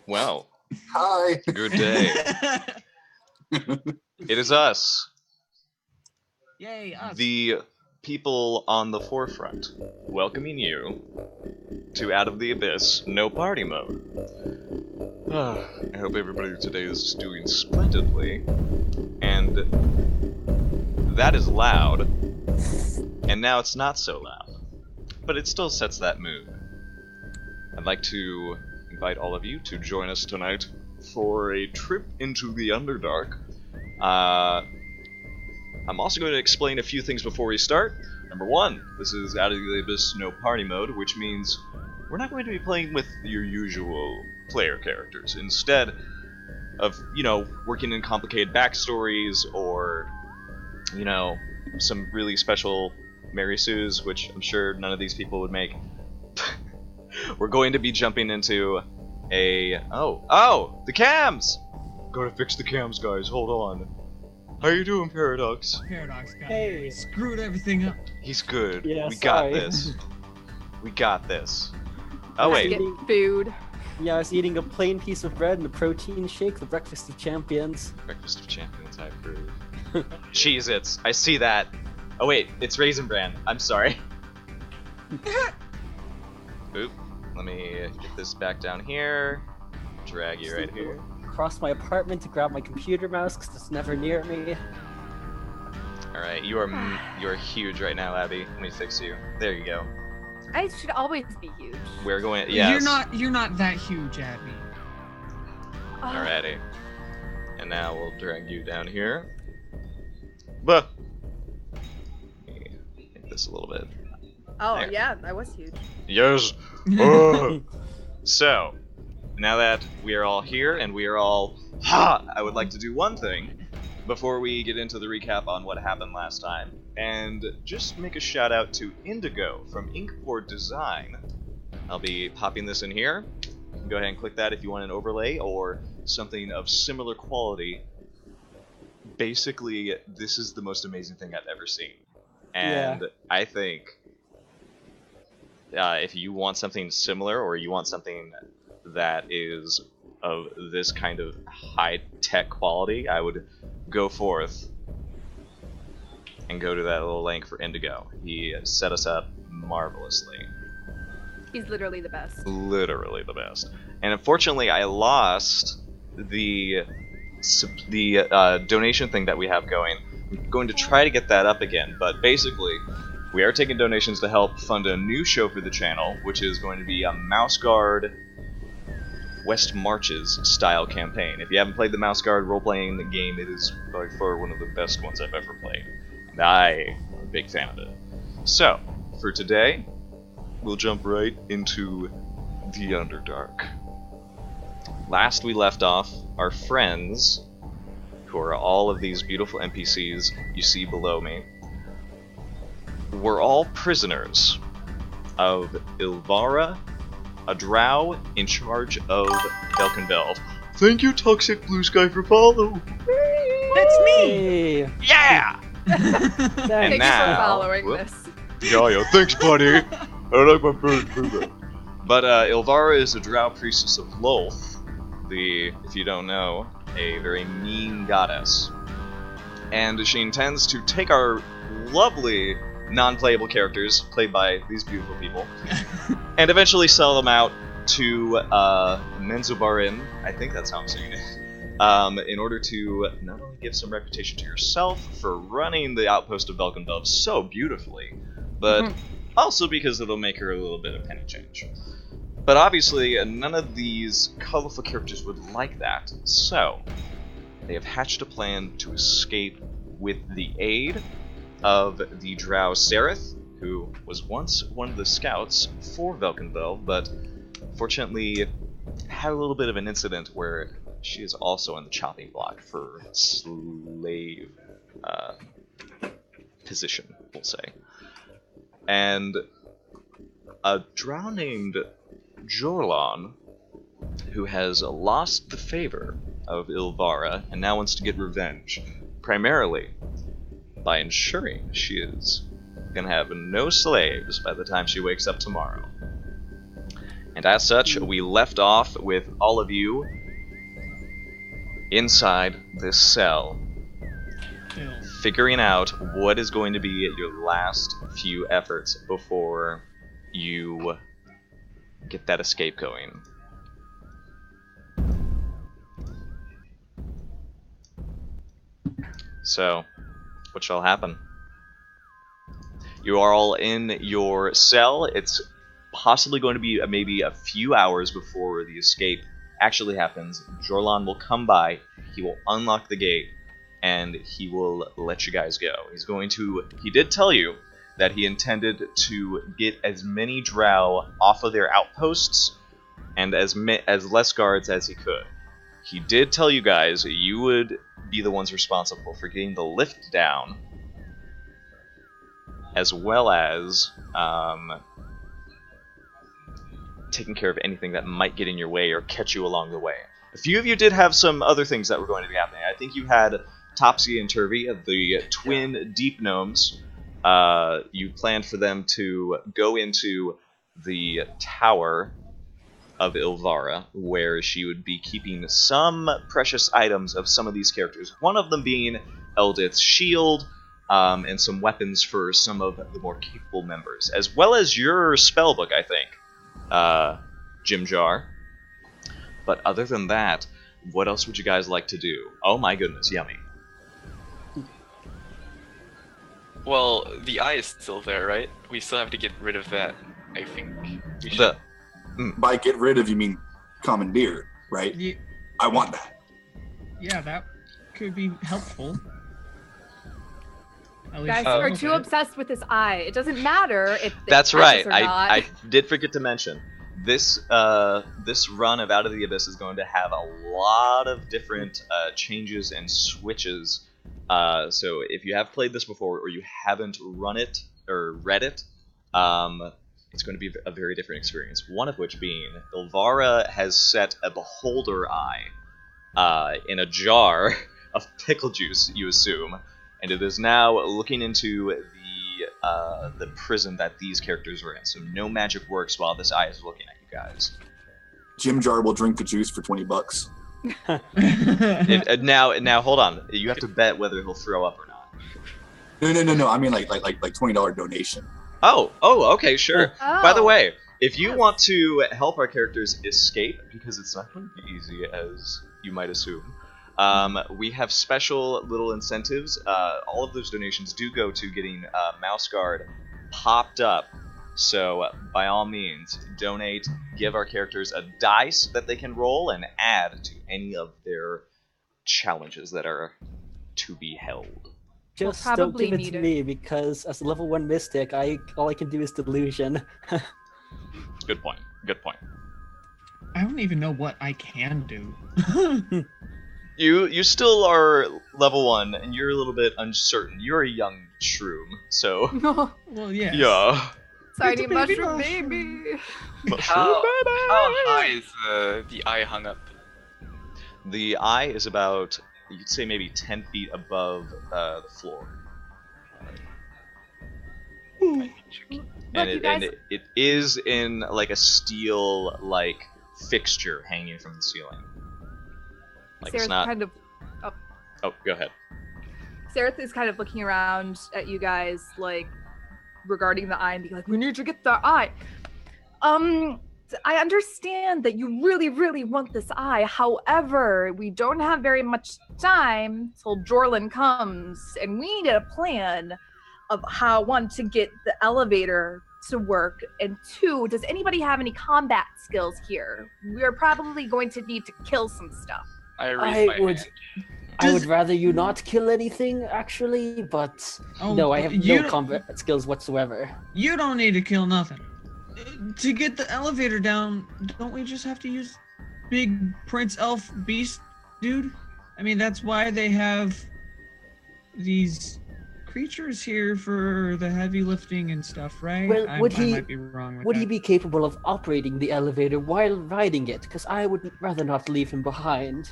Well, Hi. good day. It is us, Yay, us. the people on the forefront, welcoming you to Out of the Abyss No Party Mode. I hope everybody today is doing splendidly, and that is loud, and now it's not so loud, but it still sets that mood. I'd like to invite all of you to join us tonight for a trip into the Underdark. I'm also going to explain a few things before we start. Number one, this is Out of the Abyss No Party Mode, which means we're not going to be playing with your usual player characters. Instead of, working in complicated backstories or, some really special Mary Sues, which I'm sure none of these people would make, we're going to be jumping into the cams! Gotta fix the cams, guys, hold on. How you doing, Paradox? Paradox guy. Hey. Screwed everything up. He's good. Yeah, we got sorry. this. We got this. Oh, Let's wait. get- Get food. Yeah, I was eating a plain piece of bread and a protein shake, the breakfast of champions. Breakfast of Champions, I approve. Cheez-Its, I see that. Oh, wait, it's Raisin Bran. I'm sorry. Oop. Let me get this back down here. Drag you right here. Across my apartment to grab my computer mouse because it's never near me. Alright, you are huge right now, Abby. Let me fix you. There you go. I should always be huge. We're going. Yes. You're not that huge, Abby. Oh, Alrighty. And now we'll drag you down here. But let me make this a little bit. Oh There. yeah, I was huge. Yes. So, now that we are all here and we are all I would like to do one thing before we get into the recap on what happened last time, and just make a shout out to Indigo from Inkboard Design. I'll be popping this in here. You can go ahead and click that if you want an overlay or something of similar quality. Basically, this is the most amazing thing I've ever seen. And Yeah. I think if you want something similar, or you want something that is of this kind of high-tech quality, I would go forth and go to that little link for Indigo. He set us up marvelously. He's literally the best. Literally the best. And unfortunately, I lost the donation thing that we have going. I'm going to try to get that up again, but basically, we are taking donations to help fund a new show for the channel, which is going to be a Mouse Guard West Marches style campaign. If you haven't played the Mouse Guard role-playing game, it is by far one of the best ones I've ever played. And I am a big fan of it. So, for today, we'll jump right into the Underdark. Last we left off, our friends, who are all of these beautiful NPCs you see below me, were all prisoners of Ilvara, a drow in charge of Velkynvelve. Thank you, Toxic Blue Sky, for follow. That's me. Hey! Yeah! Thanks. Thank you now- for following whoop. this. Yeah, thanks, buddy. I like my bird. But Ilvara is a drow priestess of Lolth, if you don't know, a very mean goddess. And she intends to take our lovely non-playable characters, played by these beautiful people, and eventually sell them out to Menzobarin, I think that's how I'm saying it, in order to not only give some reputation to yourself for running the outpost of Velkynvelve so beautifully, but also because it'll make her a little bit of penny change. But obviously, none of these colorful characters would like that, so they have hatched a plan to escape with the aid of the drow Sereth, who was once one of the scouts for Velkynvelve, but fortunately had a little bit of an incident where she is also on the chopping block for slave position, we'll say. And a drow named Jorlon, who has lost the favor of Ilvara and now wants to get revenge, primarily by ensuring she is can have no slaves by the time she wakes up tomorrow. And as such, we left off with all of you inside this cell, figuring out what is going to be your last few efforts before you get that escape going. So, what shall happen? You are all in your cell. It's possibly going to be maybe a few hours before the escape actually happens. Jorlan will come by, he will unlock the gate, and he will let you guys go. He did tell you that he intended to get as many drow off of their outposts and as less guards as he could. He did tell you guys you would be the ones responsible for getting the lift down, as well as taking care of anything that might get in your way or catch you along the way. A few of you did have some other things that were going to be happening. I think you had Topsy and Turvy, the twin deep gnomes. You planned for them to go into the tower of Ilvara, where she would be keeping some precious items of some of these characters. One of them being Eldith's shield, and some weapons for some of the more capable members, as well as your spellbook, I think, Jim Jar. But other than that, what else would you guys like to do? Oh my goodness, yummy. Well, the eye is still there, right? We still have to get rid of that, I think. We should. By get rid of, you mean commandeer, right? Yeah, I want that. yeah, that could be helpful. At You least guys a are little too bit. obsessed with this eye. It doesn't matter if That's it right. catches or not. I did forget to mention this. This run of Out of the Abyss is going to have a lot of different changes and switches. So if you have played this before or you haven't run it or read it, it's going to be a very different experience. One of which being Ilvara has set a beholder eye in a jar of pickle juice, you assume, and it is now looking into the prison that these characters are in. So no magic works while this eye is looking at you guys. Jim Jar will drink the juice for $20. Now hold on. You have to bet whether he'll throw up or not. No. I mean like $20 donation. Oh, okay, sure. Oh. By the way, if you want to help our characters escape, because it's not going to be easy as you might assume, we have special little incentives. All of those donations do go to getting Mouse Guard popped up. So by all means, donate, give our characters a dice that they can roll, and add to any of their challenges that are to be held. Just We'll don't probably give it need to it. me, because as a level 1 mystic, all I can do is delusion. Good point. Good point. I don't even know what I can do. You still are level 1, and you're a little bit uncertain. You're a young shroom, so Well, yes. yeah. Tiny It's a baby mushroom mushroom. baby. How high is the eye hung up? The eye is about, you could say, maybe 10 feet above the floor. Look, And you guys, it is in like a steel like fixture hanging from the ceiling. Like it's Sarah's not. kind of Oh, go ahead. Sarah is kind of looking around at you guys, like, regarding the eye and being like, we need to get the eye. I understand that you really, really want this eye. However, we don't have very much time till Jorlan comes, and we need a plan of how, one, to get the elevator to work, and two, does anybody have any combat skills here? We're probably going to need to kill some stuff. I raise my hand. I would rather you not kill anything, actually, but Oh, no, I have you no don't- combat skills whatsoever. You don't need to kill nothing. To get the elevator down, don't we just have to use big Prince Elf Beast dude? I mean, that's why they have these creatures here for the heavy lifting and stuff, right? Well, I might be wrong with would that. he be capable of operating the elevator while riding it? Because I would rather not leave him behind.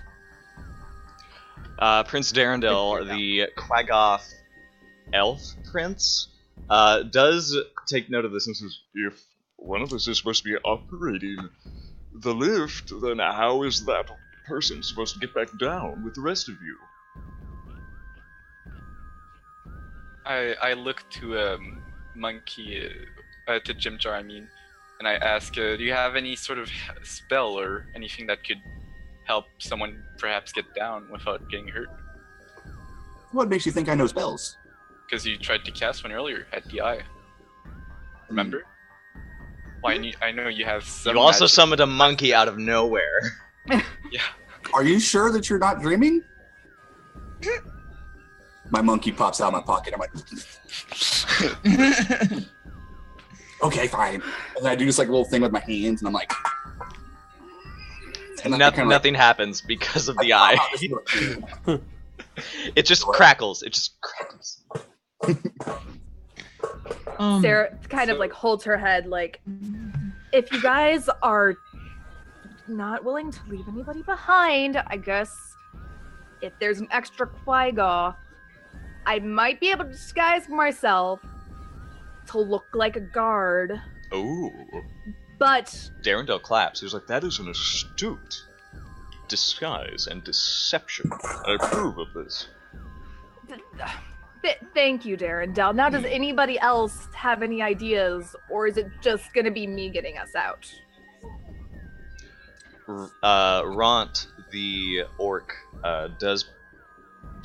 Prince Darendel, the Quaggoth elf prince, does take note of this and says, if one of us is supposed to be operating the lift, then how is that person supposed to get back down with the rest of you? I look to Monkey, to Jim Jar, I mean, and I ask, do you have any sort of spell or anything that could help someone perhaps get down without getting hurt? What makes you think I know spells? Because you tried to cast one earlier at the eye. Remember? Well, I know you have some. You also magic. summoned a monkey out of nowhere. Yeah. Are you sure that you're not dreaming? My monkey pops out of my pocket. I'm like, okay, fine. And then I do this like little thing with my hands, and I'm like, and Nothing happens because of the eye. It just crackles. It just crackles. Sarah kind of like holds her head like, if you guys are not willing to leave anybody behind, I guess if there's an extra Quagga, I might be able to disguise myself to look like a guard. Ooh. But Darendelle claps. He's like, that is an astute disguise and deception. I approve of this. Thank you, Darendelle. Now, does anybody else have any ideas, or is it just gonna be me getting us out? Ront, the orc, does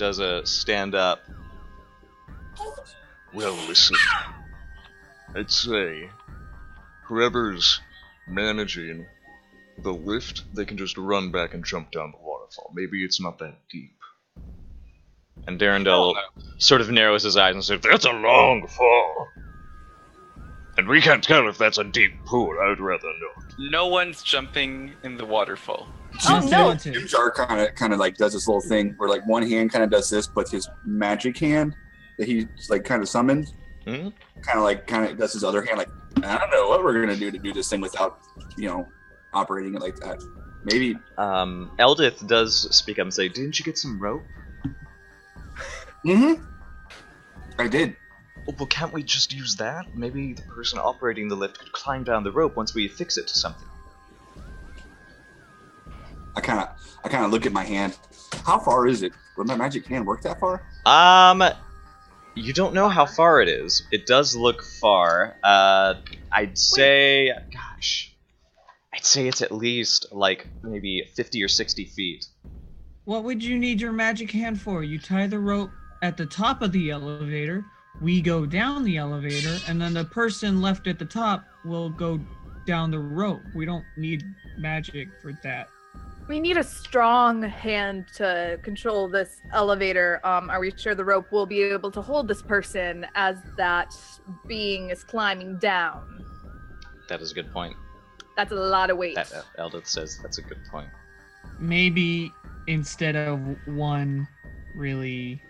a stand up. Well, listen. I'd say whoever's managing the lift, they can just run back and jump down the waterfall. Maybe it's not that deep. And Darendelle sort of narrows his eyes and says, that's a long fall. And we can't tell if that's a deep pool. I would rather not. No one's jumping in the waterfall. Oh no! Jim Jar kind of like does this little thing where like one hand kind of does this, but his magic hand that he like kind of summons, kind of does his other hand like, I don't know what we're gonna do to do this thing without, operating it like that. Maybe. Eldith does speak up and say, didn't you get some rope? I did. Well, can't we just use that? Maybe the person operating the lift could climb down the rope once we fix it to something. I kind of look at my hand. How far is it? Would my magic hand work that far? You don't know how far it is. It does look far. I'd say it's at least like maybe 50 or 60 feet. What would you need your magic hand for? You tie the rope at the top of the elevator, we go down the elevator, and then the person left at the top will go down the rope. We don't need magic for that. We need a strong hand to control this elevator. Are we sure the rope will be able to hold this person as that being is climbing down? That is a good point. That's a lot of weight. Eldith says that's a good point. Maybe instead of one really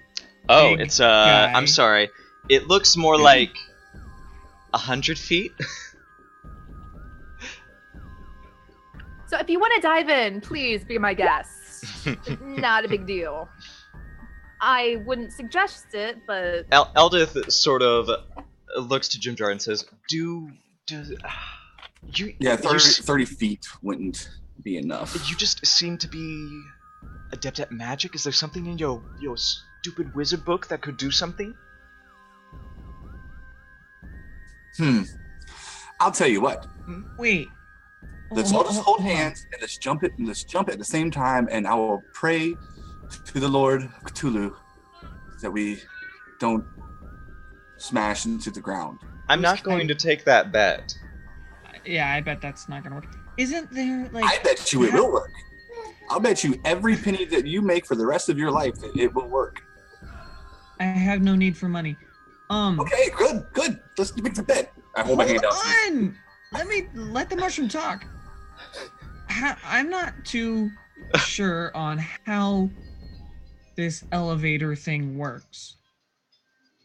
Oh, big it's guy. I'm sorry. It looks more like 100 feet. So if you want to dive in, please be my guest. Not a big deal. I wouldn't suggest it, but Eldith sort of looks to Jim Jar and says, "Do you?" Yeah, 30 feet wouldn't be enough. You just seem to be adept at magic. Is there something in your stupid wizard book that could do something? I'll tell you what. Wait. Let's all just hold hands and let's jump at the same time, and I will pray to the Lord Cthulhu that we don't smash into the ground. I'm not going to take that bet. Yeah, I bet that's not gonna work. Isn't there like? I bet you it will work. I'll bet you every penny that you make for the rest of your life that it will work. I have no need for money. Okay, good. Let's make the bet. I hold my hand out. Hold on. Let the mushroom talk. I'm not too sure on how this elevator thing works.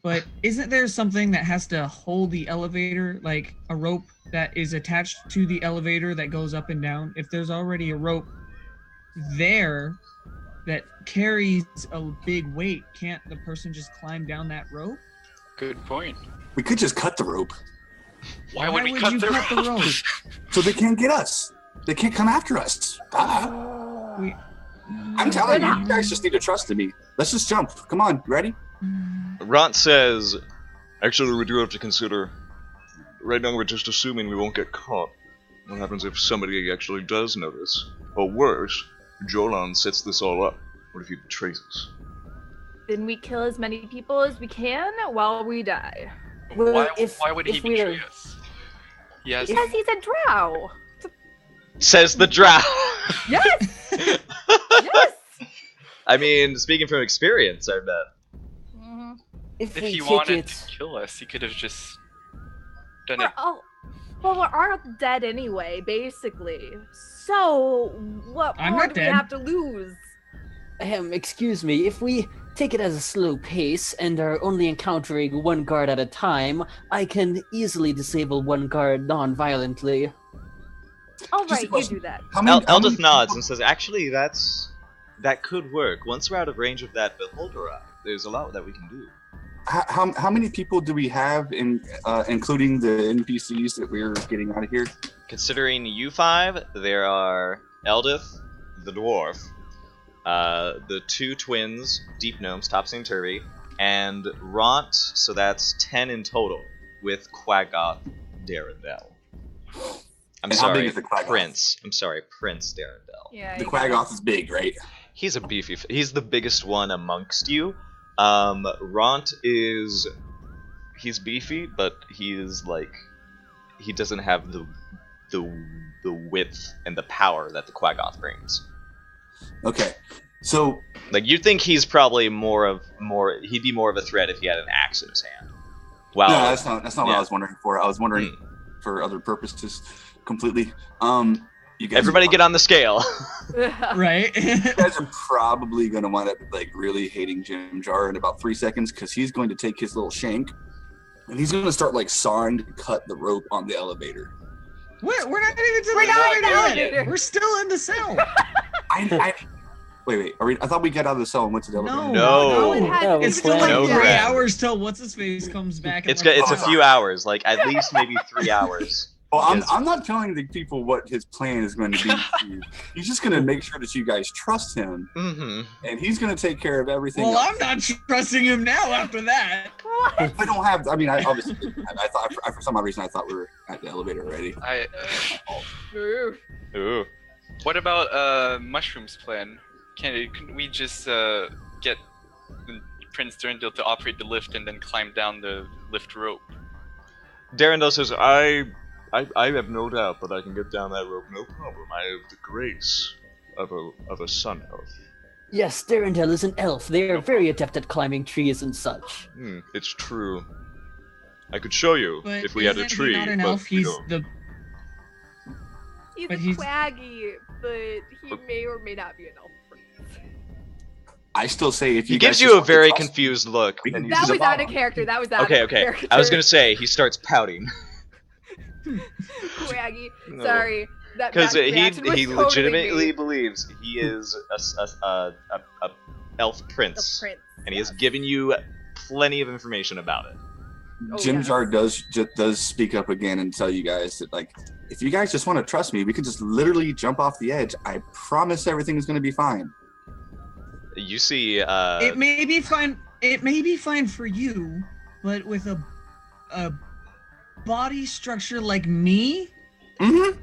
But isn't there something that has to hold the elevator, like a rope that is attached to the elevator that goes up and down? If there's already a rope there that carries a big weight, can't the person just climb down that rope? Good point. We could just cut the rope Why would we would cut you the cut the rope? so they can't get us. They can't come after us. I'm telling you, you guys just need to trust in me. Let's just jump. Come on, you ready? Ront says, actually, we do have to consider. Right now, we're just assuming we won't get caught. What happens if somebody actually does notice? Or worse, Jolan sets this all up. What if he betrays us? Then we kill as many people as we can while we die. Well, Why would he if we betray are- us? Yes. Because he's a drow. Says the drow. Yes. Yes. I mean, speaking from experience, I bet. Mhm. If we he kick wanted it, to kill us, he could have just done We're it. all, well, we're all dead anyway, basically. So what I'm more not do we dead. have to lose? excuse me, if we take it as a slow pace and are only encountering one guard at a time, I can easily disable one guard non-violently. All Just a right, you question. do that. How many Eldith nods and says, actually, that could work. Once we're out of range of that beholder eye, there's a lot that we can do. How many people do we have, including the NPCs that we're getting out of here? Considering you five, there are Eldith, the dwarf, the two twins, deep gnomes, Topsy and Turvy, and Ront, so that's 10 in total, with Quaggoth Darendel. I'm And how big sorry, is the Quaggoth? Prince. I'm sorry, Prince Darendel. Yeah. The you Quaggoth is big, right? He's a beefy. He's the biggest one amongst you. Ront is. He's beefy, but he is like. He doesn't have the width and the power that the Quaggoth brings. Okay, so Like you'd think he's probably he'd be more of a threat if he had an axe in his hand. Wow. no, that's not what yeah. I was wondering for. I was wondering for other purposes completely. You guys Everybody get on the scale. Right? You guys are probably going to wind up like really hating Jim Jar in about 3 seconds because he's going to take his little shank and he's going to start like sawing to cut the rope on the elevator. We're not even to We're not the in the elevator elevator. yet. We're still in the cell. Wait. I thought we got out of the cell and went to the elevator. No. it had- No, we It's were still like No, 3 friend. hours till what's his face comes back. It's a few hours, like at least maybe 3 hours. Well, Because- I'm not telling the people what his plan is going to be. He's just going to make sure that you guys trust him, Mm-hmm. and he's going to take care of everything. Well, else. I'm not trusting him now after that. What? I don't have. I mean, I obviously. I thought for some odd reason I thought we were at the elevator already. Ooh. Ooh. What about Mushroom's plan? Can we just get Prince Durandil to operate the lift and then climb down the lift rope? Darendel says, I have no doubt that I can get down that rope, no problem. I have the grace of a sun elf. Yes, Darendel is an elf. They are very adept at climbing trees and such. It's true. I could show you But if we had a isn't he tree, not an but elf? we He's don't. the He's But a he's- quaggy, but he may or may not be an elf. I still say if you He guys gives just you a want to very trust me, confused look. we And can- he's That He's a was out of bomb. character. That was out okay, of okay. character. I was gonna say he starts pouting Quaggy. No. Sorry. because that he reaction was totally legitimately me. believes he is a elf The prince, prince. and he has given you plenty of information about it. Oh, Jim yes. Jar does speak up again and tell you guys that like if you guys just want to trust me, we can just literally jump off the edge. I promise everything is going to be fine. You see, It may be fine. It may be fine for you, but with a body structure like me, Mm-hmm.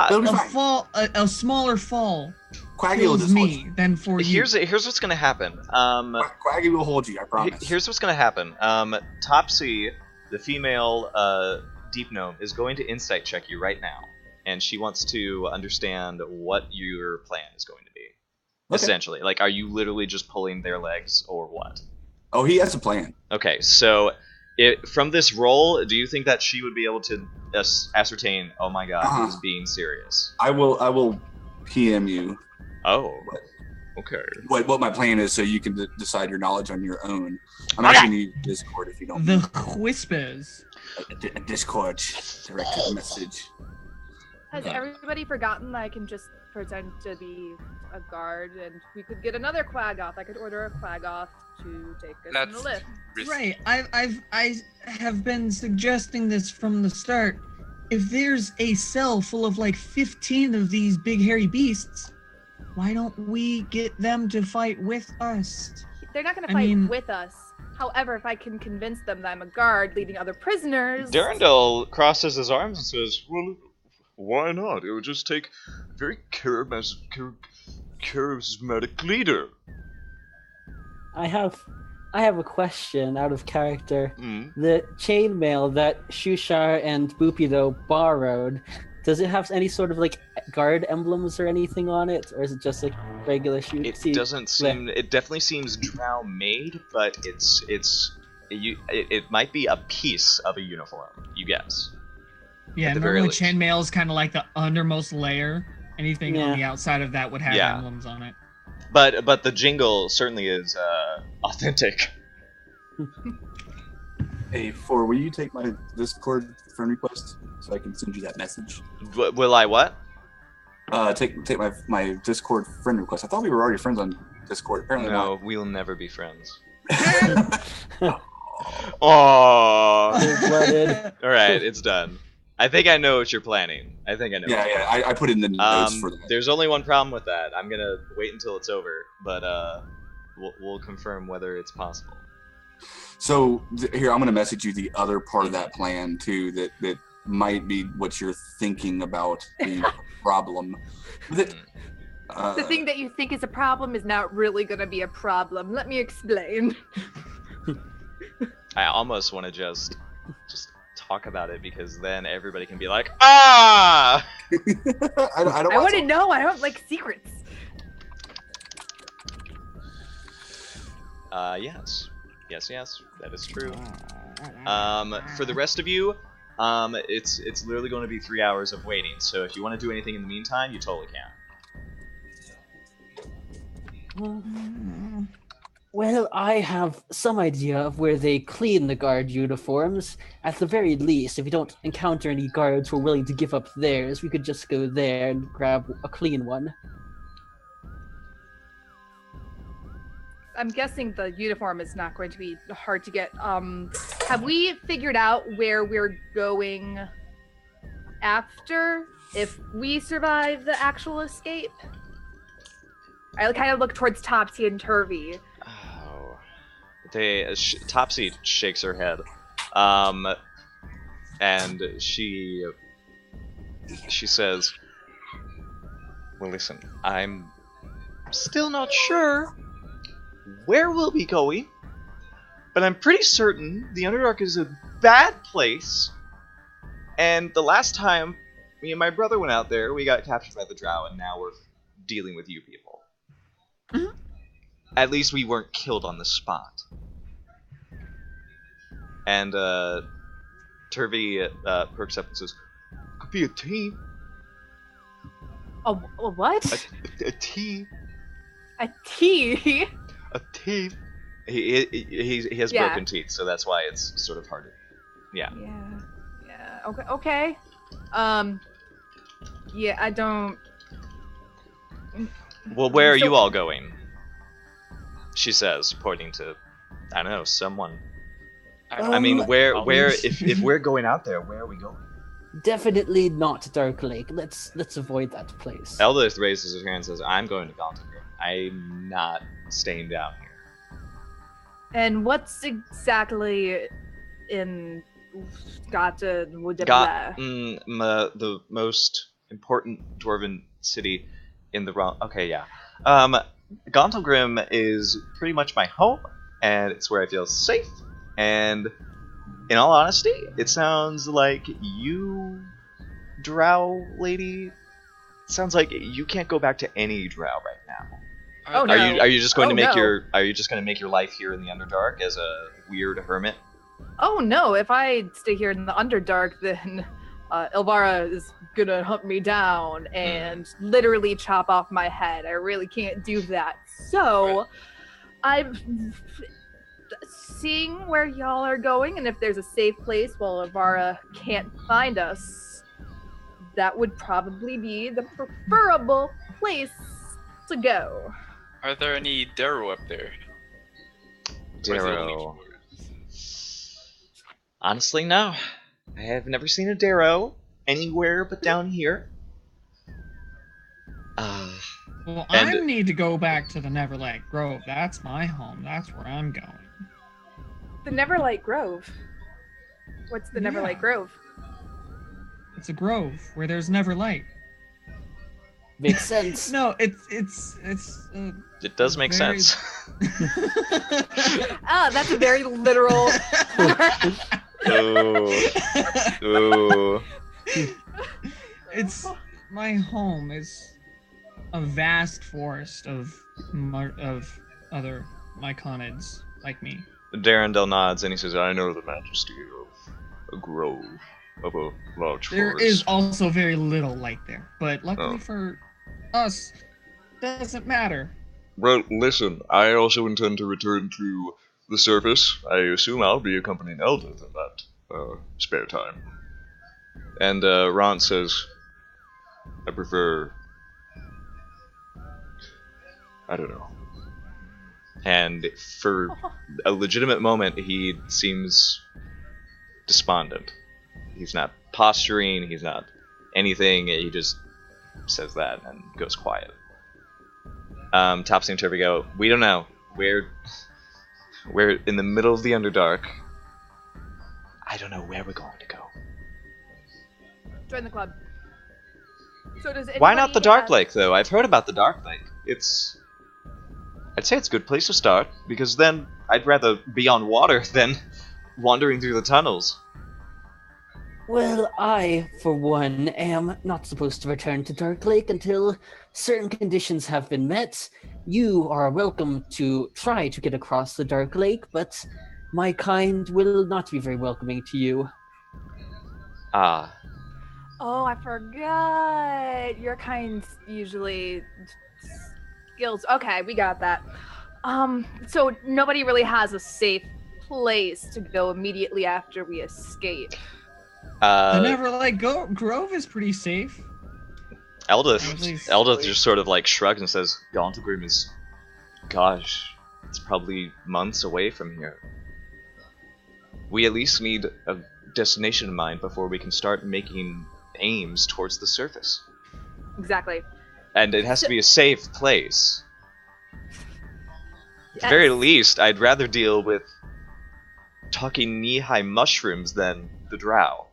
It'll be Todd, fine. a smaller fall Quaggy will kills just hold you. me than for you. here's what's gonna happen. Quaggy will hold you. I promise. Here's what's gonna happen. Topsy, the female deep gnome, is going to insight check you right now, and she wants to understand what your plan is going to be. Okay. Essentially, like, are you literally just pulling their legs or what? Oh, he has a plan. Okay, so from this roll, do you think that she would be able to ascertain? Oh my God, he's being serious. I will PM you Oh, okay. what my plan is, so you can decide your knowledge on your own. I'm actually going to use Discord if you don't. The whispers. A Discord directed message. Has everybody forgotten that I can just pretend to be a guard and we could get another Quaggoth? I could order a Quaggoth to take us in the lift. Right. I have been suggesting this from the start. If there's a cell full of like 15 of these big hairy beasts, why don't we get them to fight with us? They're not going to fight with us. However, if I can convince them that I'm a guard leading other prisoners... Durandal crosses his arms and says, well, why not? It would just take a very charismatic leader. I have a question out of character. Mm. The chainmail that Shushar and Bupido borrowed, does it have any sort of like guard emblems or anything on it, or is it just like regular shoot? It doesn't seem. It definitely seems drow made, but it might be a piece of a uniform. You guess. Yeah, normally chainmail is kind of like the undermost layer. Anything on the outside of that would have emblems on it. But the jingle certainly is authentic. Hey, will you take my Discord friend request so I can send you that message? Will I what? Take my Discord friend request. I thought we were already friends on Discord. Apparently no, we'll never be friends. Oh. All right, it's done. I think I know what you're planning. I know. Yeah. I put it in the notes for that. There's only one problem with that. I'm gonna wait until it's over, but we'll confirm whether it's possible. So here, I'm gonna message you the other part of that plan too. That might be what you're thinking about being a problem. The thing that you think is a problem is not really gonna be a problem. Let me explain. I almost want to just talk about it because then everybody can be like, ah! I want to know. I don't like secrets. Yes, that is true. For the rest of you, it's literally going to be 3 hours of waiting. So if you want to do anything in the meantime, you totally can. Well, I have some idea of where they clean the guard uniforms. At the very least, if we don't encounter any guards who are willing to give up theirs, we could just go there and grab a clean one. I'm guessing the uniform is not going to be hard to get. Have we figured out where we're going after if we survive the actual escape? I kind of look towards Topsy and Turvy. Topsy shakes her head, and she says, "Well, listen, I'm still not sure where we'll be going, but I'm pretty certain the Underdark is a bad place. And the last time me and my brother went out there, we got captured by the drow, and now we're dealing with you people. Mm-hmm. At least we weren't killed on the spot." And Turvy perks up and says, "Could be a team." A what? A team. A tea? A teeth. He has broken teeth, so that's why it's sort of hard to... Yeah. Okay. Yeah, I don't... Well, where are you all going? She says, pointing to, I don't know, someone. I mean, where if we're going out there, where are we going? Definitely not Dark Lake. Let's avoid that place. Eldith raises his hand and says, "I'm going to Velkynvelve. I'm not staying down here." And what's exactly in the most important dwarven city in the realm? Okay, yeah. Gauntlgrim is pretty much my home, and it's where I feel safe. And in all honesty, it sounds like you, drow lady, sounds like you can't go back to any drow right now. Oh, no. Are you just going to make your life here in the Underdark as a weird hermit? Oh no! If I stay here in the Underdark, then Ilvara is gonna hunt me down and literally chop off my head. I really can't do that. So, I'm seeing where y'all are going, and if there's a safe place while Ilvara can't find us, that would probably be the preferable place to go. Are there any Darrow up there? Or is it only Darrow. dwarves? Honestly, no. I have never seen a Darrow anywhere but down here. Well, And- I need to go back to the Neverlight Grove. That's my home. That's where I'm going. The Neverlight Grove. What's the Yeah. Neverlight Grove? It's a grove where there's never light. Makes sense. No, it's It does make Very- sense. Ah, that's a very literal. Ooh. Ooh. It's my home is a vast forest of other myconids like me. Darendel nods and he says, I know the majesty of a grove, of a large There forest. is also very little light there, but luckily Oh. for us, doesn't matter. Well, listen, I also intend to return to the surface. I assume I'll be accompanying Eldith in that spare time. And Ron says, I prefer... I don't know. And for a legitimate moment, he seems despondent. He's not posturing, he's not anything, he just says that and goes quiet. Topsy and Turvy go, we don't know. We're in the middle of the Underdark. I don't know where we're going to go. Join the club. So does Why not the anybody Dark have- Lake, though? I've heard about the Dark Lake. I'd say it's a good place to start, because then I'd rather be on water than wandering through the tunnels. Well, I, for one, am not supposed to return to Dark Lake until certain conditions have been met. You are welcome to try to get across the Dark Lake, but my kind will not be very welcoming to you. Ah, Oh, I forgot. Your kind usually skills. Okay, we got that. So nobody really has a safe place to go immediately after we escape. The Neverlight Grove is pretty safe. Eldith just sort of like shrugs and says, Gauntlegrim is, gosh, it's probably months away from here. We at least need a destination in mind before we can start making aims towards the surface. Exactly. And it has to be a safe place. At the Yes. very least, I'd rather deal with talking knee-high mushrooms than the drow.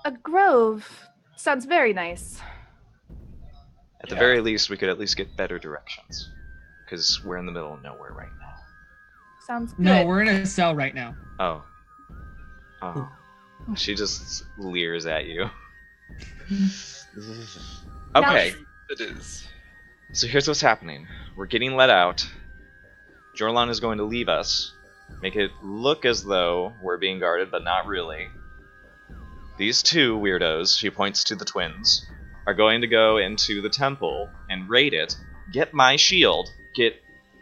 A grove sounds very nice. At the very least, we could at least get better directions. Because we're in the middle of nowhere right now. Sounds good. No, we're in a cell right now. Oh. Oh. She just leers at you. Okay, It is. so here's what's happening. We're getting let out. Jorlan is going to leave us. Make it look as though we're being guarded, but not really. These two weirdos, she points to the twins, are going to go into the temple and raid it, get my shield, get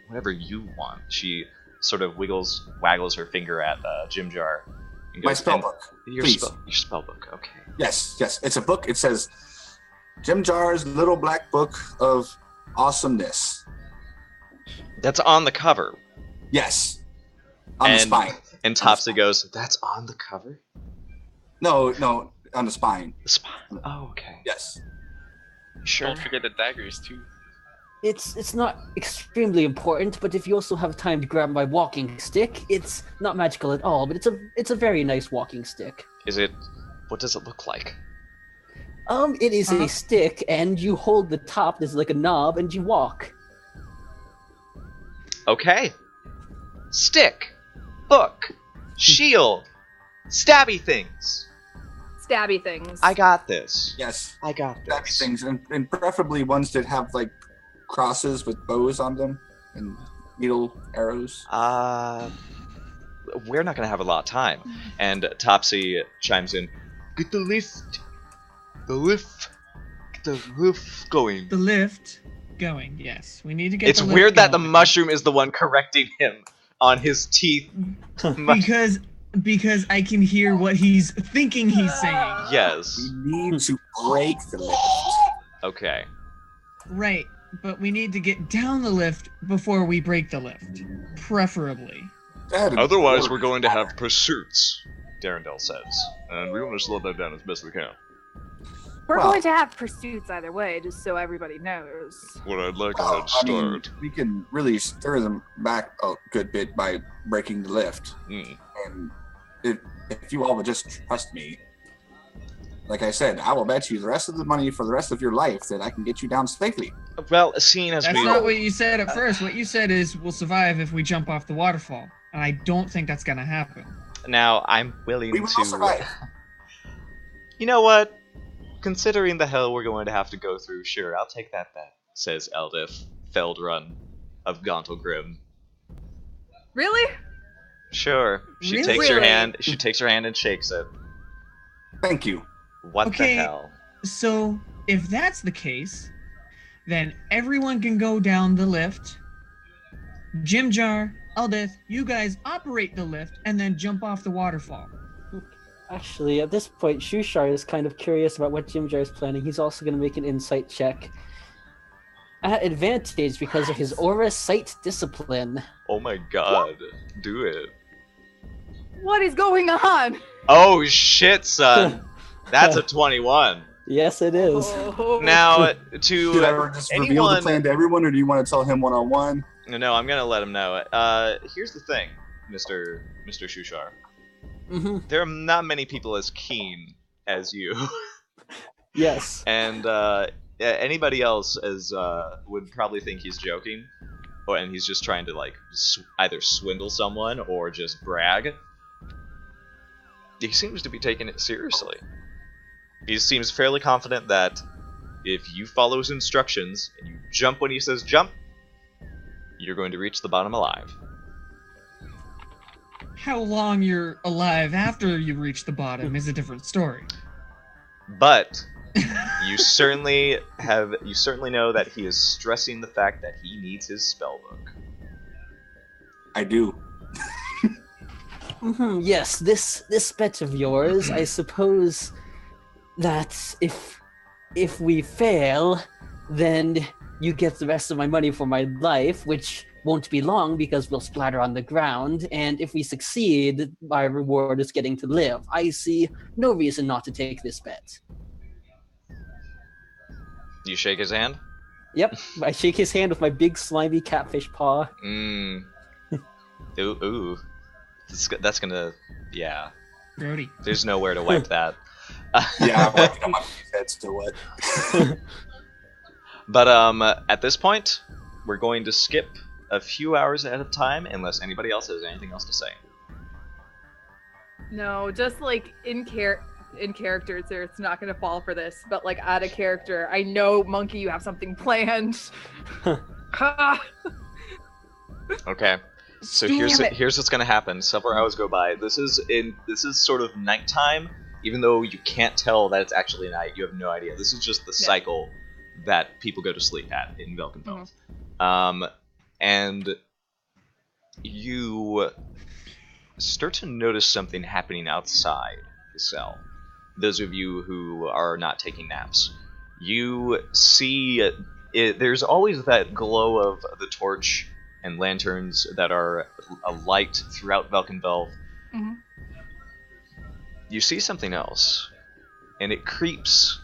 whatever you want. She sort of waggles her finger at Jimjar. and My goes, spell "And book. Your Please. your spell book, okay. Yes, yes. It's a book. It says Jim Jar's Little Black Book of Awesomeness. That's on the cover. Yes. On the spine. And Topsy goes, that's on the cover? No, on the spine. The spine. Oh, okay. Yes. Sure. Don't forget the daggers too. It's not extremely important, but if you also have time to grab my walking stick, it's not magical at all, but it's a very nice walking stick. Is it... What does it look like? It is a stick, and you hold the top, there's like a knob, and you walk. Okay. Stick. Book. Shield. Stabby things. Stabby things. I got this. Yes. I got Stabby this. things, and preferably ones that have like crosses with bows on them and needle arrows. We're not gonna have a lot of time. And Topsy chimes in. Get the lift. The lift. Get the lift going. The lift going, yes. We need to get It's the lift weird that the going. mushroom is the one correcting him on his teeth. Because because I can hear what he's thinking he's saying. Yes. We need to break the lift. Okay. Right, but we need to get down the lift before we break the lift, preferably. Otherwise, we're going to have pursuits, Darendelle says. And we want to slow that down as best we can. We're Well- going to have pursuits either way, just so everybody knows. Well, I'd like a Well, head start. we can really stir them back a good bit by breaking the lift. Mm. And if you all would just trust me, like I said, I will bet you the rest of the money for the rest of your life that I can get you down safely. Well, seeing as That's we... not what you said at first. What you said is we'll survive if we jump off the waterfall. And I don't think that's gonna happen. Now, I'm willing We will to... survive. You know what? Considering the hell we're going to have to go through, sure, I'll take that bet, says Eldif Feldrun of Gauntlgrim. Really? Sure. She Really? takes her hand. She takes her hand and shakes it. Thank you. What Okay. the hell? So, if that's the case, then everyone can go down the lift. Jimjar, Eldith, you guys operate the lift and then jump off the waterfall. Actually, at this point, Shushar is kind of curious about what Jimjar is planning. He's also going to make an insight check. At advantage because of his aura sight discipline. Oh my god. Do it. What is going on? Oh shit, son. That's a 21. Yes, it is. Oh. Now, Should I to just reveal the plan to everyone, or do you want to tell him one-on-one? No, I'm gonna let him know. Here's the thing, Mr. Shushar. Hmm. There are not many people as keen as you, Yes. and anybody else would probably think he's joking, and he's just trying to like either swindle someone or just brag. He seems to be taking it seriously. He seems fairly confident that if you follow his instructions and you jump when he says jump, you're going to reach the bottom alive. How long you're alive after you reach the bottom is a different story. But you certainly know that he is stressing the fact that he needs his spellbook. I do. Yes, this bet of yours, I suppose that if we fail, then you get the rest of my money for my life, which won't be long because we'll splatter on the ground, and if we succeed, my reward is getting to live. I see no reason not to take this bet. You shake his hand? Yep, I shake his hand with my big slimy catfish paw. Mmm. Ooh. That's gonna... Yeah. Brody. There's nowhere to wipe that. Yeah, I'm working on my head still wet. But at this point, we're going to skip a few hours ahead of time unless anybody else has anything else to say. No, just like in character, so it's not gonna fall for this. But like out of character, I know, Monkey, you have something planned. Okay. So here's what's gonna happen. Several hours go by. This is sort of nighttime, even though you can't tell that it's actually night. You have no idea. This is just the cycle that people go to sleep at in Velkynvelve. And you start to notice something happening outside the cell. Those of you who are not taking naps, you see there's always that glow of the torch and lanterns that are alight throughout Velkynvelve. Mm-hmm. You see something else, and it creeps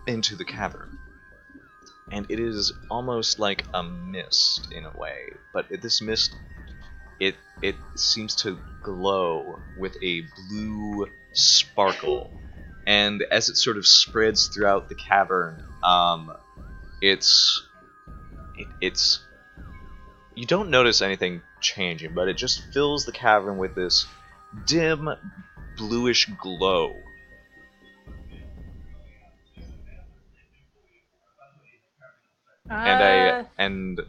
into the cavern. And it is almost like a mist in a way, but this mist, it seems to glow with a blue sparkle. And as it sort of spreads throughout the cavern, it's you don't notice anything changing, but it just fills the cavern with this dim, bluish glow. And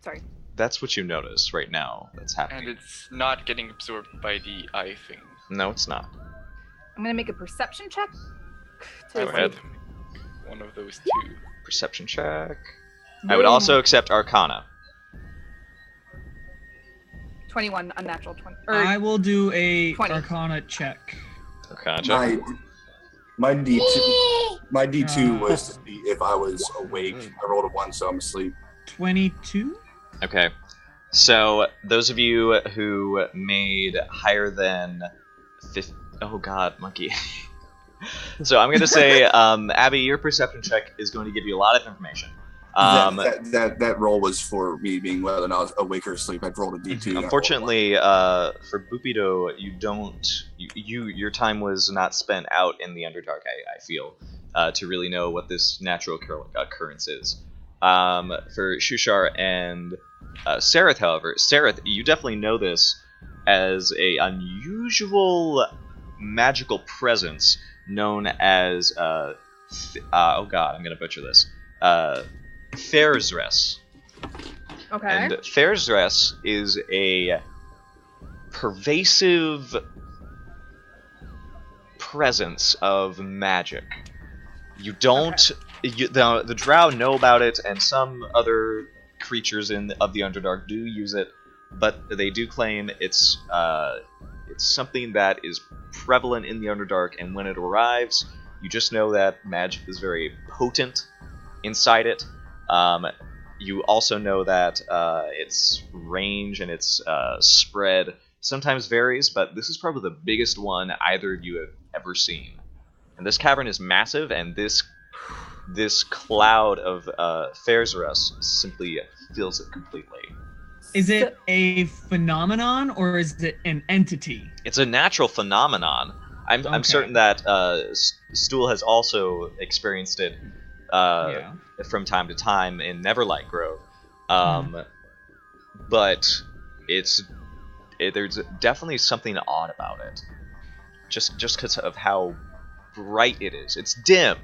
Sorry. that's what you notice right now. That's happening. And it's not getting absorbed by the eye thing. No, it's not. I'm gonna make a perception check. Go ahead. One of those two. Perception check. I would also accept Arcana. 21, unnatural 20. I will do a 20. Arcana check. Arcana check. My D2 was to see if I was awake. I rolled a 1, so I'm asleep. 22? Okay. So, those of you who made higher than 50... Oh god, monkey. So, I'm going to say, Abby, your perception check is going to give you a lot of information. That roll was for me being whether or not I was awake or asleep. I rolled a D2. Unfortunately, for Bupido, you don't... your time was not spent out in the Underdark, I feel, to really know what this natural occurrence is. For Shushar and Sareth, however, Sareth, you definitely know this as a unusual magical presence known as oh god, I'm gonna butcher this. Fairsress. Okay. And Fairsress is a pervasive presence of magic. You don't. Okay. The drow know about it, and some other creatures of the Underdark do use it, but they do claim it's something that is prevalent in the Underdark, and when it arrives, you just know that magic is very potent inside it. You also know that its range and its spread sometimes varies, but this is probably the biggest one either of you have ever seen. And this cavern is massive, and this cloud of Fairsress simply fills it completely. Is it a phenomenon, or is it an entity? It's a natural phenomenon. I'm certain that Stool has also experienced it from time to time in Neverlight Grove. But there's definitely something odd about it. Just because of how bright it is. It's dim,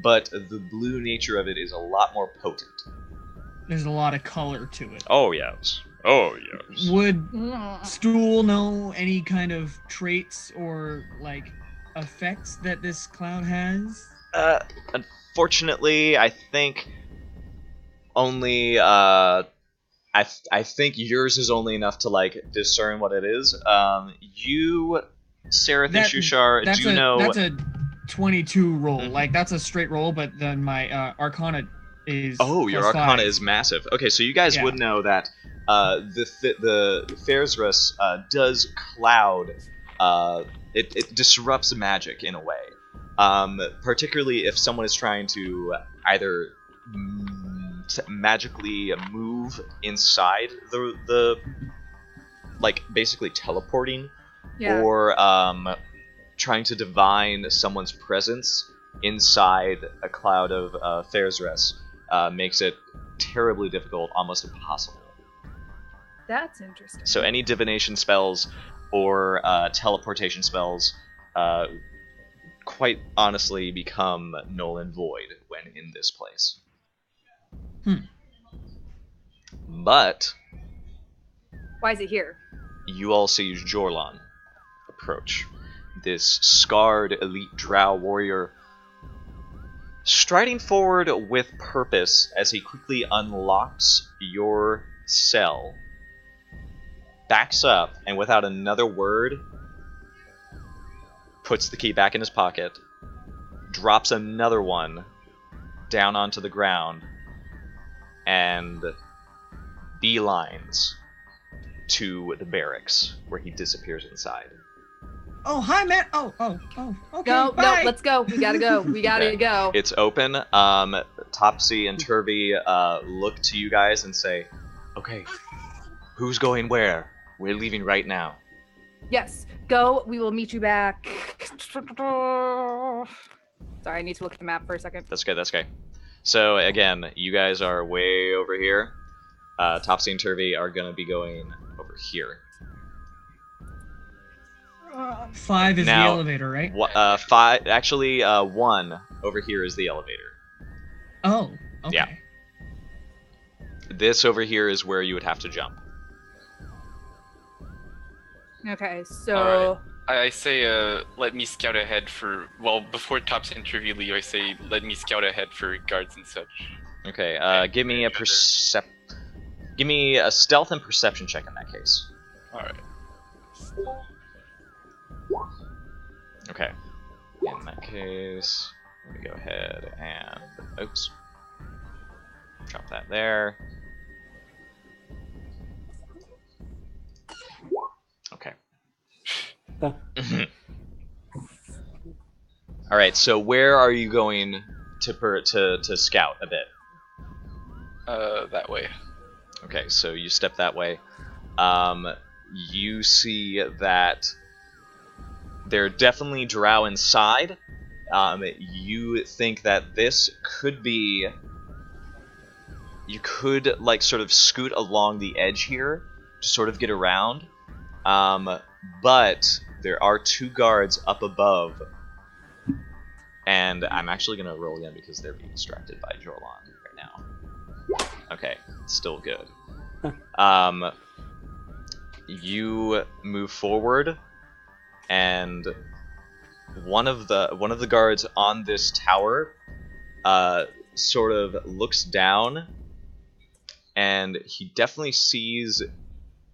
but the blue nature of it is a lot more potent. There's a lot of color to it. Oh, yes. Oh, yes. Would Stool know any kind of traits or, like, effects that this cloud has? Unfortunately, I think only, I think yours is only enough to, like, discern what it is. You, Sareth, and Shushar, do know... That's a 22 roll. Mm-hmm. Like, that's a straight roll, but then my Arcana is Oh, your Arcana 5. is massive. Okay, so you guys would know that the Fairsress does cloud... It disrupts magic in a way. Particularly if someone is trying to either magically move inside the like basically teleporting, or trying to divine someone's presence inside a cloud of Fairsress makes it terribly difficult, almost impossible. That's interesting. So any divination spells or teleportation spells quite honestly become null and void when in this place. But why is it here? You all see Jorlan approach. This scarred elite drow warrior striding forward with purpose as he quickly unlocks your cell, backs up, and without another word puts the key back in his pocket, drops another one down onto the ground, and beelines to the barracks, where he disappears inside. Oh, hi, Matt. Oh, okay. No, bye. Let's go. We gotta go. We gotta go. It's open. Topsy and Turvy look to you guys and say, okay, who's going where? We're leaving right now. Yes, go. We will meet you back. Sorry, I need to look at the map for a second. That's okay. So, again, you guys are way over here. Topsy and Turvy are going to be going over here. 5 is now, the elevator, right? 5. Actually, 1 over here is the elevator. Oh, okay. Yeah. This over here is where you would have to jump. Okay, so... I say, let me scout ahead for... Well, before Top's interview, Leo, I say, let me scout ahead for guards and such. Okay, give me a stealth and perception check in that case. Alright. Okay. In that case, let me go ahead and oops. Drop that there. Okay. All right. So where are you going to scout a bit? That way. Okay. So you step that way. You see that there are definitely drow inside. You think that this could be. You could like sort of scoot along the edge here to sort of get around. But there are 2 guards up above, and I'm actually gonna roll again because they're being distracted by Jorlon right now. Okay, still good. You move forward, and one of the guards on this tower, sort of looks down, and he definitely sees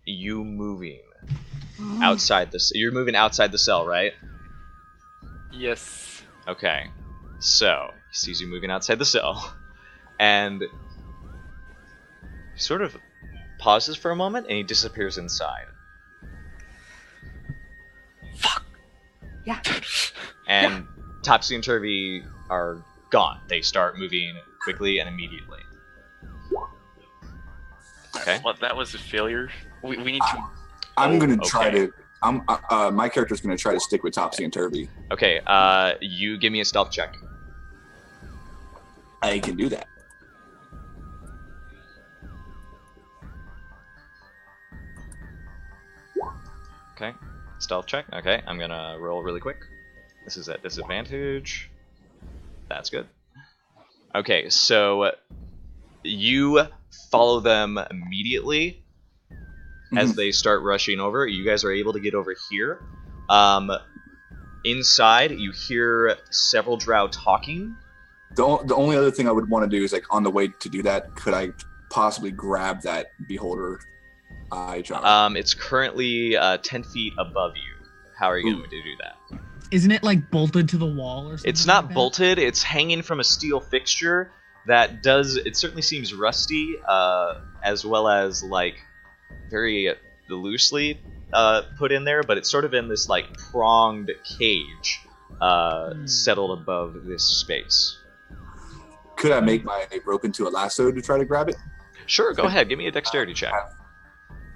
you moving. Outside this, you're moving outside the cell, right? Yes. Okay. So he sees you moving outside the cell, and he sort of pauses for a moment, and he disappears inside. Fuck. Yeah. And Topsy and Turvy are gone. They start moving quickly and immediately. Okay. Well, that was a failure. We need to. I'm gonna okay. try to. My character's gonna try to stick with Topsy and Turvy. Okay. You give me a stealth check. I can do that. Okay. Stealth check. Okay. I'm gonna roll really quick. This is at disadvantage. That's good. Okay. So you follow them immediately. As they start rushing over, you guys are able to get over here. Inside, you hear several drow talking. The only other thing I would want to do is, like, on the way to do that, could I possibly grab that beholder eye jar? It's currently 10 feet above you. How are you going to do that? Isn't it like bolted to the wall or something? It's not like that? bolted. It's hanging from a steel fixture that does. It certainly seems rusty, as well as like very loosely put in there, but it's sort of in this like pronged cage settled above this space. Could I make my rope into a lasso to try to grab it? Sure, go ahead. Give me a dexterity check.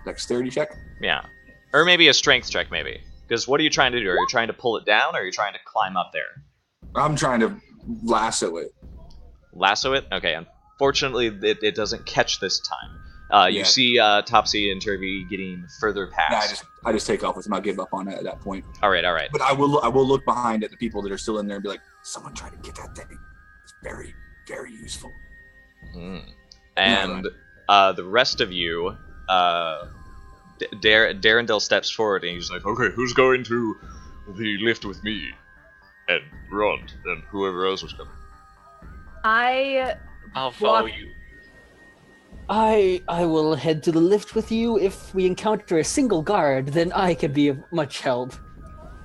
Dexterity check? Yeah. Or maybe a strength check, maybe. Because what are you trying to do? Are you trying to pull it down, or are you trying to climb up there? I'm trying to lasso it. Lasso it? Okay, unfortunately, it doesn't catch this time. You see Topsy and Turvy getting further past. I just take off with them. I'll give up on it at that point. All right. But I will look behind at the people that are still in there and be like, someone try to get that thing. It's very, very useful. And the rest of you, Darendel steps forward and he's like, okay, who's going to the lift with me? And Rond, and whoever else was coming. I'll follow you. I will head to the lift with you. If we encounter a single guard, then I can be of much help.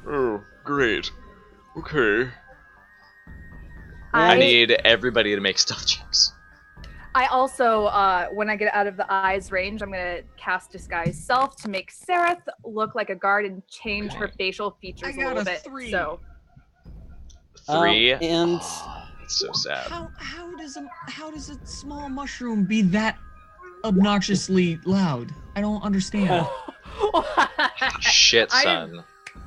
Oh, great. Okay. I need everybody to make stealth checks. I also, when I get out of the eye's range, I'm gonna cast Disguise Self to make Sereth look like a guard and change her facial features a little bit. 3. So 3? And It's so sad. How does a small mushroom be that obnoxiously loud? I don't understand. Shit, son.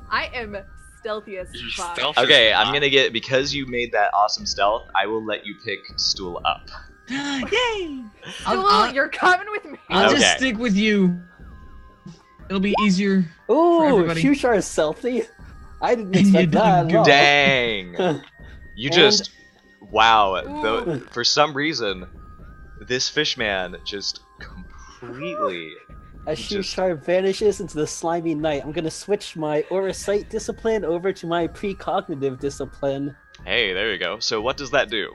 I am stealthy as You're fuck. stealthy. Okay, I'm gonna get, because you made that awesome stealth, I will let you pick stool up. Yay! Stool, you're coming with me. I'll just Okay. stick with you. It'll be easier. oh, everybody. Shushar is stealthy. I didn't You expect didn't that at do all. Dang! You just, wow. Ooh. For some reason, this fishman just completely. As just- Shushar vanishes into the slimy night, I'm gonna switch my Aura Sight discipline over to my precognitive discipline. Hey, there you go. So what does that do?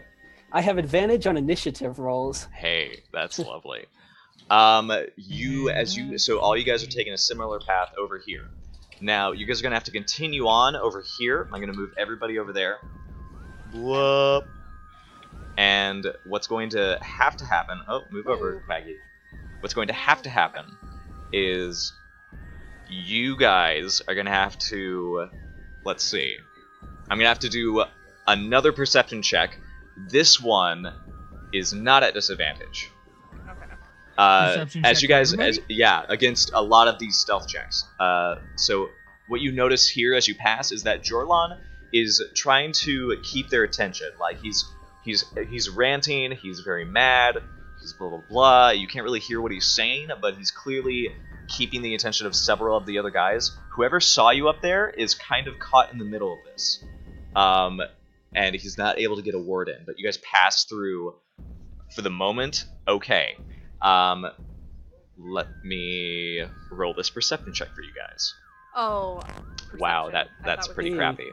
I have advantage on initiative rolls. Hey, that's lovely. So all you guys are taking a similar path over here. Now, you guys are gonna have to continue on over here. I'm gonna move everybody over there. Whoop. And what's going to have to happen... Oh, move over, Maggie. What's going to have to happen is you guys are going to have to... Let's see. I'm going to have to do another perception check. This one is not at disadvantage. Perception As check you guys... for everybody? against a lot of these stealth checks. So what you notice here as you pass is that Jorlan is trying to keep their attention. Like, he's ranting, he's very mad, he's blah blah blah. You can't really hear what he's saying, but he's clearly keeping the attention of several of the other guys. Whoever saw you up there is kind of caught in the middle of this. And he's not able to get a word in, but you guys pass through for the moment. Okay. Let me roll this perception check for you guys. Oh. Wow, perception. that's was pretty easy. crappy.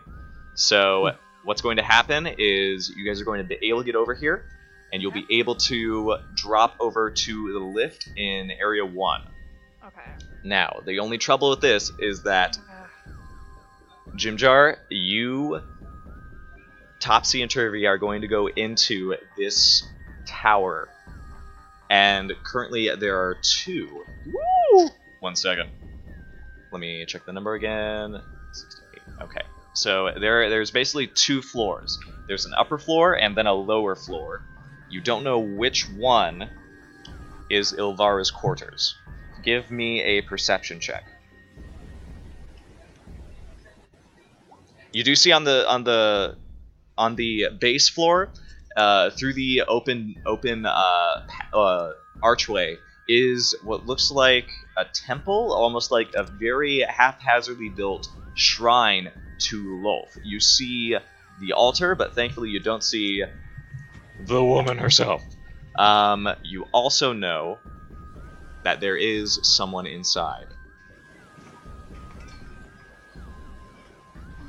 So what's going to happen is you guys are going to be able to get over here, and you'll be able to drop over to the lift in Area 1. Okay. Now, the only trouble with this is that, Jimjar, you, Topsy, and Turvy are going to go into this tower. And currently there are 2. Woo! 1 second. Let me check the number again. 68. Okay. So there's basically 2 floors. There's an upper floor and then a lower floor. You don't know which one is Ilvara's quarters. Give me a perception check. You do see on the base floor, through the open archway, is what looks like a temple, almost like a very haphazardly built shrine to Lolth. You see the altar, but thankfully you don't see the woman herself. You also know that there is someone inside.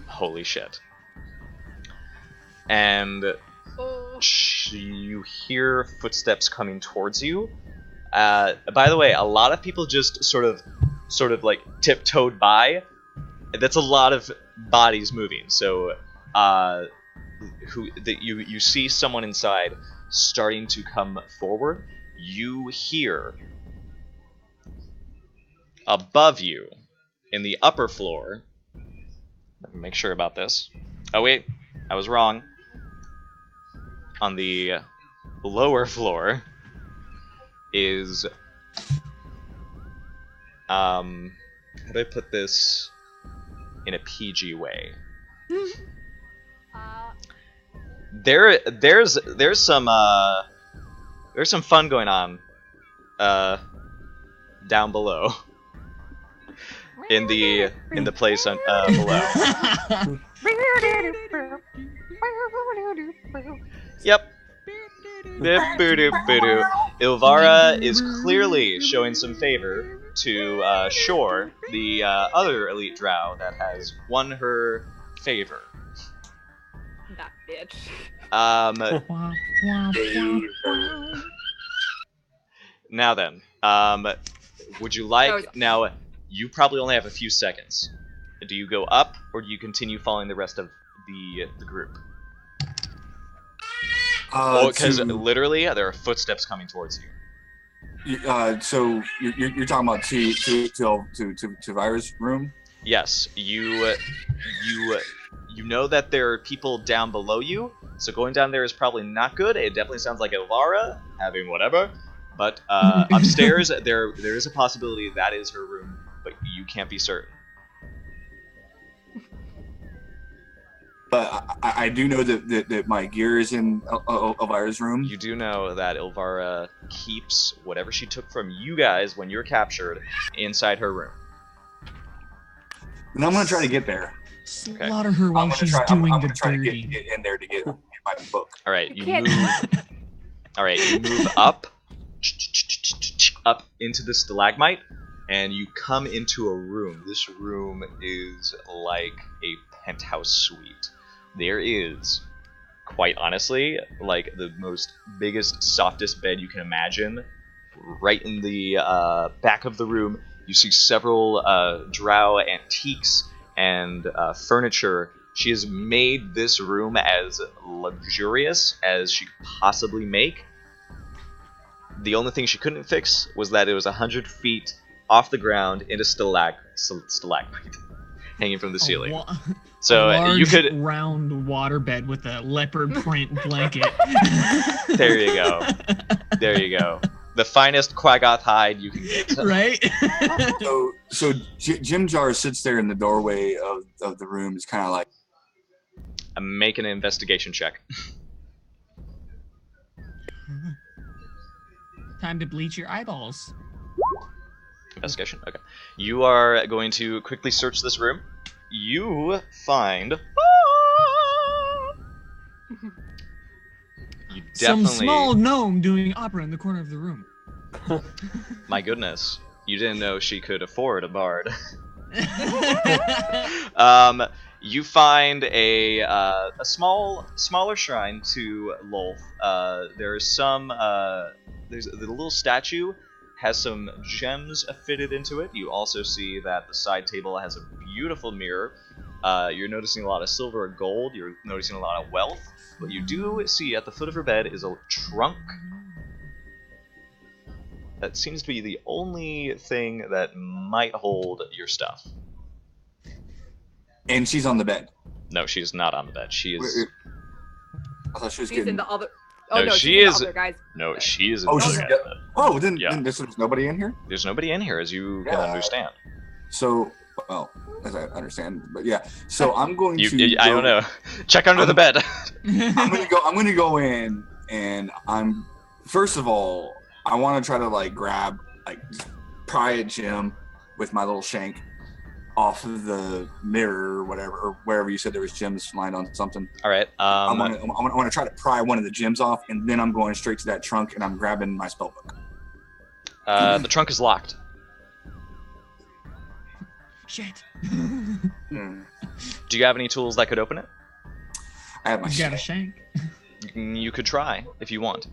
Holy shit. And you hear footsteps coming towards you. By the way, a lot of people just sort of like tiptoed by. That's a lot of bodies moving. So, you see someone inside starting to come forward. You hear above you in the upper floor. Let me make sure about this. Oh wait, I was wrong. On the lower floor is how do I put this in a PG way? There's some fun going on down below in the place below. Yep. Ilvara is clearly showing some favor to Shore, the other elite drow that has won her favor. That bitch. Now then, would you like... Now, you probably only have a few seconds. Do you go up, or do you continue following the rest of the group? Because literally, there are footsteps coming towards you. So you're talking about to Vira's room? Yes, you know that there are people down below you, so going down there is probably not good. It definitely sounds like Ilvara having whatever. But upstairs, there is a possibility that is her room, but you can't be certain. But I do know that my gear is in Elvira's room. You do know that Ilvara keeps whatever she took from you guys when you were captured inside her room. And I'm going to try to get there. Slaughter her while she's doing the dirty. Get in there to get my book. All right, you move up into the stalagmite, and you come into a room. This room is like a penthouse suite. There is, quite honestly, like the biggest, softest bed you can imagine, right in the back of the room, you see several drow antiques and furniture. She has made this room as luxurious as she could possibly make. The only thing she couldn't fix was that it was 100 feet off the ground in a stalagmite hanging from the ceiling. So a large, you could round waterbed with a leopard print blanket. There you go. There you go. The finest Quaggoth hide you can get. Right? So Jim Jar sits there in the doorway of the room. Is kind of like, Make an investigation check. Time to bleach your eyeballs. Investigation. Okay. You are going to quickly search this room. You find. You Some definitely. small gnome doing opera in the corner of the room. My goodness, you didn't know she could afford a bard. You find a smaller shrine to Lolth. There's the little statue has some gems fitted into it. You also see that the side table has a beautiful mirror. You're noticing a lot of silver and gold. You're noticing a lot of wealth. What you do see at the foot of her bed is a trunk. That seems to be the only thing that might hold your stuff. and she's on the bed. No, she's not on the bed. She is. I thought she was She's getting. in the other. Oh No, no, she she's in is- the other guys. No, she is. In Oh, the she's. bed. Oh, then Yeah. there's nobody in here. There's nobody in here, as you can Yeah. understand. So, well, as I understand, but yeah. So I'm going to. I don't know. Check under the bed. I'm gonna go in, and I'm. First of all, I want to try to pry at Jim with my little shank off of the mirror or whatever, or wherever you said there was gems lying on something. All right. I want to try to pry one of the gems off, and then I'm going straight to that trunk, and I'm grabbing my spellbook. The trunk is locked. Shit. Mm. Do you have any tools that could open it? I have my You got a shank. shank. You could try if you want.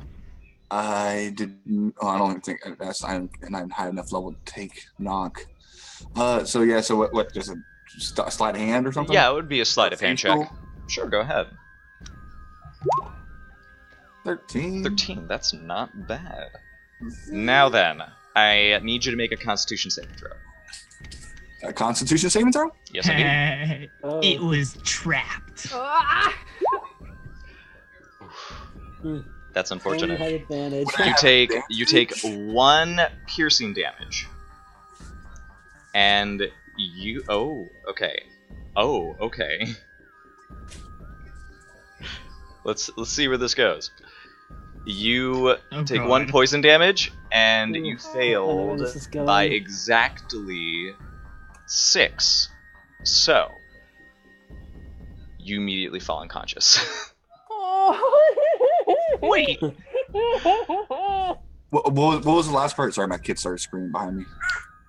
I didn't. Oh, I don't even think that's. I'm high enough level to take knock. So yeah. So what? Just a sleight of hand or something? Yeah, it would be a sleight of hand check. Facial? Sure, go ahead. 13. 13. That's not bad. Now then, I need you to make a Constitution saving throw. A Constitution saving throw? Yes, I do. Hey, Oh. it was trapped. Ah! That's unfortunate. Had advantage. You take 1 piercing damage, and you. Oh, okay. Oh, okay. Let's see where this goes. You take God. 1 poison damage, and Ooh, you I know where failed this is going. by exactly 6. So you immediately fall unconscious. Wait. What was the last part? Sorry, my kid started screaming behind me.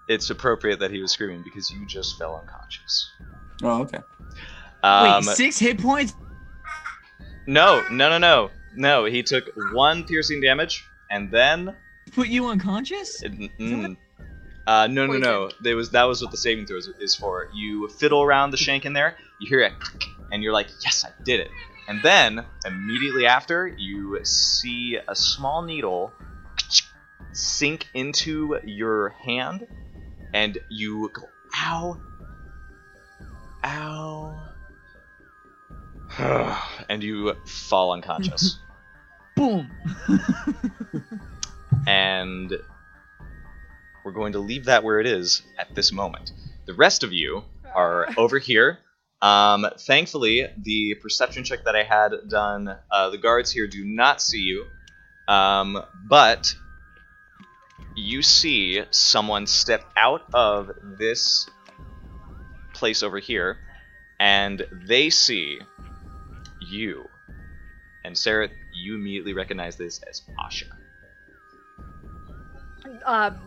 It's appropriate that he was screaming because you just fell unconscious. Oh, okay. Wait, 6 hit points? No. He took 1 piercing damage, and then Put you unconscious? no. That was what the saving throw is for. You fiddle around the shank in there. You hear it, and you're like, "Yes, I did it." And then immediately after, you see a small needle sink into your hand, and you go, "Ow, ow," and you fall unconscious. Boom. And we're going to leave that where it is at this moment. The rest of you are over here. Thankfully, the perception check that I had done, the guards here do not see you, but you see someone step out of this place over here, and they see you. And Sarah, you immediately recognize this as Asha.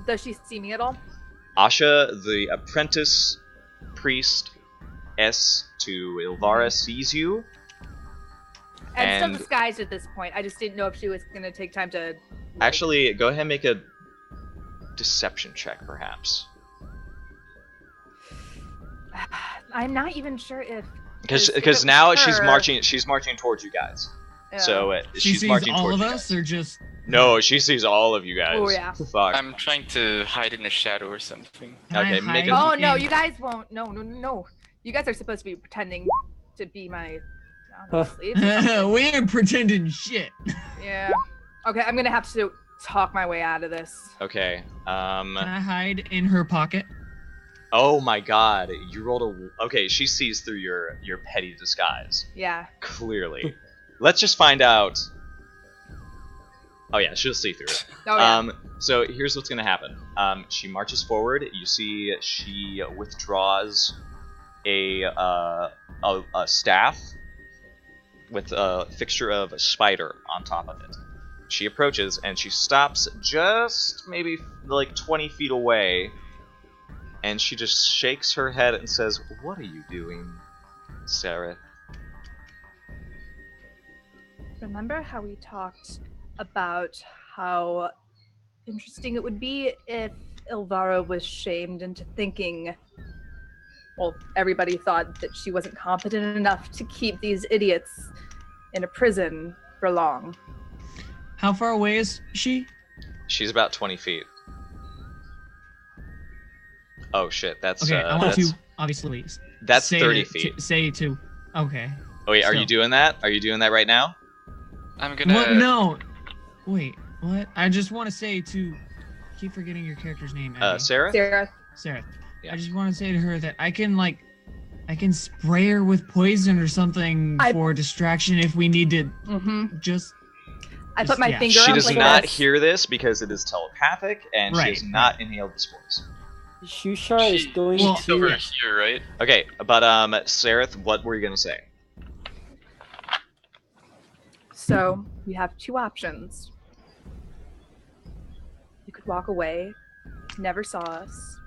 Does she see me at all? Asha, the apprentice priest to Ilvara, sees you. And And- still disguised at this point. I just didn't know if she was gonna take time to. Actually, go ahead and make a deception check, perhaps. I'm not even sure if Because now she's her- marching towards you guys. Yeah. So She she's sees marching all towards of you us, guys. or just No, she sees all of you guys. Oh, yeah. Fuck. I'm trying to hide in a shadow or something. Can I Okay, make hide a- Oh no, in- you guys won't. No. You guys are supposed to be pretending to be my slaves or something. we ain't pretending shit. Yeah. Okay, I'm gonna have to talk my way out of this. Okay. Can I hide in her pocket? Oh my God! You rolled a. Okay, she sees through your petty disguise. Yeah. Clearly. Let's just find out. Oh yeah, she'll see through it. Oh yeah. So here's what's gonna happen. She marches forward. You see, she withdraws a staff with a fixture of a spider on top of it. She approaches and she stops just maybe like 20 feet away, and she just shakes her head and says, "What are you doing, Sarah?" Remember how we talked about how interesting it would be if Ilvara was shamed into thinking, well, everybody thought that she wasn't competent enough to keep these idiots in a prison for long. How far away is she? She's about 20 feet. Oh shit, that's Okay, I want that's, to obviously. that's say 30 to- feet. say to. Okay. Oh wait, are so- you doing that? Are you doing that right now? I'm gonna. What? No. Wait. What? I just want to say to. Keep forgetting your character's name. Abby. Sarah? Sarah. I just want to say to her that I can spray her with poison or something for distraction if we need to. Just. I put my Yeah. finger She up does like not this. hear this because it is telepathic, and she Right, has not inhaled the spores. Shushar is going Well, She's over to. here, right? Okay, but Sareth, what were you gonna say? So you have two options. You could walk away, never saw us,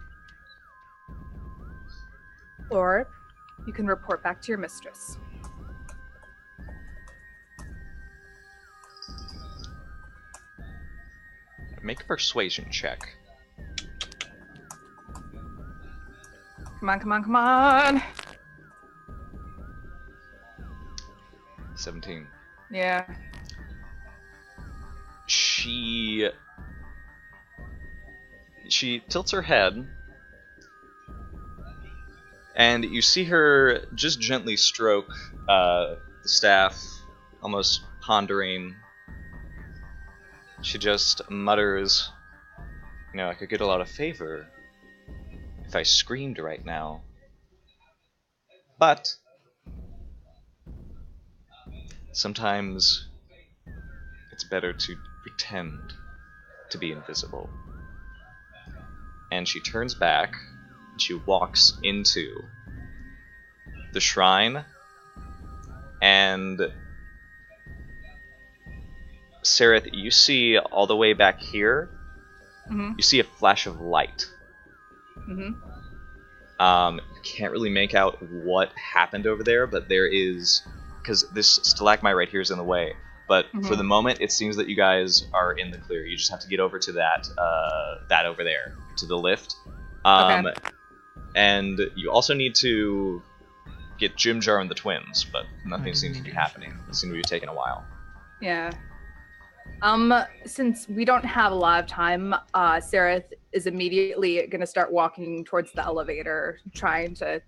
or you can report back to your mistress. Make a persuasion check. Come on. 17. Yeah. She tilts her head, and you see her just gently stroke the staff, almost pondering. She just mutters, I could get a lot of favor if I screamed right now. But sometimes it's better to pretend to be invisible. And she turns back, and she walks into the shrine, and Sarah, you see all the way back here, Mm-hmm. you see a flash of light. Mm-hmm. You can't really make out what happened over there, but there is, because this stalagmite right here is in the way. But for the moment, it seems that you guys are in the clear. You just have to get over to that over there, to the lift. Okay. And you also need to get Jimjar and the twins, but nothing seems to be happening. It seems to be taking a while. Yeah. Since we don't have a lot of time, Sarah is immediately gonna start walking towards the elevator, trying to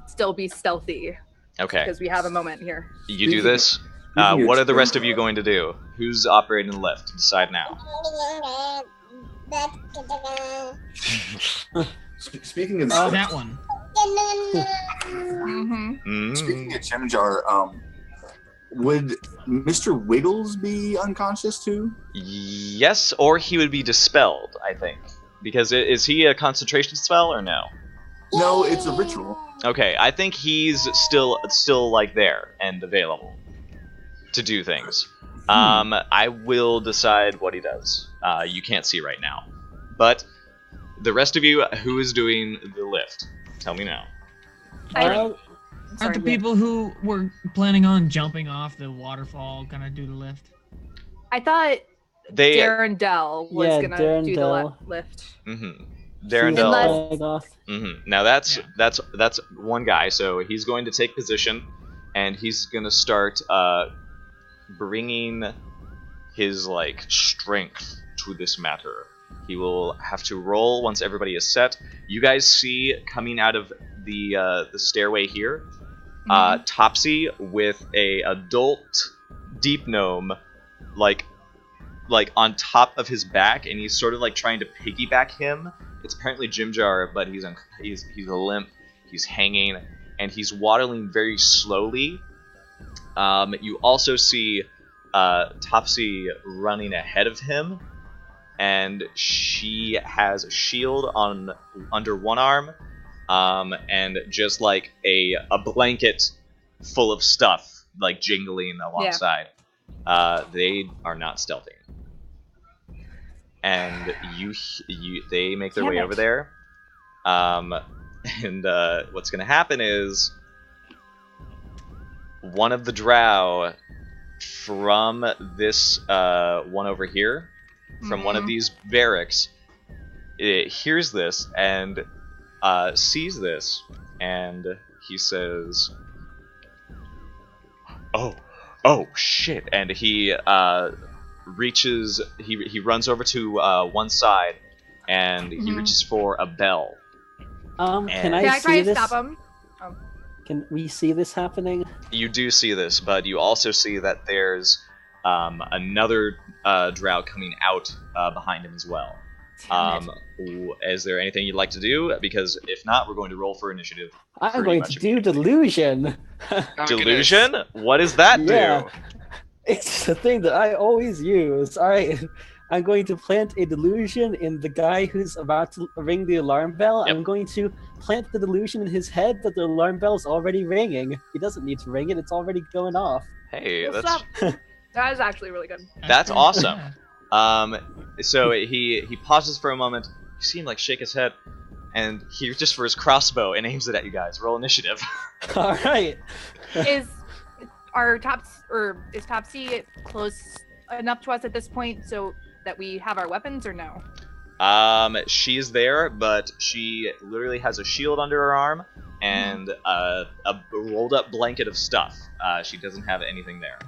still be stealthy. Okay. Because we have a moment here. You do this. What are the rest of you going to do? Who's operating the lift? Decide now. Speaking of that one. Mm-hmm. Speaking of Chimjar, would Mr. Wiggles be unconscious too? Yes, or he would be dispelled, I think. Because is he a concentration spell or no? No, it's a ritual. Okay, I think he's still like there and available to do things. I will decide what he does. You can't see right now. But the rest of you, who is doing the lift? Tell me now. Aren't the people who were planning on jumping off the waterfall gonna do the lift? I thought They. Darendelle was Yeah, gonna do the Darendelle. lift. Darendelle. Flag off. Now that's one guy. So he's going to take position, and he's going to start bringing his like strength to this matter. He will have to roll once everybody is set. You guys see coming out of the stairway here, Topsy with a adult deep gnome, like on top of his back, and he's sort of like trying to piggyback him. It's apparently Jimjar, but he's a limp. He's hanging, and he's waddling very slowly. You also see Topsy running ahead of him, and she has a shield under one arm, and just like a blanket full of stuff like jingling alongside. They are not stealthing, and they make their way over there. And what's gonna happen is one of the drow from this one over here, from one of these barracks, it hears this and sees this, and he says, "Oh shit!" And he reaches, he runs over to one side, and he reaches for a bell. Can I try to stop him? Oh. Can we see this happening? You do see this, but you also see that there's another drow coming out behind him as well. Is there anything you'd like to do? Because if not, we're going to roll for initiative. I'm going to do delusion. Delusion? What does that do? It's the thing that I always use. Alright, I'm going to plant a delusion in the guy who's about to ring the alarm bell. Yep. I'm going to plant the delusion in his head that the alarm bell's already ringing. He doesn't need to ring it, it's already going off. Hey, Well, that is actually really good. That's awesome. So he pauses for a moment. You see him like shake his head, and he reaches for his crossbow and aims it at you guys. Roll initiative. Alright. Is Topsy close enough to us at this point so that we have our weapons, or no? She's there, but she literally has a shield under her arm and a rolled up blanket of stuff. She doesn't have anything there.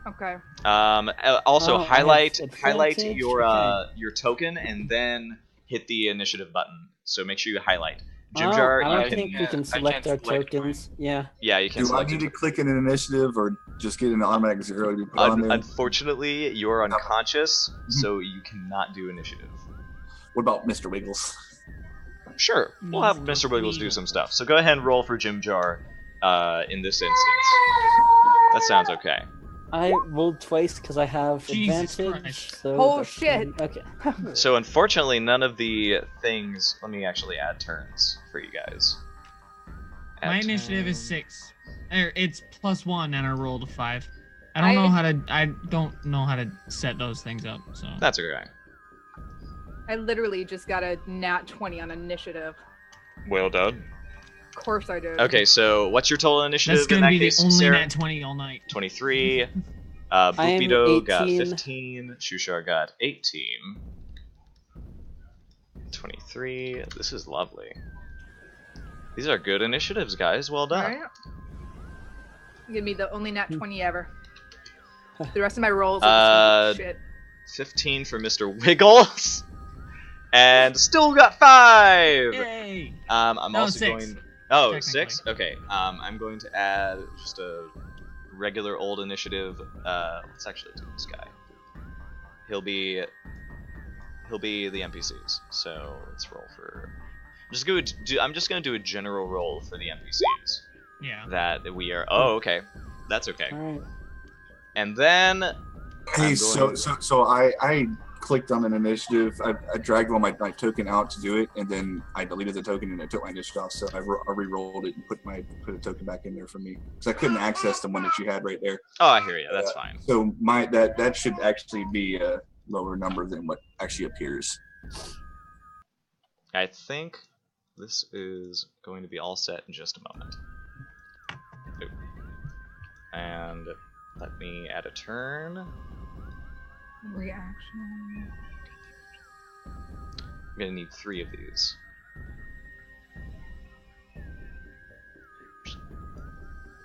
Okay. Also, highlight advantage? your token and then hit the initiative button. So make sure you highlight. Jimjar, I you can. think we can select our tokens. Yeah. Yeah, you can. Do I need to click in an initiative or just get an automatic 0 to be put on there? Unfortunately, you're unconscious, so you cannot do initiative. What about Mr. Wiggles? Sure, we'll have Mr. Wiggles do some stuff. So go ahead and roll for Jimjar in this instance. That sounds okay. I rolled twice because I have Jesus advantage. Christ. So Oh, that's shit. Okay. So unfortunately, none of the things. Let me actually add turns for you guys. My initiative is 6. It's +1, and I rolled a 5. I don't know how to set those things up. So That's okay. I literally just got a nat 20 on initiative. Well done. Of course I did. Okay, so what's your total initiative that's in gonna that be case, the only Sarah? nat 20 all night. 23. I'm Boopido got 18. 15. Shushar got 18. 23. This is lovely. These are good initiatives, guys. Well done. Alright. Give me the only nat 20 ever. The rest of my rolls are just shit. 15 for Mr. Wiggles. And still got 5! Yay! I'm No, also 6. going... Oh, Technically. 6? Okay. I'm going to add just a regular old initiative. Let's actually do this guy. He'll be the NPCs. So let's roll for... I'm just going to do a general roll for the NPCs. Yeah. That we are... Oh, okay. That's okay. Alright. And then... Hey, so I clicked on an initiative. I dragged my token out to do it, and then I deleted the token and I took my initiative off. So I re-rolled it and put a token back in there for me because I couldn't access the one that you had right there. Oh, I hear you. That's fine. So that should actually be a lower number than what actually appears. I think this is going to be all set in just a moment. And let me add a turn. Reaction. I'm gonna need 3 of these.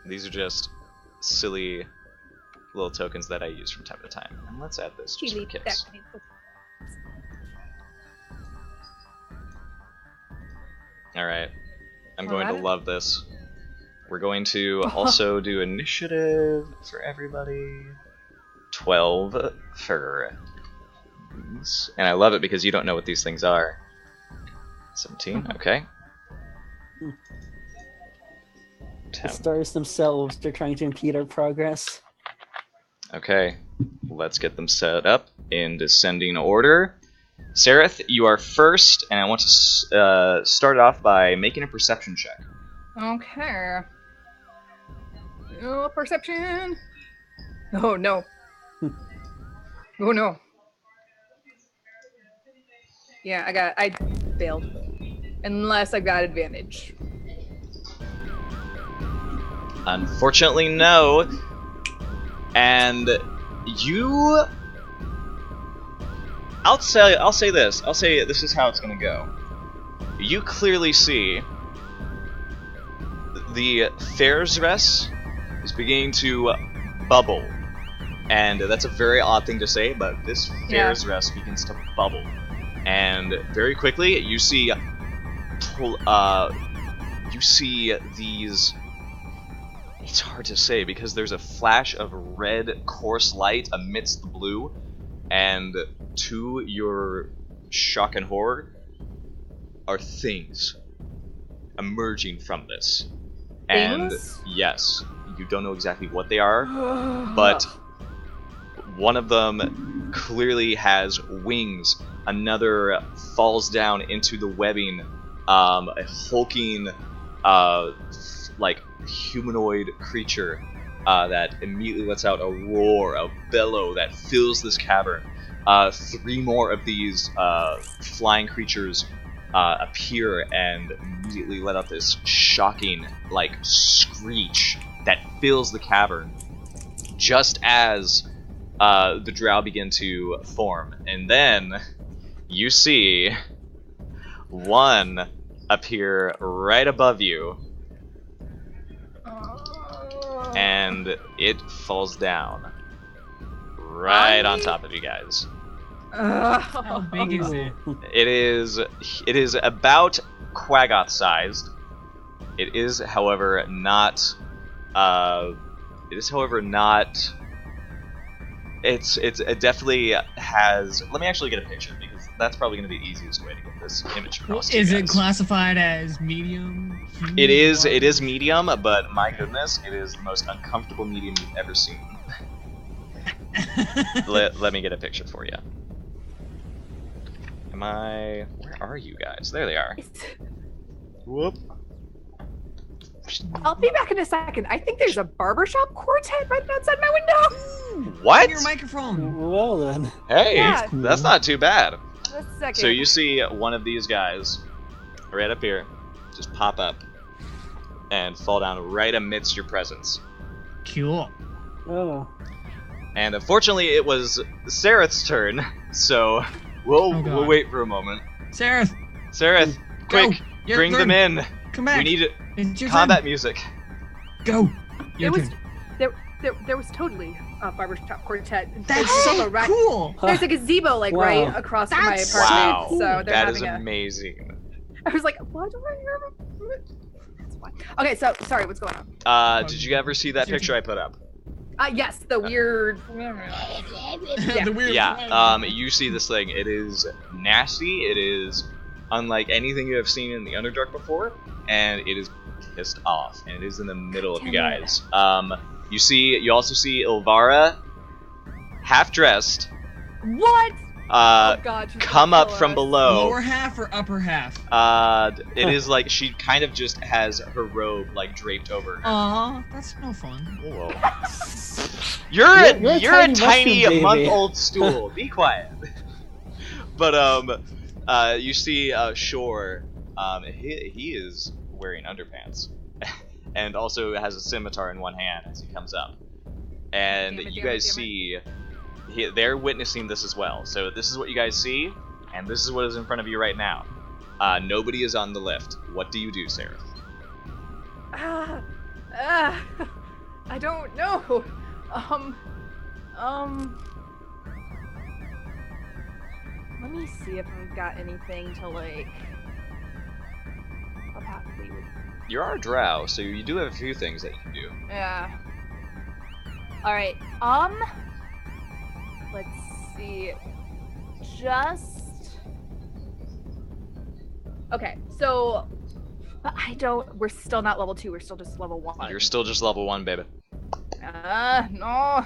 These are just silly little tokens that I use from time to time. And let's add this just for kicks. Alright. I'm going to love this. We're going to also do initiative for everybody. 12 for these. And I love it because you don't know what these things are. 17, okay. The 10. stars themselves, they're trying to impede our progress. Okay, let's get them set up in descending order. Sereth, you are first, and I want to start off by making a perception check. Okay. Oh, perception. Oh no. Oh no. Yeah, I failed. Unless I got advantage. Unfortunately, no. And you... I'll say this. I'll say this is how it's gonna go. You clearly see the Fairsress is beginning to bubble. And that's a very odd thing to say, but this Fairsress begins to bubble. And very quickly, you see these... It's hard to say because there's a flash of red coarse light amidst the blue, and to your shock and horror are things emerging from this. And yes, you don't know exactly what they are, but one of them clearly has wings. Another falls down into the webbing, a hulking, like humanoid creature that immediately lets out a roar, a bellow that fills this cavern. 3 more of these flying creatures appear and immediately let out this shocking, like, screech that fills the cavern just as the drow begin to form. And then you see one appear right above you, and it falls down right on top of you guys. How big is it? It is about Quaggoth sized. It is, however, not. It definitely has. Let me actually get a picture because that's probably going to be the easiest way to get this image across. Is it classified as medium? It is. It is medium, but my goodness, it is the most uncomfortable medium you've ever seen. Let me get a picture for you. Where are you guys? There they are. Whoop. I'll be back in a second. I think there's a barbershop quartet right outside my window. What? Your microphone. Well then. Hey, Yeah. that's not too bad. Just a second. So you see one of these guys right up here just pop up and fall down right amidst your presence. Cool. Oh. And unfortunately, it was Sereth's turn, so we'll wait for a moment. Sereth, Quick, Your bring turn. them in. come back. We need It's your combat turn. music. Go. Your It was turn. there was totally a barbershop quartet. That's There's so right, cool. There's a gazebo like Wow. right across from my That's apartment, Wow, so they're that is having amazing. I was like, what do I hear? That's fine. Okay, so sorry, what's going on? Did you ever see that It's your picture I put up? Yes, the weird. The weird. Yeah. You see this thing. It is nasty. It is unlike anything you have seen in the Underdark before, and it is pissed off. And it is in the middle of you guys. You also see Ilvara, half dressed. What? Oh God! she's Come gonna up kill from us. below. Lower half or upper half? It is like she kind of just has her robe like draped over her. Aw, that's no fun. Whoa. You're a You're a tiny mushroom baby. month-old stool. Be quiet. But you see Shore. He is wearing underpants, and also has a scimitar in one hand as he comes up. And Damn it, you damn it, guys damn it. see they're witnessing this as well. So this is what you guys see, and this is what is in front of you right now. Nobody is on the lift. What do you do, Sarah? I don't know. Let me see if I've got anything to like. Telepathically. You are a drow, so you do have a few things that you can do. Yeah. All right. Let's see. Okay. So, I don't. We're still not level 2. We're still just level 1. You're still just level 1, baby. No.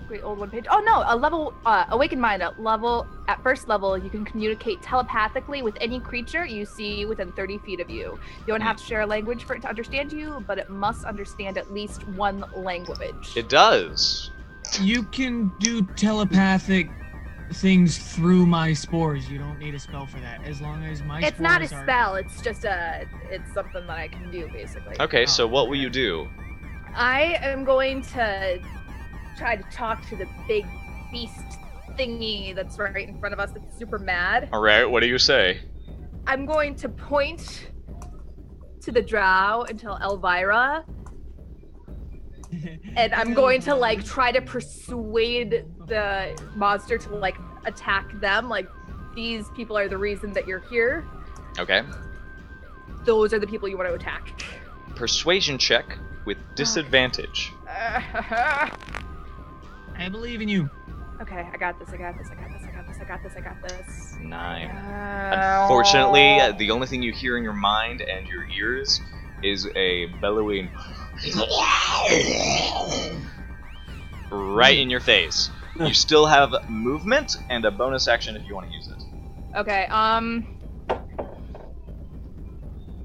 Great old one page. Oh no, a level awakened mind. At first level, you can communicate telepathically with any creature you see within 30 feet of you. You don't have to share a language for it to understand you, but it must understand at least one language. It does. You can do telepathic things through my spores. You don't need a spell for that. As long as my It's spores not a are... spell. It's just it's something that I can do basically. Okay, so what will you do? I am going to try to talk to the big beast thingy that's right in front of us that's super mad. Alright, what do you say? I'm going to point to the drow and tell Elvira, and I'm going to like try to persuade the monster to like attack them. Like, these people are the reason that you're here. Okay. Those are the people you want to attack. Persuasion check with disadvantage. I believe in you. Okay, I got this. 9. Unfortunately, the only thing you hear in your mind and your ears is a bellowing right in your face. You still have movement and a bonus action if you want to use it. Okay,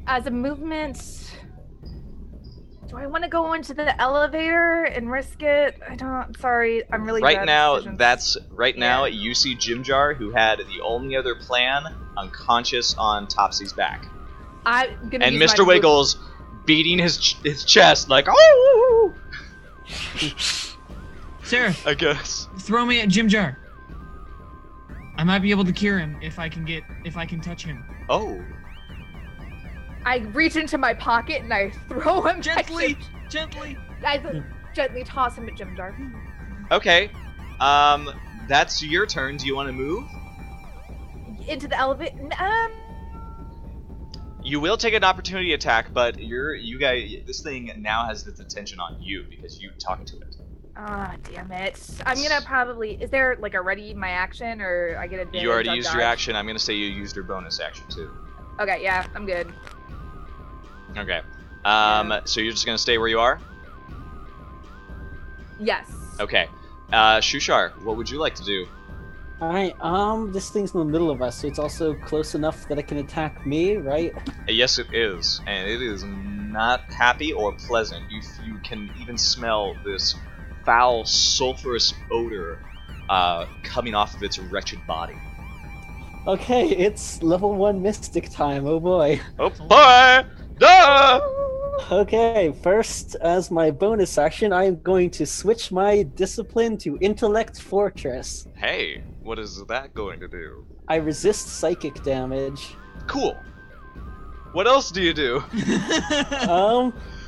as a movement, do I want to go into the elevator and risk it? Sorry, I'm really Right bad now, at decisions. now you see Jimjar, who had the only other plan, unconscious on Topsy's back. I'm gonna And use Mr. my Wiggles beating his chest like, oh! Sarah, I guess. throw me at Jim Jar. I might be able to cure him if I can touch him. Oh. I reach into my pocket and I throw him Gently. I gently toss him at Jimjar. Okay. That's your turn. Do you want to move? Into the elevator. You will take an opportunity attack, but this thing now has its attention on you because you talked to it. Ah, damn it. I'm gonna probably. Is there like a ready my action or I get advantage? You already on used dodge? your action. I'm gonna say you used your bonus action too. Okay, yeah, I'm good. Okay. So you're just gonna stay where you are? Yes. Okay. Shushar, what would you like to do? Alright, this thing's in the middle of us, so it's also close enough that it can attack me, right? Yes, it is, and it is not happy or pleasant. You can even smell this foul, sulfurous odor coming off of its wretched body. Okay, it's level 1 mystic time, oh boy. Oh boy! Duh! Okay, first, as my bonus action, I am going to switch my discipline to Intellect Fortress. Hey, what is that going to do? I resist psychic damage. Cool. What else do you do?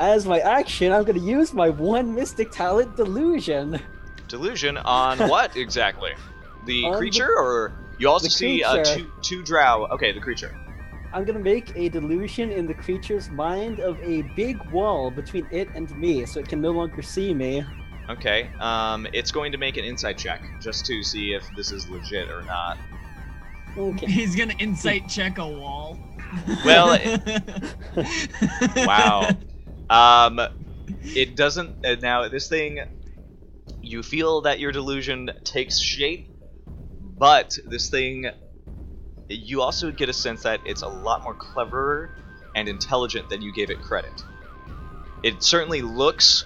As my action, I'm going to use my 1 mystic talent, Delusion. Delusion on what exactly? The On creature, or you also the see creature. two drow? Okay, the creature. I'm going to make a delusion in the creature's mind of a big wall between it and me, so it can no longer see me. Okay, it's going to make an insight check just to see if this is legit or not. Okay. He's gonna insight check a wall. Well, wow. It doesn't. Now, this thing, you feel that your delusion takes shape, but this thing, you also get a sense that it's a lot more cleverer and intelligent than you gave it credit. It certainly looks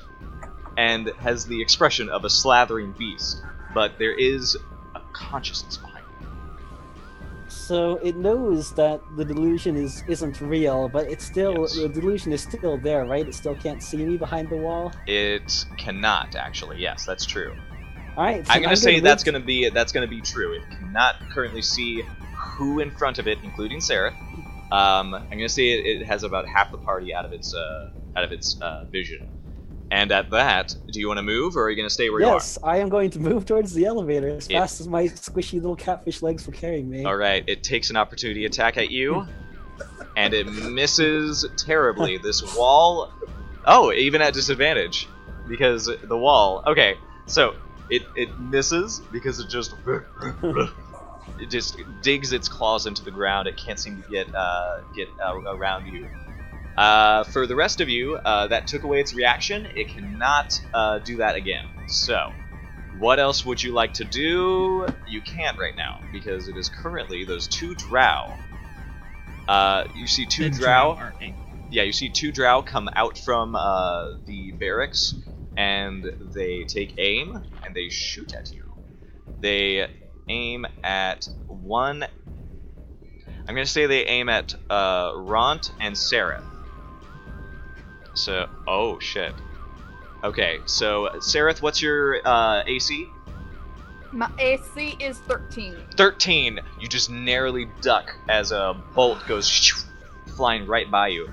and has the expression of a slathering beast, but there is a consciousness behind it. So it knows that the delusion isn't real, but it's still Yes. the delusion is still there, right? It still can't see me behind the wall. It cannot actually. Yes, that's true. All right, I'm gonna say move- that's gonna be true. It cannot currently see who in front of it, including Sarah. I'm gonna say it has about half the party out of its vision. And at that, do you want to move, or are you gonna stay where Yes, I am going to move towards the elevator as It- fast as my squishy little catfish legs will carry me. you are? All right. It takes an opportunity attack at you, and it misses terribly. This wall. Oh, even at disadvantage, because the wall. Okay, so it misses because it just. It just digs its claws into the ground. It can't seem to get around you. For the rest of you, that took away its reaction. It cannot do that again. So, what else would you like to do? You can't right now because it is currently those two drow. You see two The drow. army. Yeah, you see two drow come out from the barracks, and they take aim and they shoot at you. They aim at one. I'm gonna say they aim at Ront and Sarah. So, oh shit. Okay, so Sareth, what's your AC? My AC is 13. 13. You just narrowly duck as a bolt goes flying right by you.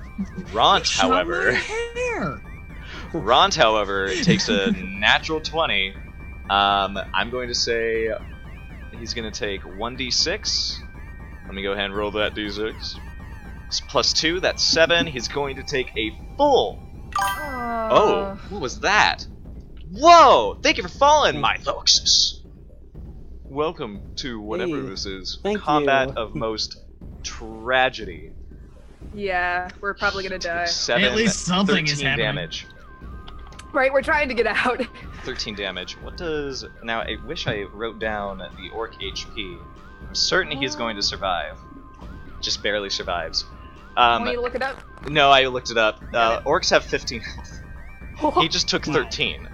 Ront, Shot however, my hair. Ront, however, takes a natural 20. I'm going to say he's going to take 1d6. Let me go ahead and roll that d6. It's plus 2, that's 7. He's going to take a full. Oh, what was that? Whoa! Thank you for falling, my Thoxis. Welcome to whatever Hey, this is. thank Combat you. of most tragedy. Yeah, we're probably gonna die. 7, At least something 13 is happening. damage. Right, we're trying to get out. 13 damage. What does... Now, I wish I wrote down the orc HP. I'm certain he's going to survive. Just barely survives. Want me to look it up? No, I looked it up. Got it. Orcs have 15 health. He just took 13.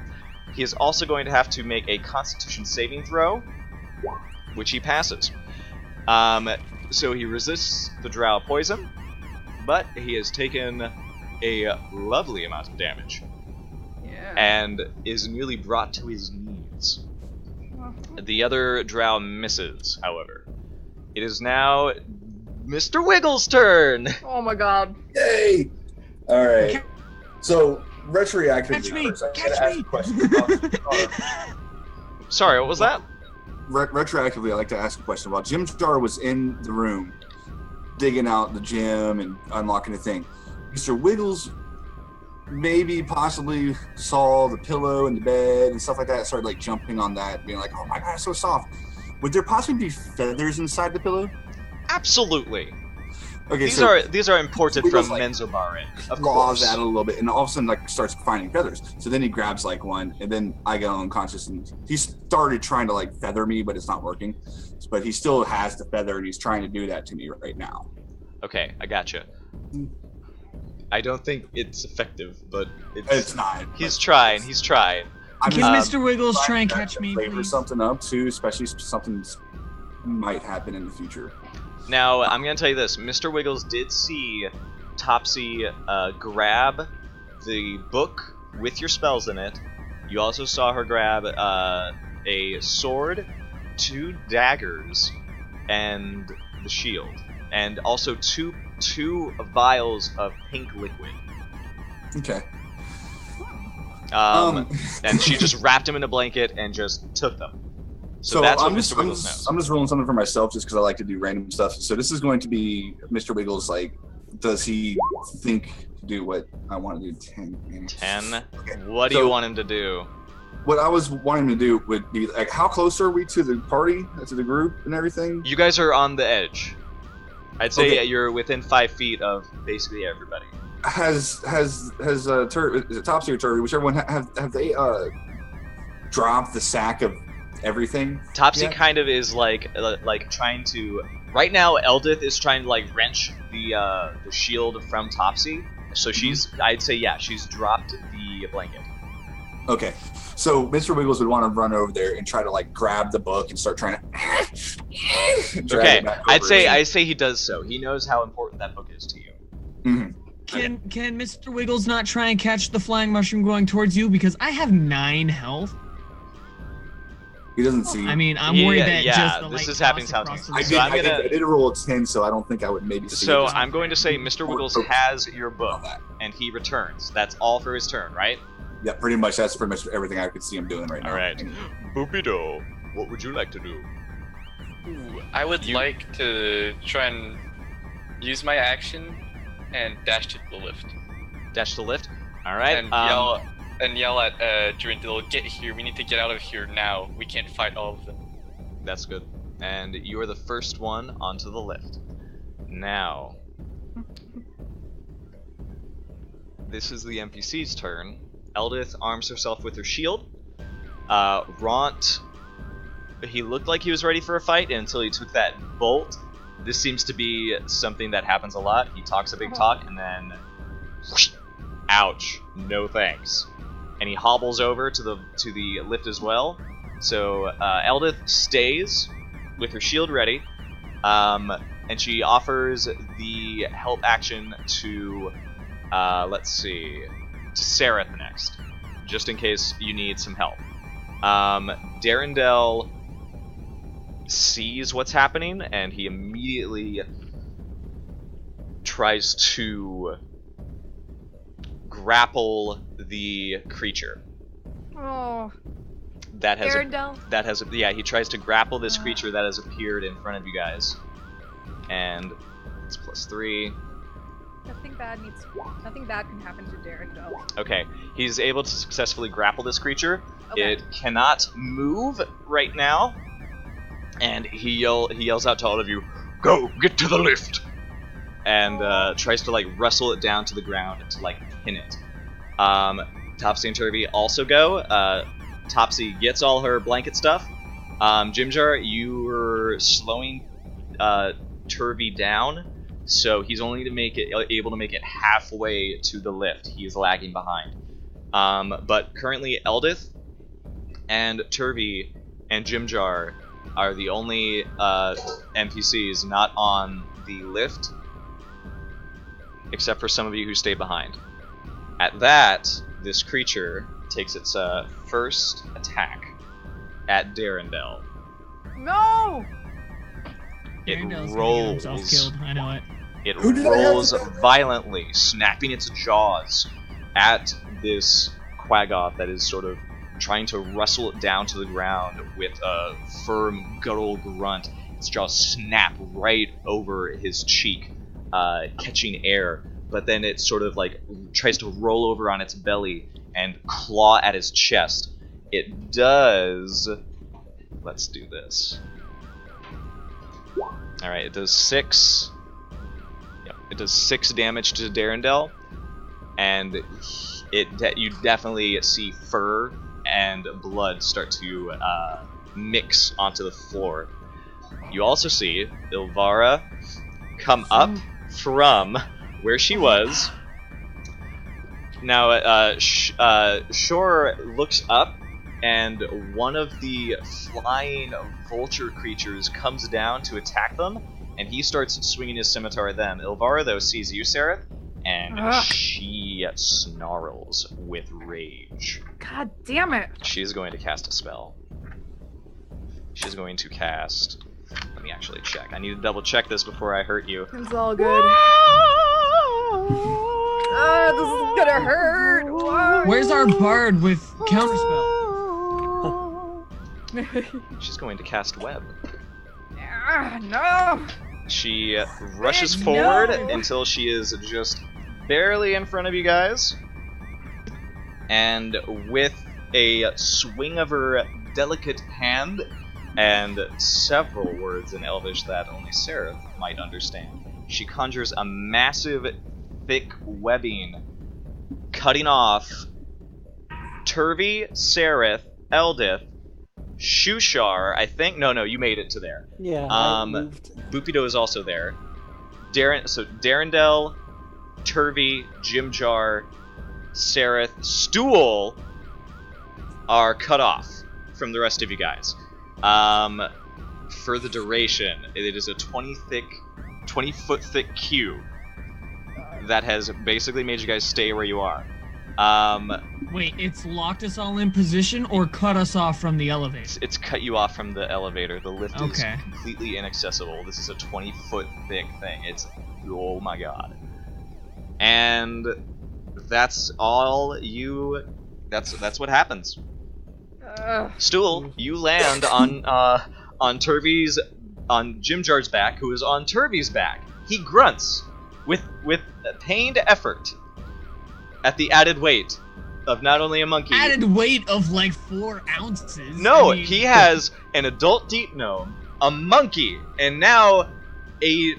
He is also going to have to make a Constitution saving throw, which he passes. So he resists the drow poison, but he has taken a lovely amount of damage Yeah. and is nearly brought to his knees. The other drow misses, however. It is now Mr. Wiggles' turn. Oh my god. Yay! All right. So retroactively, Catch me! first, I gotta Catch ask me! a question. Sorry, what was that? Retroactively, I like to ask a question. While Jim Jar was in the room, digging out the gem and unlocking the thing, Mr. Wiggles maybe possibly saw the pillow in the bed and stuff like that. Started like jumping on that, being like, "Oh my god, it's so soft." Would there possibly be feathers inside the pillow? Absolutely. Okay, These so are imported Wiggles, from like, Menzoberran. Of claws course. at it a little bit, and all of a sudden like starts finding feathers. So then he grabs like one, and then I get unconscious, and he started trying to like feather me, but it's not working. But he still has the feather, and he's trying to do that to me right now. Okay, I gotcha. I don't think it's effective, but It's not. He's trying. He's trying. I'm Can just Mr. Wiggles try and trying catch to me, flavor please? something up too, especially something might happen in the future. Now, I'm going to tell you this. Mr. Wiggles did see Topsy grab the book with your spells in it. You also saw her grab a sword, 2 daggers, and the shield. And also two vials of pink liquid. Okay. And she just wrapped him in a blanket and just took them. So, So that's I'm what just, Mr. Wiggles knows. I'm just rolling something for myself just because I like to do random stuff. So this is going to be Mr. Wiggles. Like, does he think to do what I want to do? 10. 10? Okay. What do So- you want him to do? What I was wanting to do would be like, how close are we to the party, to the group, and everything? You guys are on the edge. I'd say Okay. you're within 5 feet of basically everybody. Has Turd, is it Topsy or Turd, whichever one, have they dropped the sack of everything? Topsy Yeah. kind of is like trying to. Right now, Eldith is trying to like wrench the shield from Topsy. So she's, I'd say, yeah, she's dropped the blanket. Okay. So Mr. Wiggles would want to run over there and try to like grab the book and start trying to drag Okay, it back I'd over his- say he does so. He knows how important that book is to you. Mhm. Can Mr. Wiggles not try and catch the flying mushroom going towards you? Because I have 9 health. He doesn't see. I mean, I'm worried that yeah, just the this light is happening toss across simultaneously. the So room. I'm I did a roll of 10, so I don't think I would maybe see So it. I'm going to say Mr. Wiggles has your book, and he returns. That's all for his turn, right? Yeah, pretty much. That's pretty much everything I could see him doing right now. All right. Boopido, what would you like to do? Ooh, I would like to try and use my action and dash to the lift. Dash to lift. All right. And yell at Durandil, get here. We need to get out of here now. We can't fight all of them. That's good. And you are the first one onto the lift. Now, this is the NPC's turn. Eldith arms herself with her shield. Ront, he looked like he was ready for a fight until he took that bolt. This seems to be something that happens a lot. He talks a big talk and then, whoosh, ouch, no thanks. And he hobbles over to the lift as well. So Eldith stays with her shield ready, and she offers the help action to, let's see, to Sereth next, just in case you need some help. Darendel sees what's happening, and he immediately tries to grapple the creature. Oh, That has Darendel. he tries to grapple this creature that has appeared in front of you guys, and it's +3. Nothing bad can happen to Darendel. Okay, he's able to successfully grapple this creature. Okay. It cannot move right now, and he yells out to all of you, "Go, get to the lift!" And tries to like wrestle it down to the ground to like pin it. Topsy and Turvy also go. Topsy gets all her blanket stuff. Jimjar, you were slowing Turvy down, so he's only able to make it halfway to the lift. He is lagging behind. But currently, Eldith and Turvy and Jimjar are the only NPCs not on the lift, except for some of you who stay behind. At that, this creature takes its first attack at Darendel. No! It Darendel's gonna get rolls. himself killed. I know it. It Who did I have rolls violently, snapping its jaws at this Quaggoth that is sort of trying to wrestle it down to the ground with a firm, guttural grunt. Its jaws snap right over his cheek, catching air. But then it sort of like tries to roll over on its belly and claw at his chest. It does... Let's do this. Alright, it does 6... Yep, it does 6 damage to Darendel. And you definitely see fur and blood start to mix onto the floor. You also see Ilvara come up from where she was. Now, Shore looks up, and one of the flying vulture creatures comes down to attack them, and he starts swinging his scimitar at them. Ilvara, though, sees you, Sereth, and she snarls with rage. God damn it. She's going to cast a spell. She's going to cast... Let me actually check. I need to double check this before I hurt you. It's all good. This is gonna hurt. Why? Where's our bard with counterspell? She's going to cast Web. No. She rushes Red, forward no. until she is just barely in front of you guys. And with a swing of her delicate hand and several words in Elvish that only Sereth might understand, she conjures a massive, thick webbing, cutting off Turvy, Sereth, Eldith, Shushar, I think. No, you made it to there. Yeah, I moved. Boopido is also there. Darendel, Turvy, Jimjar, Sereth, Stool, are cut off from the rest of you guys. For the duration, it is a 20-foot thick cube that has basically made you guys stay where you are. Wait, it's locked us all in position or cut us off from the elevator? It's cut you off from the elevator. The lift is Okay. completely inaccessible. This is a 20-foot thick thing. It's, oh my god. And that's all you. That's what happens. Stool, you land on Jimjar's back, who is on Turvey's back. He grunts with pained effort at the added weight of not only a monkey. Added weight of like 4 ounces. No, I mean, he has an adult deep gnome, a monkey, and now a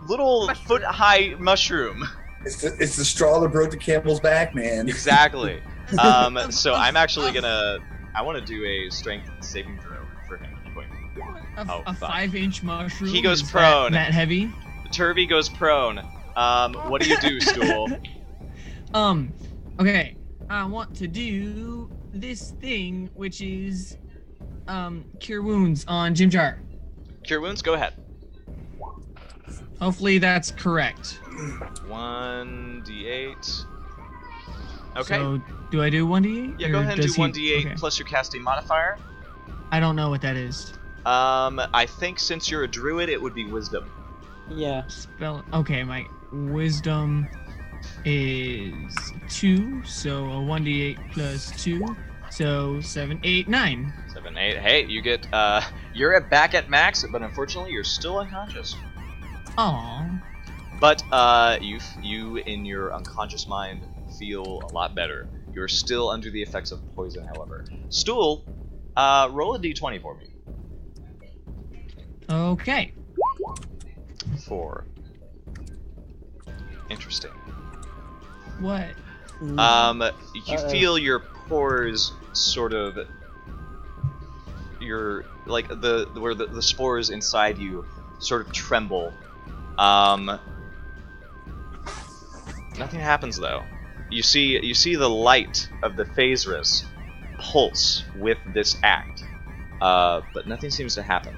little foot-high mushroom. It's the straw that broke the camel's back, man. Exactly. So I'm actually gonna. I want to do a strength saving throw for him. Quick. A fuck. 5-inch mushroom. He goes is prone. That heavy. Turvey goes prone. What do you do, Stool? Okay. I want to do this thing, which is cure wounds on Jimjar. Cure wounds. Go ahead. Hopefully that's correct. 1d8. Okay. So, do I do 1d8? Yeah, go ahead and do 1d8 okay. plus your casting modifier. I don't know what that is. I think since you're a druid, it would be wisdom. Yeah. Spell. Okay, my wisdom is 2, so a 1d8 plus 2, so 7, 8, 9. 7, 8. Hey, you get. You're back at max, but unfortunately, you're still unconscious. Aww. But you in your unconscious mind feel a lot better. You're still under the effects of poison, however. Stool, roll a d20 for me. Okay. 4. Interesting. What? You feel your pores sort of. Your like where the spores inside you sort of tremble. Nothing happens though. You see the light of the Phaserus pulse with this act, but nothing seems to happen.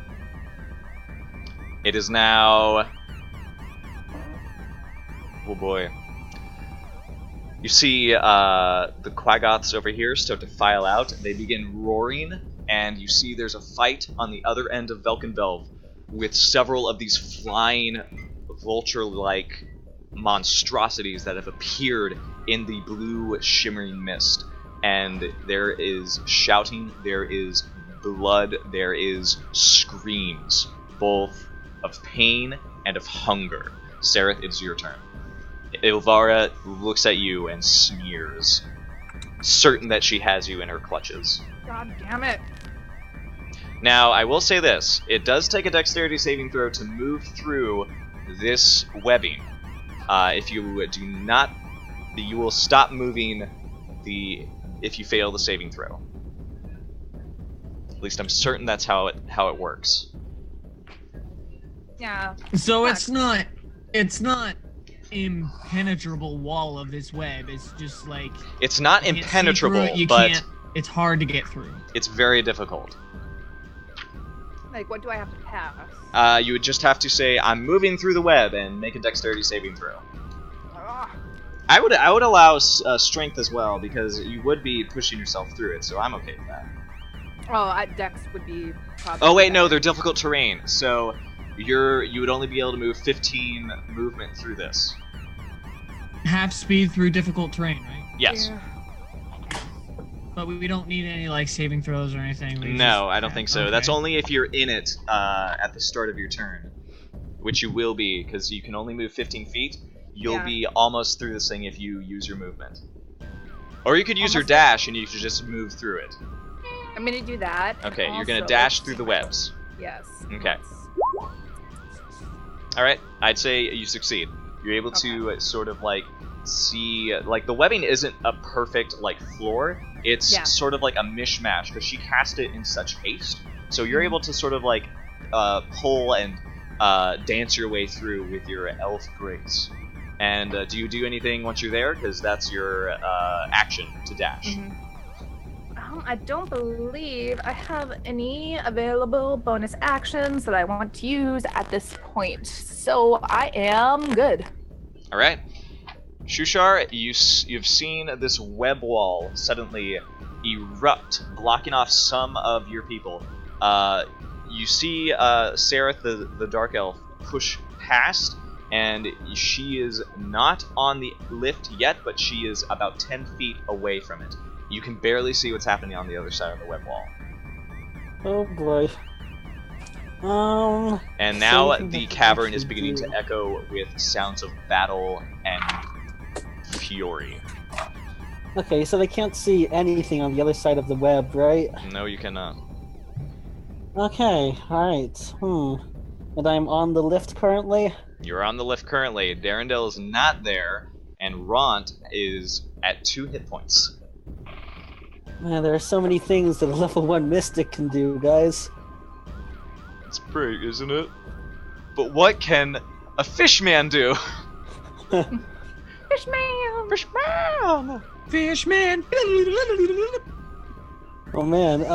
It is now. Oh boy. You see the Quaggoths over here start to file out. They begin roaring, and you see there's a fight on the other end of Velkynvelve with several of these flying vulture-like monstrosities that have appeared in the blue shimmering mist. And there is shouting, there is blood, there is screams, both of pain and of hunger. Sereth, it's your turn. Ilvara looks at you and sneers, certain that she has you in her clutches. God damn it. Now, I will say this. It does take a dexterity saving throw to move through this webbing. If you do not, you will stop moving if you fail the saving throw. At least I'm certain that's how it works. Yeah. So Fuck. it's not impenetrable wall of this web. It's just like It's not you can't see impenetrable, through it, but it's hard to get through. it's very difficult. Like, what do I have to pass? You would just have to say, "I'm moving through the web," and make a dexterity saving throw. Ugh. I would allow strength as well, because you would be pushing yourself through it, so I'm okay with that. Oh, at Dex would be probably. Oh wait, no, better. they're difficult terrain, so you would only be able to move 15 movement through this. Half speed through difficult terrain, right? Yes. Yeah. But we don't need any like saving throws or anything. No, I don't think so. Okay. That's only if you're in it at the start of your turn, which you will be, because you can only move 15 feet. You'll Yeah. be almost through this thing if you use your movement. Or you could use your Almost. dash and you could just move through it. I'm gonna do that. and Okay, you're gonna also- dash through the webs. Yes. Okay. Alright, I'd say you succeed. You're able to sort of like see, like the webbing isn't a perfect like floor. It's Yeah. sort of like a mishmash because she cast it in such haste. So you're able to sort of like pull and dance your way through with your elf grace. And do you do anything once you're there? Because that's your action to dash. Mhm. I don't believe I have any available bonus actions that I want to use at this point, so I am good. All right. Shushar, you've seen this web wall suddenly erupt, blocking off some of your people. You see Sereth, the Dark Elf, push past, and she is not on the lift yet, but she is about 10 feet away from it. You can barely see what's happening on the other side of the web wall. Oh boy. And now the cavern is beginning to echo with sounds of battle and fury. Okay, so they can't see anything on the other side of the web, right? No, you cannot. Okay, alright. And I'm on the lift currently? You're on the lift currently. Darendelle is not there, and Ront is at 2 hit points. Man, there are so many things that a level 1 mystic can do, guys. It's great, isn't it? But what can a fishman do? Fishman! Fishman! Fishman! Oh man,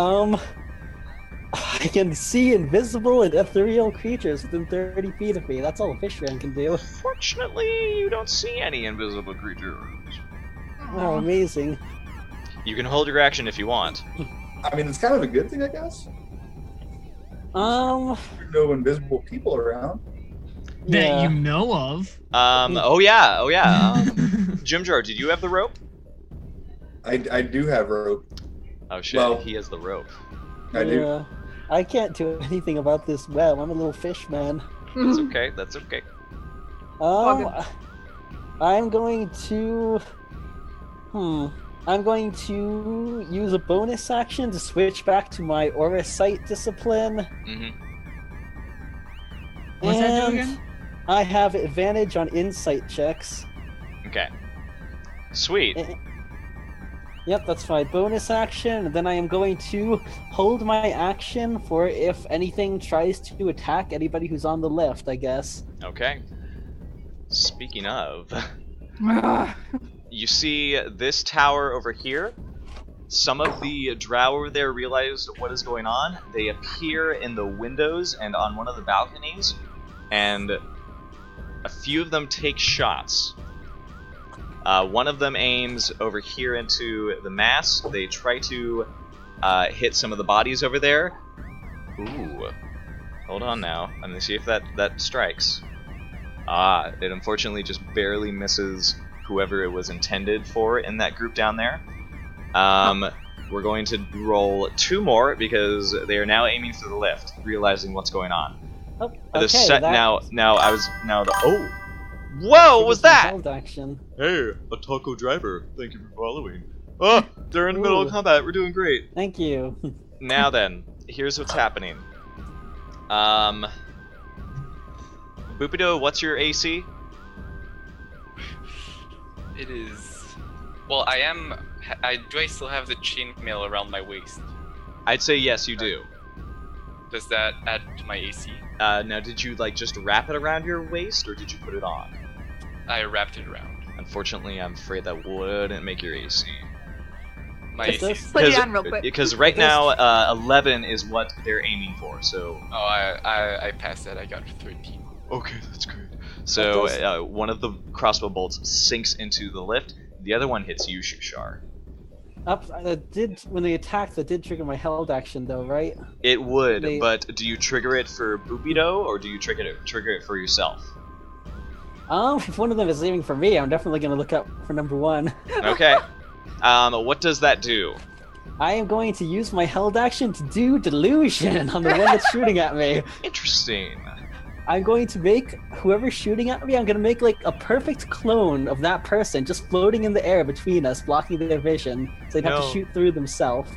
I can see invisible and ethereal creatures within 30 feet of me. That's all a fishman can do. Fortunately, you don't see any invisible creatures. Oh, amazing. You can hold your action if you want. I mean, it's kind of a good thing, I guess. Um, There's no invisible people around. That yeah. you know of. Oh yeah. Jimjar, did you have the rope? I do have rope. Oh shit, Well- he has the rope. I do. Yeah. I can't do anything about this web. I'm a little fish man. That's okay, that's okay. I'm going to... I'm going to use a bonus action to switch back to my Aura Sight discipline. Mm-hmm. What's that do And again? I have advantage on insight checks. Okay. Sweet. Yep, that's my bonus action, and then I am going to hold my action for if anything tries to attack anybody who's on the left, I guess. Okay. Speaking of, you see this tower over here. Some of the drow over there realize what is going on. They appear in the windows and on one of the balconies, and a few of them take shots. One of them aims over here into the mass. They try to hit some of the bodies over there. Ooh. Hold on now. I'm gonna see if that strikes. It unfortunately just barely misses whoever it was intended for in that group down there. We're going to roll 2 more because they are now aiming for the lift, realizing what's going on. Oh, The okay, set that oh! Whoa! What was that? held action. Hey, a taco driver. Thank you for following. Oh, they're in the middle of Ooh. combat. We're doing great. Thank you. Now then, here's what's happening. Boopido, what's your AC? It is. Well, do I still have the chainmail around my waist? I'd say yes, you do. Does that add to my AC? Now, did you just wrap it around your waist, or did you put it on? I wrapped it around. Unfortunately, I'm afraid that wouldn't make your AC. My Is AC. this- Put it on real quick. Because right now, 11 is what they're aiming for. So. Oh, I passed that. I got 13. Okay, that's great. So one of the crossbow bolts sinks into the lift. The other one hits you, Shushar. When they attacked, that did trigger my held action, though, right? It would, They- but do you trigger it for Boopido, or do you trigger it for yourself? If one of them is aiming for me, I'm definitely going to look up for number 1. Okay. What does that do? I am going to use my held action to do delusion on the one that's shooting at me. Interesting. I'm going to make whoever's shooting at me, I'm going to make a perfect clone of that person just floating in the air between us, blocking their vision, so they'd have to No. shoot through themselves.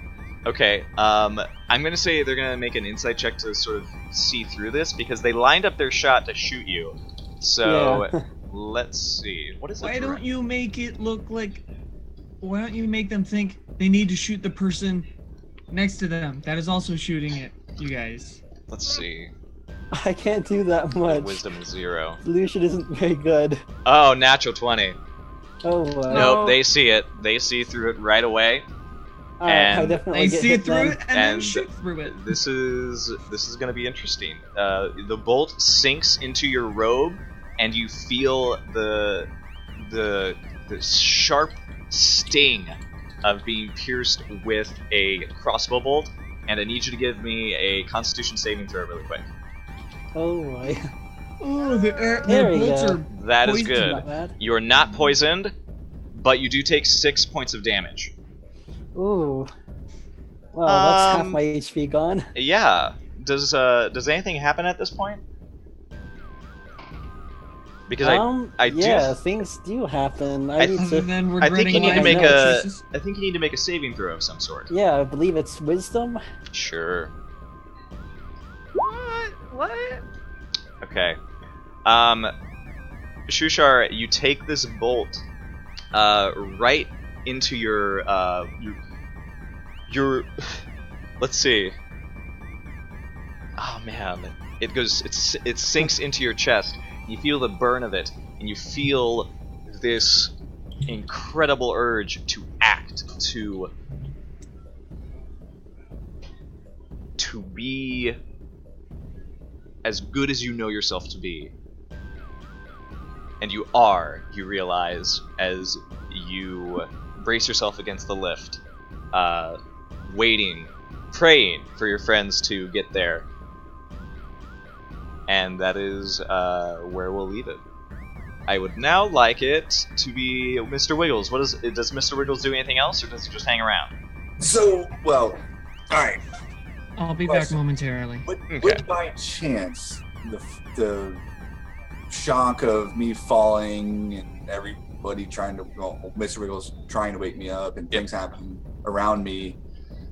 Okay, I'm gonna say they're gonna make an insight check to sort of see through this, because they lined up their shot to shoot you. So, Yeah. let's see. What is it? Why don't you make it look like... Why don't you make them think they need to shoot the person next to them that is also shooting it, you guys? Let's see. I can't do that much. Wisdom is 0. Delusion isn't very good. Oh, natural 20. Oh, wow. Nope, they see it. They see through it right away. I And definitely I get see hit through then. it and then And shoot through it. this is going to be interesting. The bolt sinks into your robe, and you feel the sharp sting of being pierced with a crossbow bolt. And I need you to give me a Constitution saving throw really quick. Oh boy. Oh, the There we bolts go. are That is poisoned. good. Not bad. You are not poisoned, but you do take 6 points of damage. Ooh. Well, that's half Um, my HP gone. Yeah. Does anything happen at this point? Because I yeah, do. things do happen. I need Other to. than I think regretting you need to my make life a. choices. I think you need to make a saving throw of some sort. Yeah, I believe it's wisdom. Sure. What? Okay. Shushar, you take this bolt, right into your. Let's see. Oh man, it sinks into your chest. You feel the burn of it, and you feel this incredible urge to act, to be as good as you know yourself to be. And you realize, as you brace yourself against the lift, waiting, praying for your friends to get there. And that is where we'll leave it. I would now like it to be Mr. Wiggles. Does Mr. Wiggles do anything else, or does he just hang around? So, well, alright. I'll be back momentarily. Would by chance the shock of me falling and everybody Mr. Wiggles trying to wake me up and things happening around me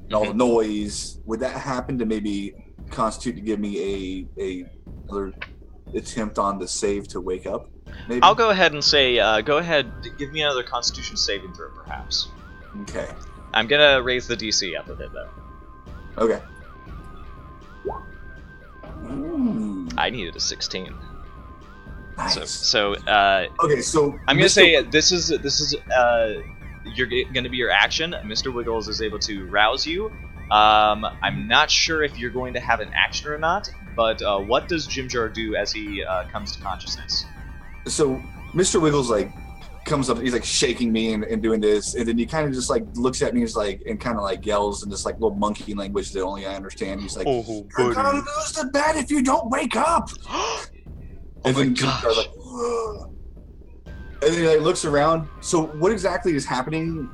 and all the noise, would that happen to maybe constitute to give me another attempt on the save to wake up? Maybe? I'll go ahead and say, give me another Constitution saving throw, perhaps. Okay. I'm gonna raise the DC up a bit, though. Okay. Ooh, I needed a 16. nice. So Okay, so I'm gonna say this is you're gonna be your action. Mr. Wiggles is able to rouse you. I'm not sure if you're going to have an action or not, but what does Jimjar do as he comes to consciousness? So Mr. Wiggles comes up, he's shaking me and doing this, and then he kind of just looks at me and kind of yells in this little monkey language that only I understand. He's like, "Oh, "You're gonna lose the bet if you don't wake up." Oh and my then gosh! And then he looks around. So what exactly is happening?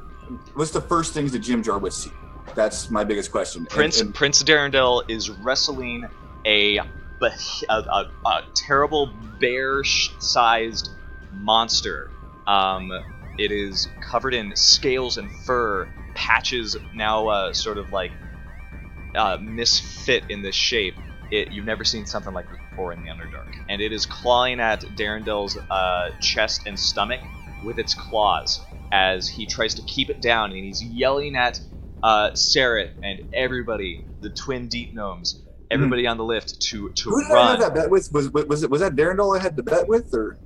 What's the first things that Jimjar would see? That's my biggest question. Prince Darendelle is wrestling a terrible bear-sized monster. It is covered in scales and fur, patches now sort of misfit in this shape. You've never seen something like this before in the Underdark. And it is clawing at Darendel's chest and stomach with its claws as he tries to keep it down, and he's yelling at Sarah and everybody, the twin deep gnomes, everybody on the lift to Who did run. I have that bet with? Was that Darendelle I had the bet with, or?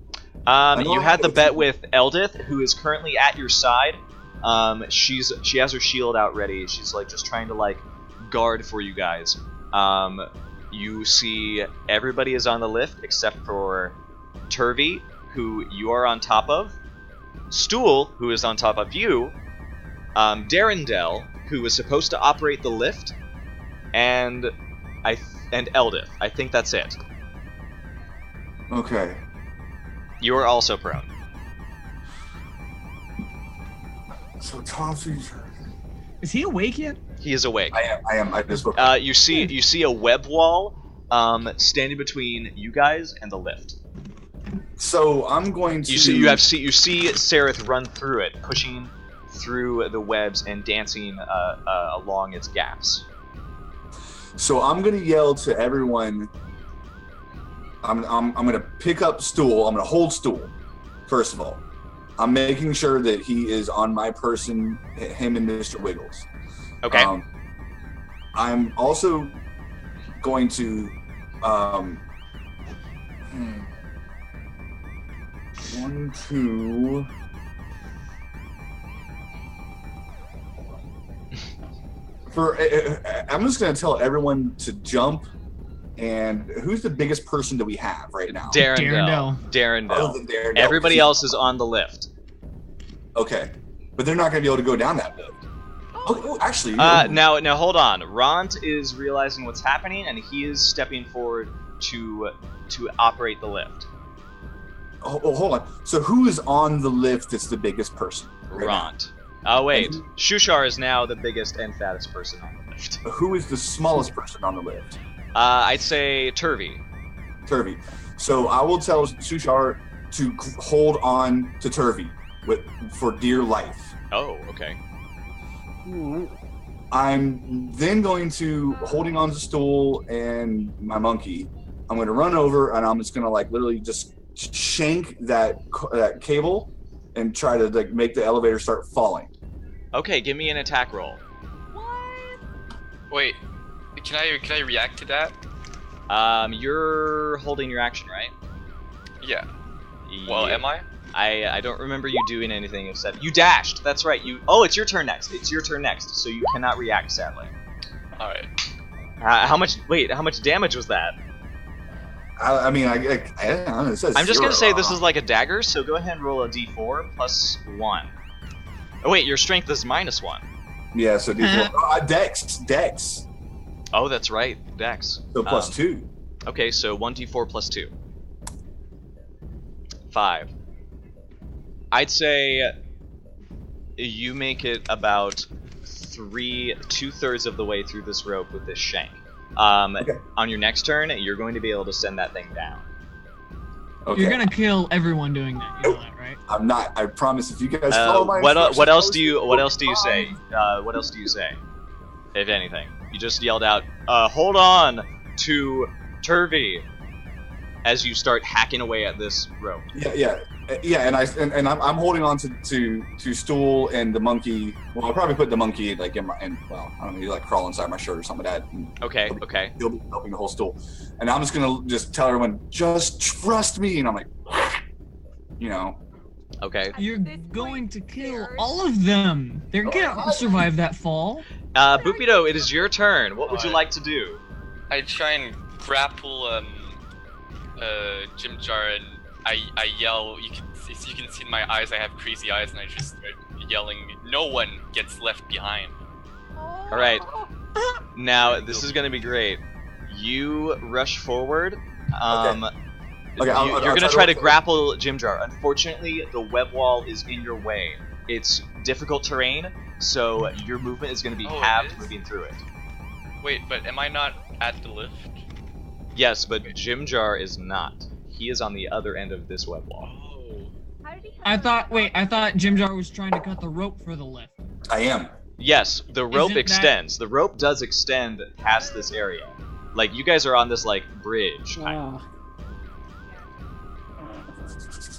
You had the bet with Eldith, who is currently at your side. She has her shield out ready. She's just trying to guard for you guys. You see everybody is on the lift except for Turvey, who you are on top of, Stool, who is on top of you, Darendelle, who is supposed to operate the lift, and Eldith. I think that's it. Okay. You are also prone. So Thompson's. Is he awake yet? He is awake. I am. I just woke up. You see a web wall standing between you guys and the lift. So I'm going to. You see Sereth run through it, pushing through the webs and dancing along its gaps. So I'm gonna yell to everyone. I'm gonna pick up Stool. I'm gonna hold Stool. First of all, I'm making sure that he is on my person. Him and Mr. Wiggles. Okay. I'm also going to. One, two. I'm just gonna tell everyone to jump. And who's the biggest person that we have right now? Darendelle. Other than Darendelle, Everybody else is on the lift. Okay, but they're not gonna be able to go down that lift. Oh, actually. Now hold on. Ront is realizing what's happening, and he is stepping forward to operate the lift. Oh, hold on. So who is on the lift that's the biggest person? Right Ront. Oh wait, Shushar is now the biggest and fattest person on the lift. Who is the smallest person on the lift? I'd say Turvy. Turvy. So I will tell Shushar to hold on to Turvy for dear life. Oh, okay. I'm then going to, holding on to Stool and my monkey, I'm going to run over and I'm just going to like literally just shank that cable and try to like make the elevator start falling. Okay, give me an attack roll. Wait, can I react to that? You're holding your action, right? Yeah. Well, am I? I don't remember you doing anything except you dashed. That's right. It's your turn next. It's your turn next, so you cannot react, sadly. All right. How much damage was that? I mean, I don't know. It says I'm just zero. gonna say this is like a dagger, so go ahead and roll a d4 plus 1. Oh wait, your strength is -1. Yeah, so Dex. Oh, that's right, Dex. So plus 2. Okay, so 1d4 plus 2. 5. I'd say you make it about 2/3 of the way through this rope with this shank. Okay. On your next turn, you're going to be able to send that thing down. Okay. You're gonna kill everyone doing that. You know that, right? I'm not. I promise. If you guys follow my what else do you fine. say? What else do you say? If anything, you just yelled out, "Hold on to Turvy," as you start hacking away at this rope. Yeah. And I'm holding on to Stool and the monkey. Well, I'll probably put the monkey like I don't know, he's like crawl inside my shirt or something like that. Okay. He'll be helping the whole Stool, and I'm just gonna tell everyone, just trust me, and I'm like, Okay. You're going to kill all of them. They're gonna survive that fall. Bupido, it is your turn. What would you like to do? I try and grapple Jim Jar, and I yell. You can see in my eyes I have crazy eyes, and I just start yelling. No one gets left behind. All right. Now this is gonna be great. You rush forward. You're gonna try to grapple Jim Jar. Unfortunately, the web wall is in your way. It's difficult terrain, so your movement is gonna be halved moving through it. Wait, but am I not at the lift? Yes, but Jim Jar is not. He is on the other end of this web wall. I thought Jim Jar was trying to cut the rope for the lift. I am. Yes, the rope Isn't that- extends. The rope does extend past this area. Like, you guys are on this, like, bridge.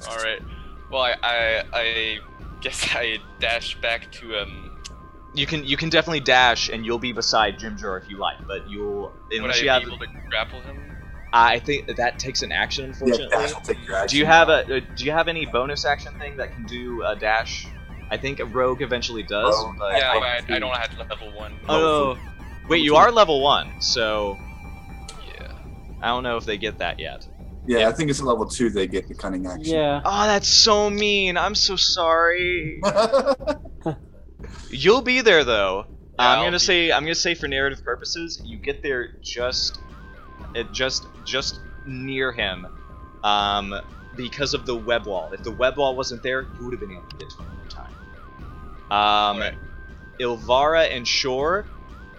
Alright. Well, I guess I dash back to, You can definitely dash, and you'll be beside Jim Jar if you like, but would unless I you have... be able to grapple him? I think that takes an action, unfortunately. Yeah, dash will take your action. Do you have any bonus action thing that can do a dash? I think a rogue eventually does. Oh, but Yeah, I don't have level 1. Oh, wait, you are level 1, so Yeah. I don't know if they get that yet. Yeah, I think it's a level 2 they get the cunning action. Yeah. Oh, that's so mean. I'm so sorry. You'll be there though. Yeah, I'm gonna say for narrative purposes, you get there just near him, because of the web wall. If the web wall wasn't there, you would have been able to get to him in time. Alright. Ilvara and Shore.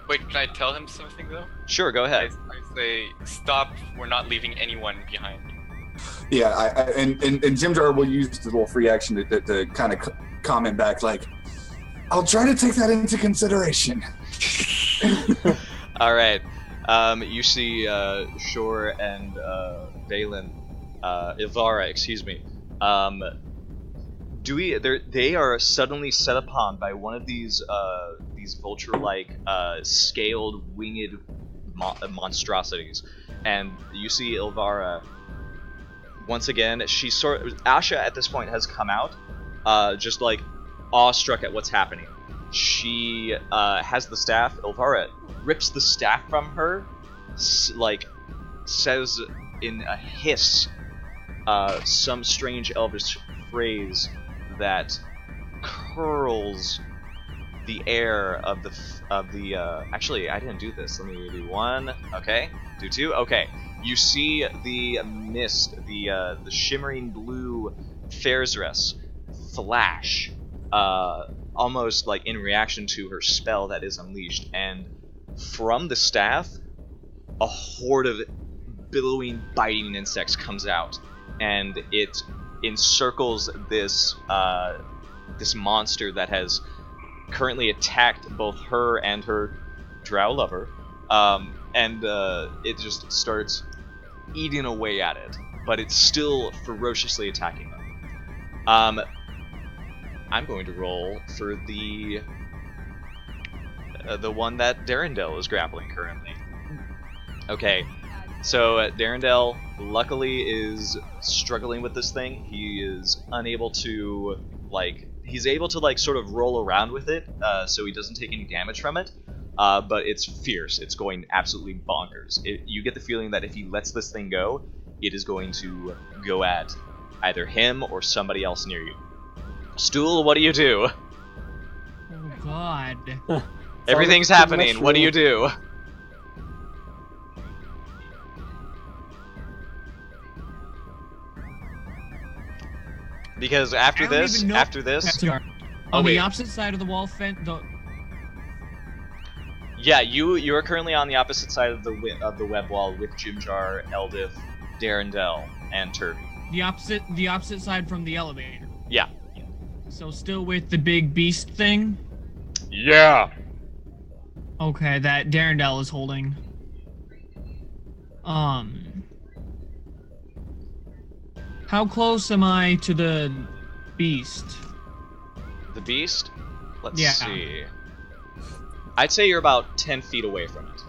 Wait, can I tell him something though? Sure, go I ahead. say, stop, we're not leaving anyone behind. Yeah, and Jim Jar will use the little free action to kind of comment back like, I'll try to take that into consideration. All right. You see Shore and Ilvara, excuse me. They are suddenly set upon by one of these vulture-like scaled winged monstrosities, and you see Ilvara. Once again, Asha at this point has come out, just like awestruck at what's happening. she has the staff. Ilvara rips the staff from her, says in a hiss some strange elvish phrase that curls the air of the actually, I didn't do this. Let me do one. Okay, do two. Okay, you see the mist, the shimmering blue fair's dress flash, almost like in reaction to her spell that is unleashed, and from the staff, a horde of billowing, biting insects comes out, and it encircles this this monster that has currently attacked both her and her drow lover, and it just starts eating away at it, but it's still ferociously attacking them. I'm going to roll for the one that Darendel is grappling currently. Okay, so Darendel luckily is struggling with this thing. He is unable to, he's able to sort of roll around with it, so he doesn't take any damage from it, but it's fierce. It's going absolutely bonkers. You get the feeling that if he lets this thing go, it is going to go at either him or somebody else near you. Stool, what do you do? Oh God. Everything's happening. What do you do? Because after this, on the opposite side of the wall fence. Yeah, you are currently on the opposite side of the web wall with Jimjar, Eldith, Darendel, and Turvy. The opposite side from the elevator. Yeah. So still with the big beast thing? Yeah. Okay, that Darendel is holding. How close am I to the beast? The beast? Let's Yeah. see. I'd say you're about 10 feet away from it.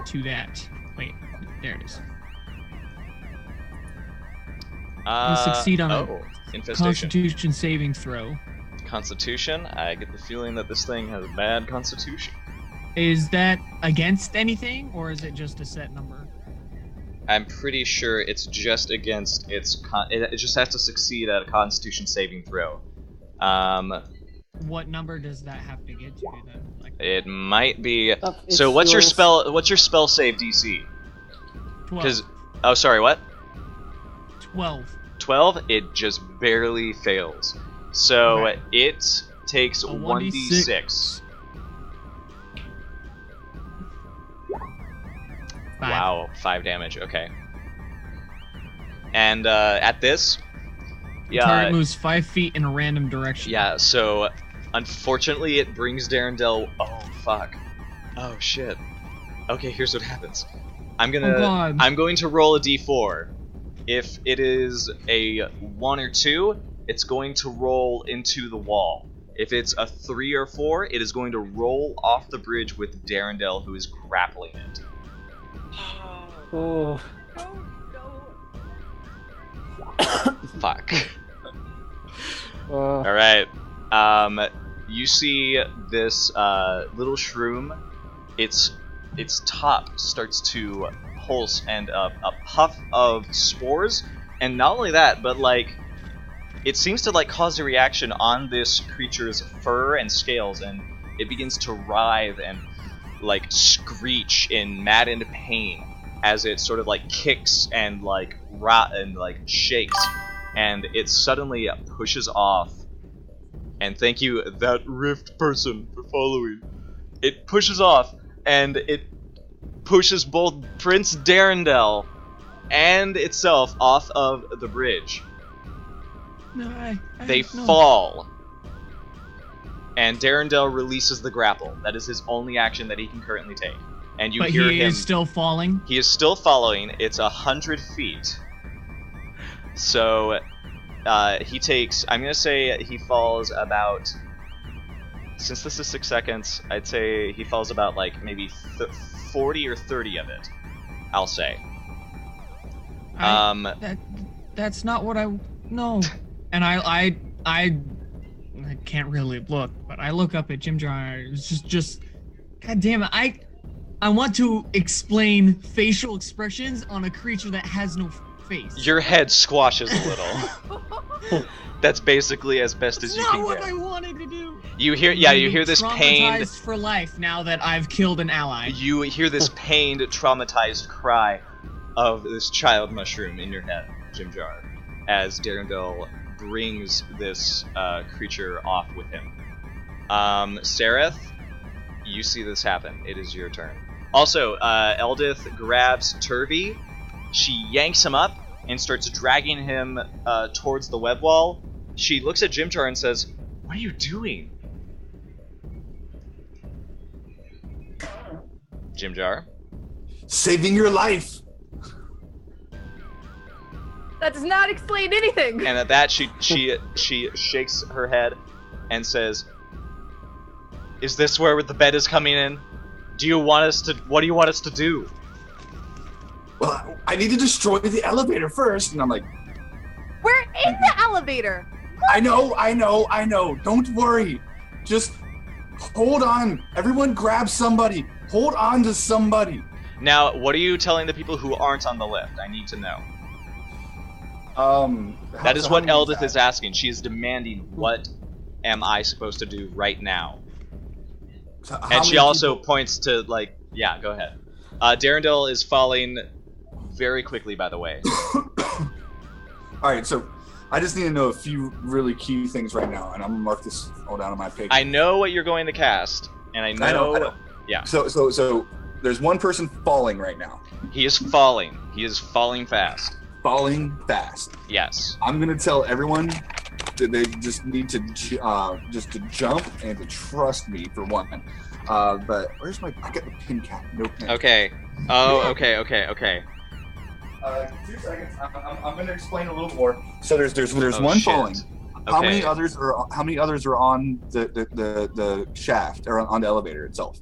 To that. Wait, there it is. You succeed on a infestation. Constitution saving throw. Constitution? I get the feeling that this thing has a bad constitution. Is that against anything, or is it just a set number? I'm pretty sure it's just against its it just has to succeed at a Constitution saving throw. What number does that have to get to then? It might be. So what's your spell? What's your spell save DC? 12. Oh, sorry, what? 12. 12. It just barely fails. So Okay. it takes A 1d6. 5. Wow, 5 damage. Okay. And at this, The target moves 5 feet in a random direction. yeah. So unfortunately, it brings Darendel. Oh fuck. Oh shit. Okay, here's what happens. I'm Oh, God. going to roll a d4. If it is a 1 or 2, it's going to roll into the wall. If it's a 3 or 4, it is going to roll off the bridge with Darendel, who is grappling it. Oh. Fuck. Uh, Alright. You see this little shroom. Its top starts to pulse, and a puff of spores. And not only that, but it seems to cause a reaction on this creature's fur and scales, and it begins to writhe and screech in maddened pain as it sort of kicks and shakes, and it suddenly pushes off. And thank you, that rift person, for following. It pushes off, and it pushes both Prince Darendel and itself off of the bridge. No, They no. fall. And Darendel releases the grapple. That is his only action that he can currently take. And you But hear he him. is still falling. He is still following. It's 100 feet. So he takes. I'm gonna say he falls about. Since this is 6 seconds, I'd say he falls about maybe 40 or 30 of it. I'll say. That's not what I no. And I can't really look, but I look up at Jim Jar. It's just God damn it. I want to explain facial expressions on a creature that has no face. Your head squashes a little. That's basically as best as you can Not what get. I wanted to do. You hear this pained. Traumatized for life now that I've killed an ally. You hear this pained, traumatized cry of this child mushroom in your head, Jim Jar, as Darendel brings this creature off with him. Sereth, you see this happen. It is your turn. Also, Eldith grabs Turvy. She yanks him up and starts dragging him towards the web wall. She looks at Jim Jar and says, "What are you doing?" Jim Jar? Saving your life. That does not explain anything. And at that, she shakes her head and says, "Is this where the bed is coming in? What do you want us to do?" Well, I need to destroy the elevator first. And I'm like, We're in the elevator. I know. Don't worry. Just hold on. Everyone grab somebody. Hold on to somebody. Now, what are you telling the people who aren't on the lift? I need to know. That is what Eldith is asking. She is demanding, what am I supposed to do right now? So And she also points to, like, yeah, go ahead. Darendel is falling very quickly, by the way. Alright, so I just need to know a few really key things right now, and I'm gonna mark this all down on my page. I know what you're going to cast, and I know. I know. Yeah. So there's one person falling right now. He is falling. He is falling fast. Falling fast. Yes. I'm gonna tell everyone that they just need to just to jump and to trust me for one. But where's my? I got the pin cap. No pin. Okay. Oh, okay. 2 seconds. I'm gonna explain a little more. So there's Oh, one shit. falling. How Okay. many others are on the shaft or on the elevator itself?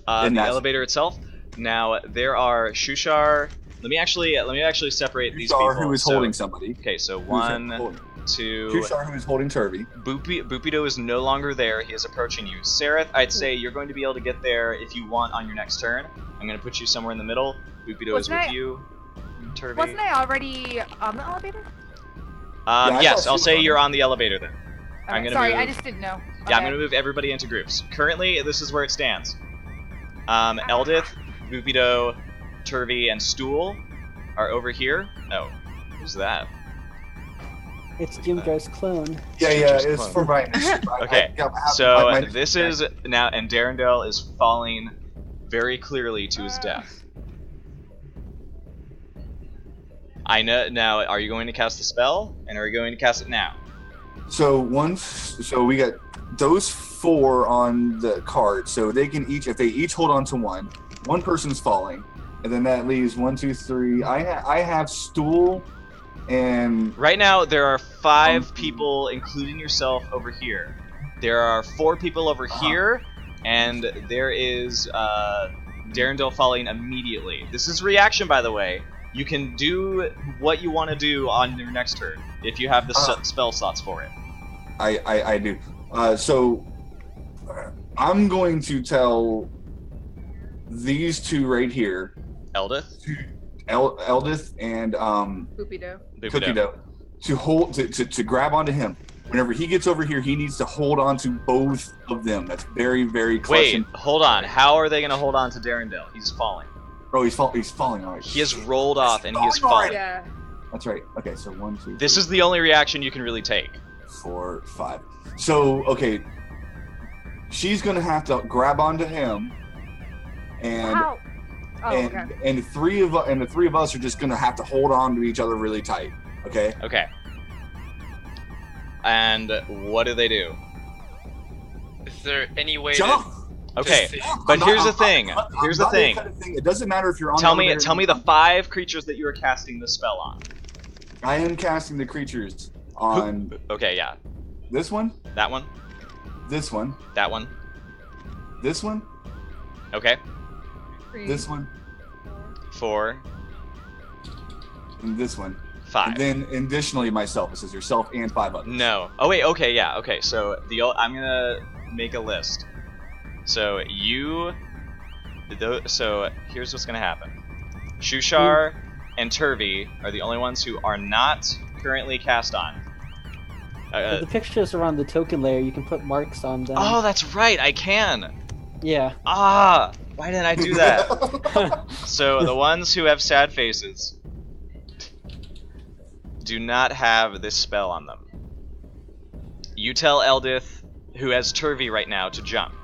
The elevator itself. Now there are Shushar. Let me actually separate these people. Shushar, who is holding somebody. Okay, so Who's 1, holding? 2. Shushar, who is holding Turvy. Boopido is no longer there. He is approaching you. Sereth, I'd say you're going to be able to get there if you want on your next turn. I'm going to put you somewhere in the middle. Boopido is with you. Turvy. Wasn't I already on the elevator? I Yes, thought I'll she say was you're on on the elevator then. I'm Okay, gonna sorry, move- I just didn't know. Yeah, I'm Okay. going to move everybody into groups. Currently, this is where it stands. Eldith, Boopido, Turvy, and Stool are over here. Oh, who's that? It's Jim Jar's clone. Yeah, Just it's clone. for brightness. Okay, so this is now, and Darendel is falling very clearly to his death. I know. Now, are you going to cast the spell, and are you going to cast it now? So we got those 4 on the cart, so they can each, if they each hold on to one person's falling, and then that leaves 1, 2, 3. I have Stool, and Right now, there are 5 people, including yourself, over here. There are 4 people over here, and there is Darendel falling immediately. This is reaction, by the way. You can do what you want to do on your next turn if you have the spell slots for it. I do. So I'm going to tell these 2 right here, Eldith? Eldith and Boopido. Cookie Dough, to hold to grab onto him. Whenever he gets over here, he needs to hold on to both of them. That's very, very clutch. Wait, hold on. How are they going to hold on to Darendel? He's falling. Oh, he's falling already. He has rolled off and he is falling falling. Yeah. That's right. Okay, so 1, 2. This 3, is the only reaction you can really take. 4, 5. So okay, she's gonna have to grab onto him, and Wow. Oh, and okay. and the 3 of us are just gonna have to hold on to each other really tight. Okay. Okay. And what do they do? Is there any way Jump. Okay, Just- but here's the thing. Here's the thing. Kind of thing. It doesn't matter if you're on. Tell the me elevator. the 5 creatures that you are casting the spell on. I am casting the creatures on Okay, yeah. this one, That one, this one, that one. this one, Okay. 3, this one, 4, And this one. 5. And then additionally myself. It says yourself and 5 others. No. Oh wait. Okay. Yeah. Okay. So I'm gonna make a list. So so here's what's gonna happen. Shushar and Turvy are the only ones who are not currently cast on. The pictures are on the token layer. You can put marks on them. Oh, that's right. I can. Yeah. Ah, why didn't I do that? So the ones who have sad faces do not have this spell on them. You tell Eldith, who has Turvy right now, to jump.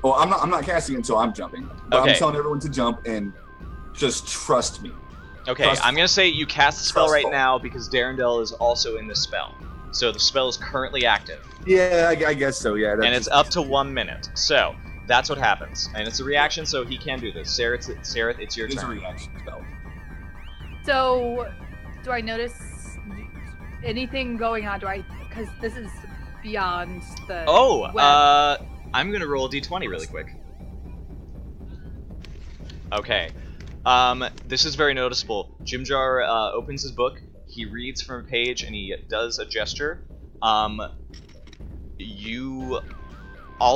Well, I'm not casting until I'm jumping. But Okay. I'm telling everyone to jump and just trust me. Okay, Trust- I'm gonna say you cast the spell right Trustful. now because Darendelle is also in this spell. So the spell is currently active. Yeah, I guess so. Yeah. And it's up to 1 minute. So that's what happens. And it's a reaction, so he can do this. Sareth, it's your It's a turn. reaction spell. So, do I notice anything going on? Because this is beyond the. Oh, web. I'm gonna roll a d20 really quick. Okay. This is very noticeable. Jimjar opens his book, he reads from a page, and he does a gesture. All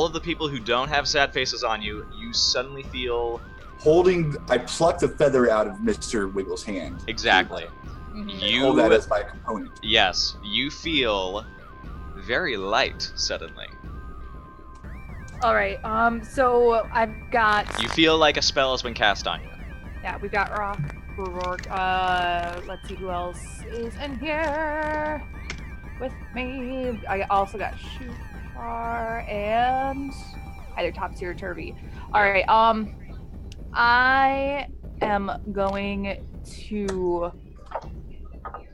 of the people who don't have sad faces on you, you suddenly feel... I plucked a feather out of Mr. Wiggle's hand. Exactly. Mhm. You... Hold that as my component. Yes, you feel very light suddenly. All right. So I've got. You feel like a spell has been cast on you. Yeah, we've got Rourke. Let's see who else is in here with me. I also got Shufar and either Topsy or Turvy. All right. I am going to.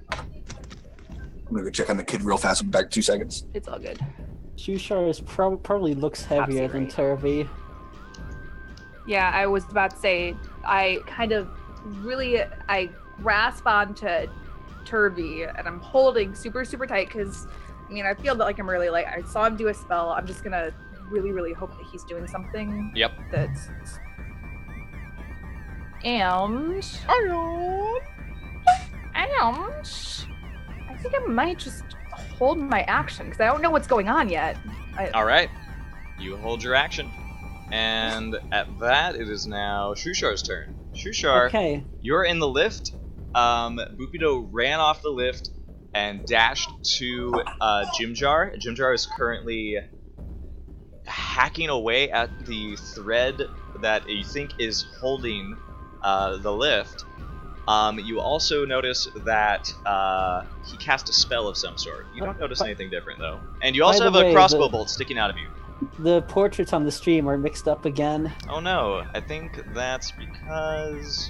I'm gonna go check on the kid real fast. I'll be back in 2 seconds. It's all good. Shushar is probably looks heavier than Turvy. Yeah, I was about to say, I grasp onto Turvy and I'm holding super, super tight because, I mean, I feel that like I'm really like, I saw him do a spell. I'm just gonna really, really hope that he's doing something. Yep. That's. And. I think I might just hold my action because I don't know what's going on yet. Alright. You hold your action. And at that, it is now Shushar's turn. Shushar, Okay. you're in the lift. Bupido ran off the lift and dashed to Jimjar. Jimjar is currently hacking away at the thread that you think is holding the lift. You also notice that he cast a spell of some sort. You don't notice anything different, though. And you also By have the a way, crossbow bolt sticking out of you. The portraits on the stream are mixed up again. Oh no, I think that's because...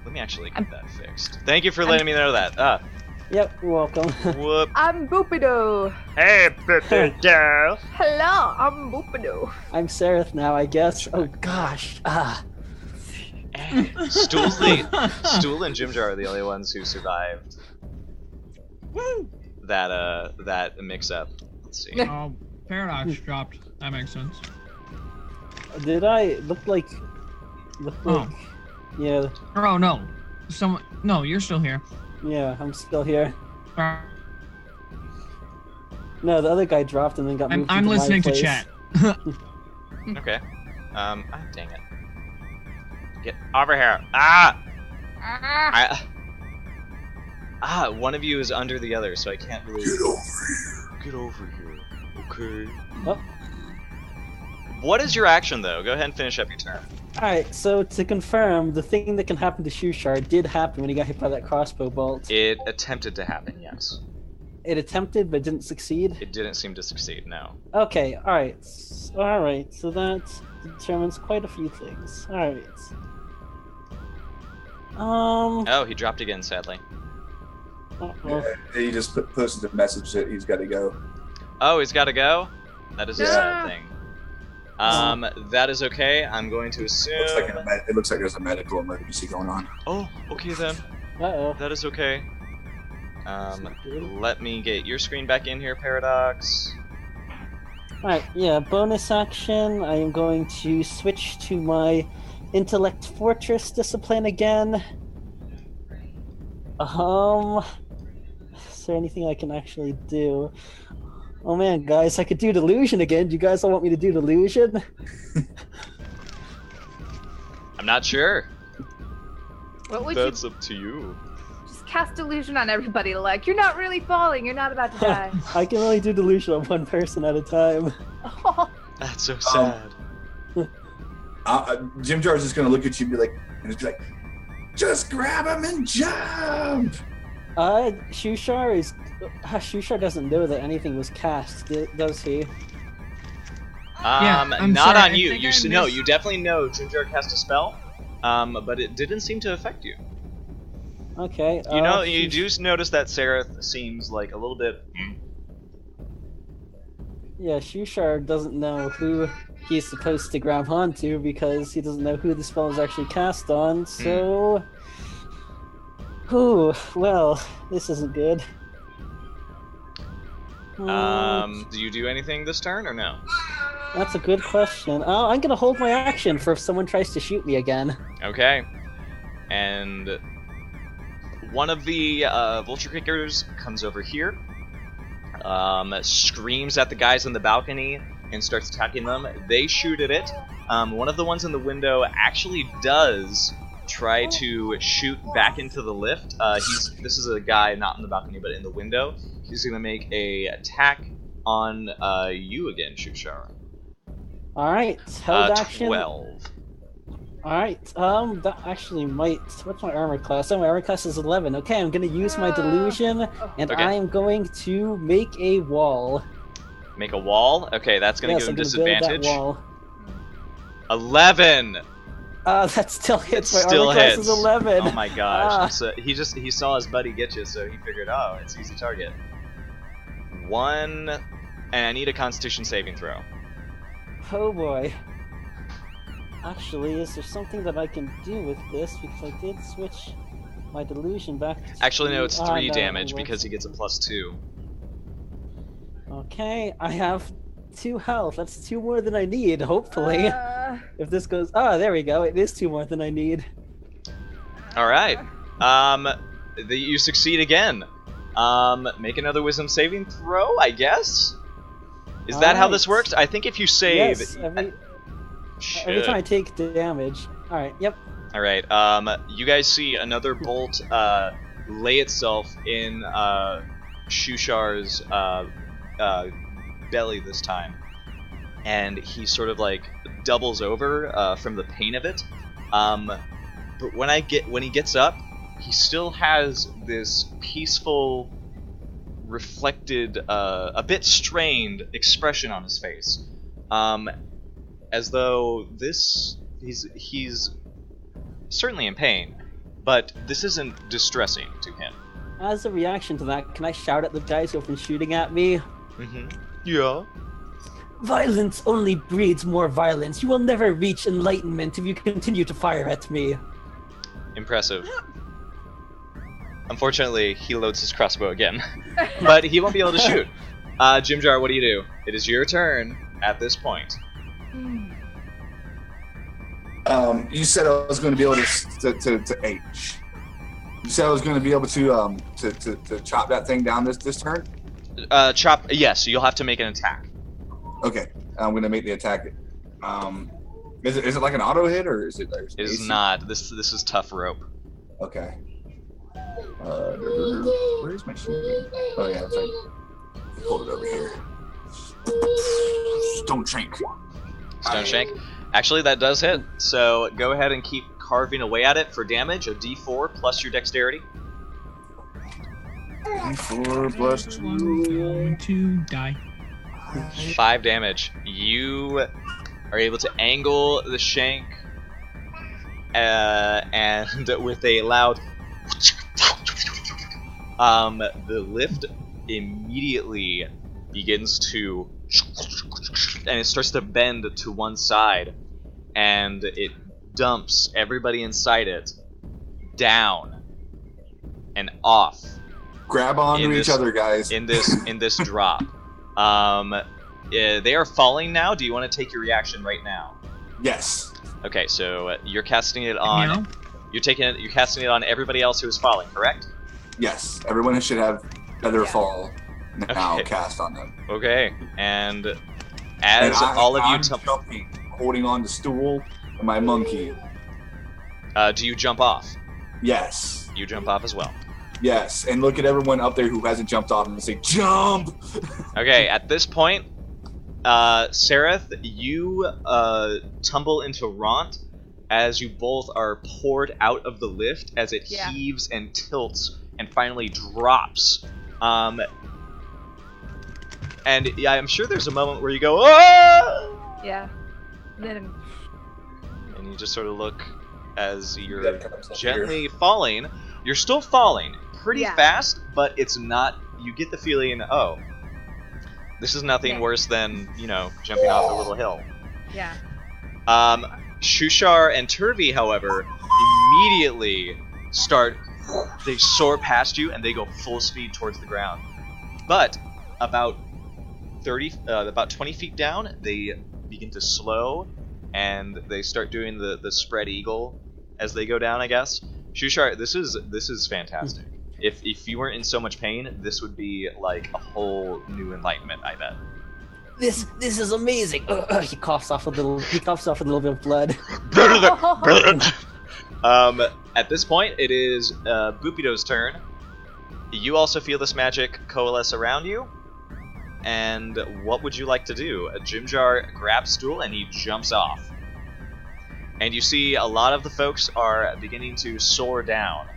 Let me actually get that fixed. Thank you for letting me know that. Yep, you're welcome. Whoop. I'm Bupido. Hey, Bupido! Hello, I'm Bupido. I'm Sareth now, I guess. Oh gosh. Stool and Jimjar are the only ones who survived that mix-up. Let's see. Oh, Paradox dropped. That makes sense. Did I look like? Yeah, Oh no, no, you're still here. yeah. I'm still here. No, the other guy dropped and then got moved. I'm into my listening to place. chat. Okay. Dang it. Get over here. One of you is under the other, so I can't really... Get over here. Okay. Oh. What is your action, though? Go ahead and finish up your turn. Alright, so to confirm, the thing that can happen to Shushar did happen when he got hit by that crossbow bolt. It attempted to happen, yes. It attempted but didn't succeed? It didn't seem to succeed, no. Okay, alright. Alright, so that determines quite a few things. Alright. Oh, he dropped again, sadly. Uh-oh. He just posted a message that he's got to go. Oh, he's got to go? That is a Yeah. sad thing. That is okay. I'm going to assume... It looks like there's a medical emergency going on. Oh, okay then. Uh-oh. That is okay. Let me get your screen back in here, Paradox. Alright, yeah, bonus action. I am going to switch to my Intellect Fortress discipline again. Is there anything I can actually do? Oh man, guys, I could do delusion again. Do you guys all want me to do delusion? I'm not sure. What would That's you up to you. just cast illusion on everybody? Like, you're not really falling. You're not about to die. I can only do delusion on one person at a time. Oh, That's so sad. Jim Jar's just gonna look at you and be like, just grab him and jump. Shushar doesn't know that anything was cast, does he? I'm Not sorry, on I you. think You I should know. missed- You definitely know Ginger cast a spell, but it didn't seem to affect you. Okay. You know, you do notice that Seraph seems like a little bit. Yeah, Shushar doesn't know who he's supposed to grab onto because he doesn't know who the spell is actually cast on, so... Ooh, well, this isn't good. Do you do anything this turn or no? That's a good question. Oh, I'm gonna hold my action for if someone tries to shoot me again. Okay. And one of the vulture kickers comes over here, screams at the guys on the balcony and starts attacking them. They shoot at it. One of the ones in the window actually does try to shoot back into the lift. This is a guy not in the balcony but in the window. He's gonna make a attack on you again, Shushar. Alright, held action. 12. Alright, that actually might... What's my armor class? Oh, my armor class is 11. Okay, I'm gonna use my delusion, and Okay. I am going to make a wall. Make a wall? Okay, that's gonna Yes, give him I'm gonna build disadvantage. that wall. 11! That still hits. My Still armor class hits. is 11. Oh my gosh. Ah. So he saw his buddy get you, so he figured, oh, it's easy target. 1, and I need a Constitution saving throw. Oh boy. Actually, is there something that I can do with this? Because I did switch my delusion back to... Actually, no, it's 3 no, damage it because was- he gets a +2. Okay, I have 2 health. That's 2 more than I need, hopefully. If this goes... Oh, there we go. It is 2 more than I need. Alright. You succeed again. Make another wisdom saving throw, I guess? Is that how this Alright. works? I think if you save... Yes, every Shit. time I take damage. Alright, yep. Alright, you guys see another bolt lay itself in Shushar's belly this time. And he sort of like doubles over from the pain of it. But when he gets up, he still has this peaceful, reflected, a bit strained expression on his face. As though he's certainly in pain, but this isn't distressing to him. As a reaction to that, can I shout at the guys who have been shooting at me? Yeah. Violence only breeds more violence. You will never reach enlightenment if you continue to fire at me. Impressive. Unfortunately, he loads his crossbow again, but he won't be able to shoot. Jimjar, what do you do? It is your turn at this point. You said I was going to be able to H. You said I was going to be able to chop that thing down this turn. Chop. Yes, you'll have to make an attack. Okay, I'm going to make the attack. Is it like an auto hit or is it? It is not. This is tough rope. Okay. Where's my shield? Oh yeah, that's right. Hold it over here. Stone shank. Stone shank. Actually, that does hit. So go ahead and keep carving away at it for damage. A D4 plus your dexterity. 4 plus 2. I'm going to die. 5 damage. You are able to angle the shank, and with a loud, the lift immediately begins to, and it starts to bend to one side, and it dumps everybody inside it down and off. Grab on to each other, guys. In this drop. They are falling now. Do you want to take your reaction right now? Yes. Okay, so you're casting it on. Meow. You're casting it on everybody else who is falling, correct? Yes, everyone should have Featherfall now Okay. cast on them. Okay, and And as all of you I'm jumping, holding on the stool and my monkey. do you jump off? Yes. You jump off as well. Yes, and look at everyone up there who hasn't jumped off and say, jump! Okay, at this point, Sereth, you tumble into Ront as you both are poured out of the lift as it heaves and tilts and finally drops. And yeah, I'm sure there's a moment where you go, ah! Yeah. Then And you just sort of look as you're gently falling. You're still falling pretty fast, but it's not. You get the feeling, oh, this is nothing worse than, jumping off a little hill. Yeah. Shushar and Turvy, however, immediately they soar past you and they go full speed towards the ground. But about 20 feet down, they begin to slow and they start doing the spread eagle as they go down, I guess. Shushar, this is fantastic. If you weren't in so much pain, this would be like a whole new enlightenment, I bet. This is amazing. He coughs off a little bit of blood. At this point, it is Boopido's turn. You also feel this magic coalesce around you. And what would you like to do? Jimjar grabs stool and he jumps off. And you see a lot of the folks are beginning to soar down.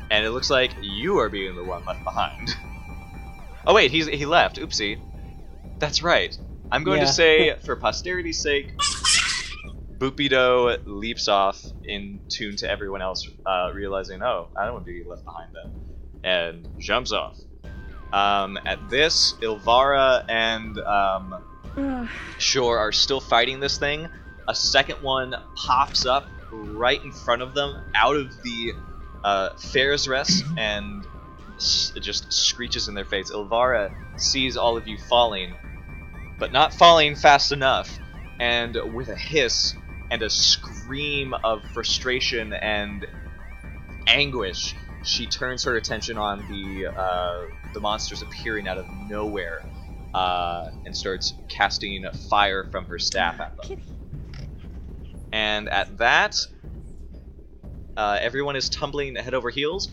And it looks like you are being the one left behind. Oh wait, he left. Oopsie. That's right. I'm going to say, for posterity's sake, Boopido leaps off in tune to everyone else, realizing, oh, I don't want to be left behind then, and jumps off. At this, Ilvara and Shore are still fighting this thing. A second one pops up right in front of them, out of the Fair's Rest, and it just screeches in their face. Ilvara sees all of you falling, but not falling fast enough, and with a hiss and a scream of frustration and anguish, she turns her attention on the monsters appearing out of nowhere, and starts casting fire from her staff at them. And at that, everyone is tumbling head over heels.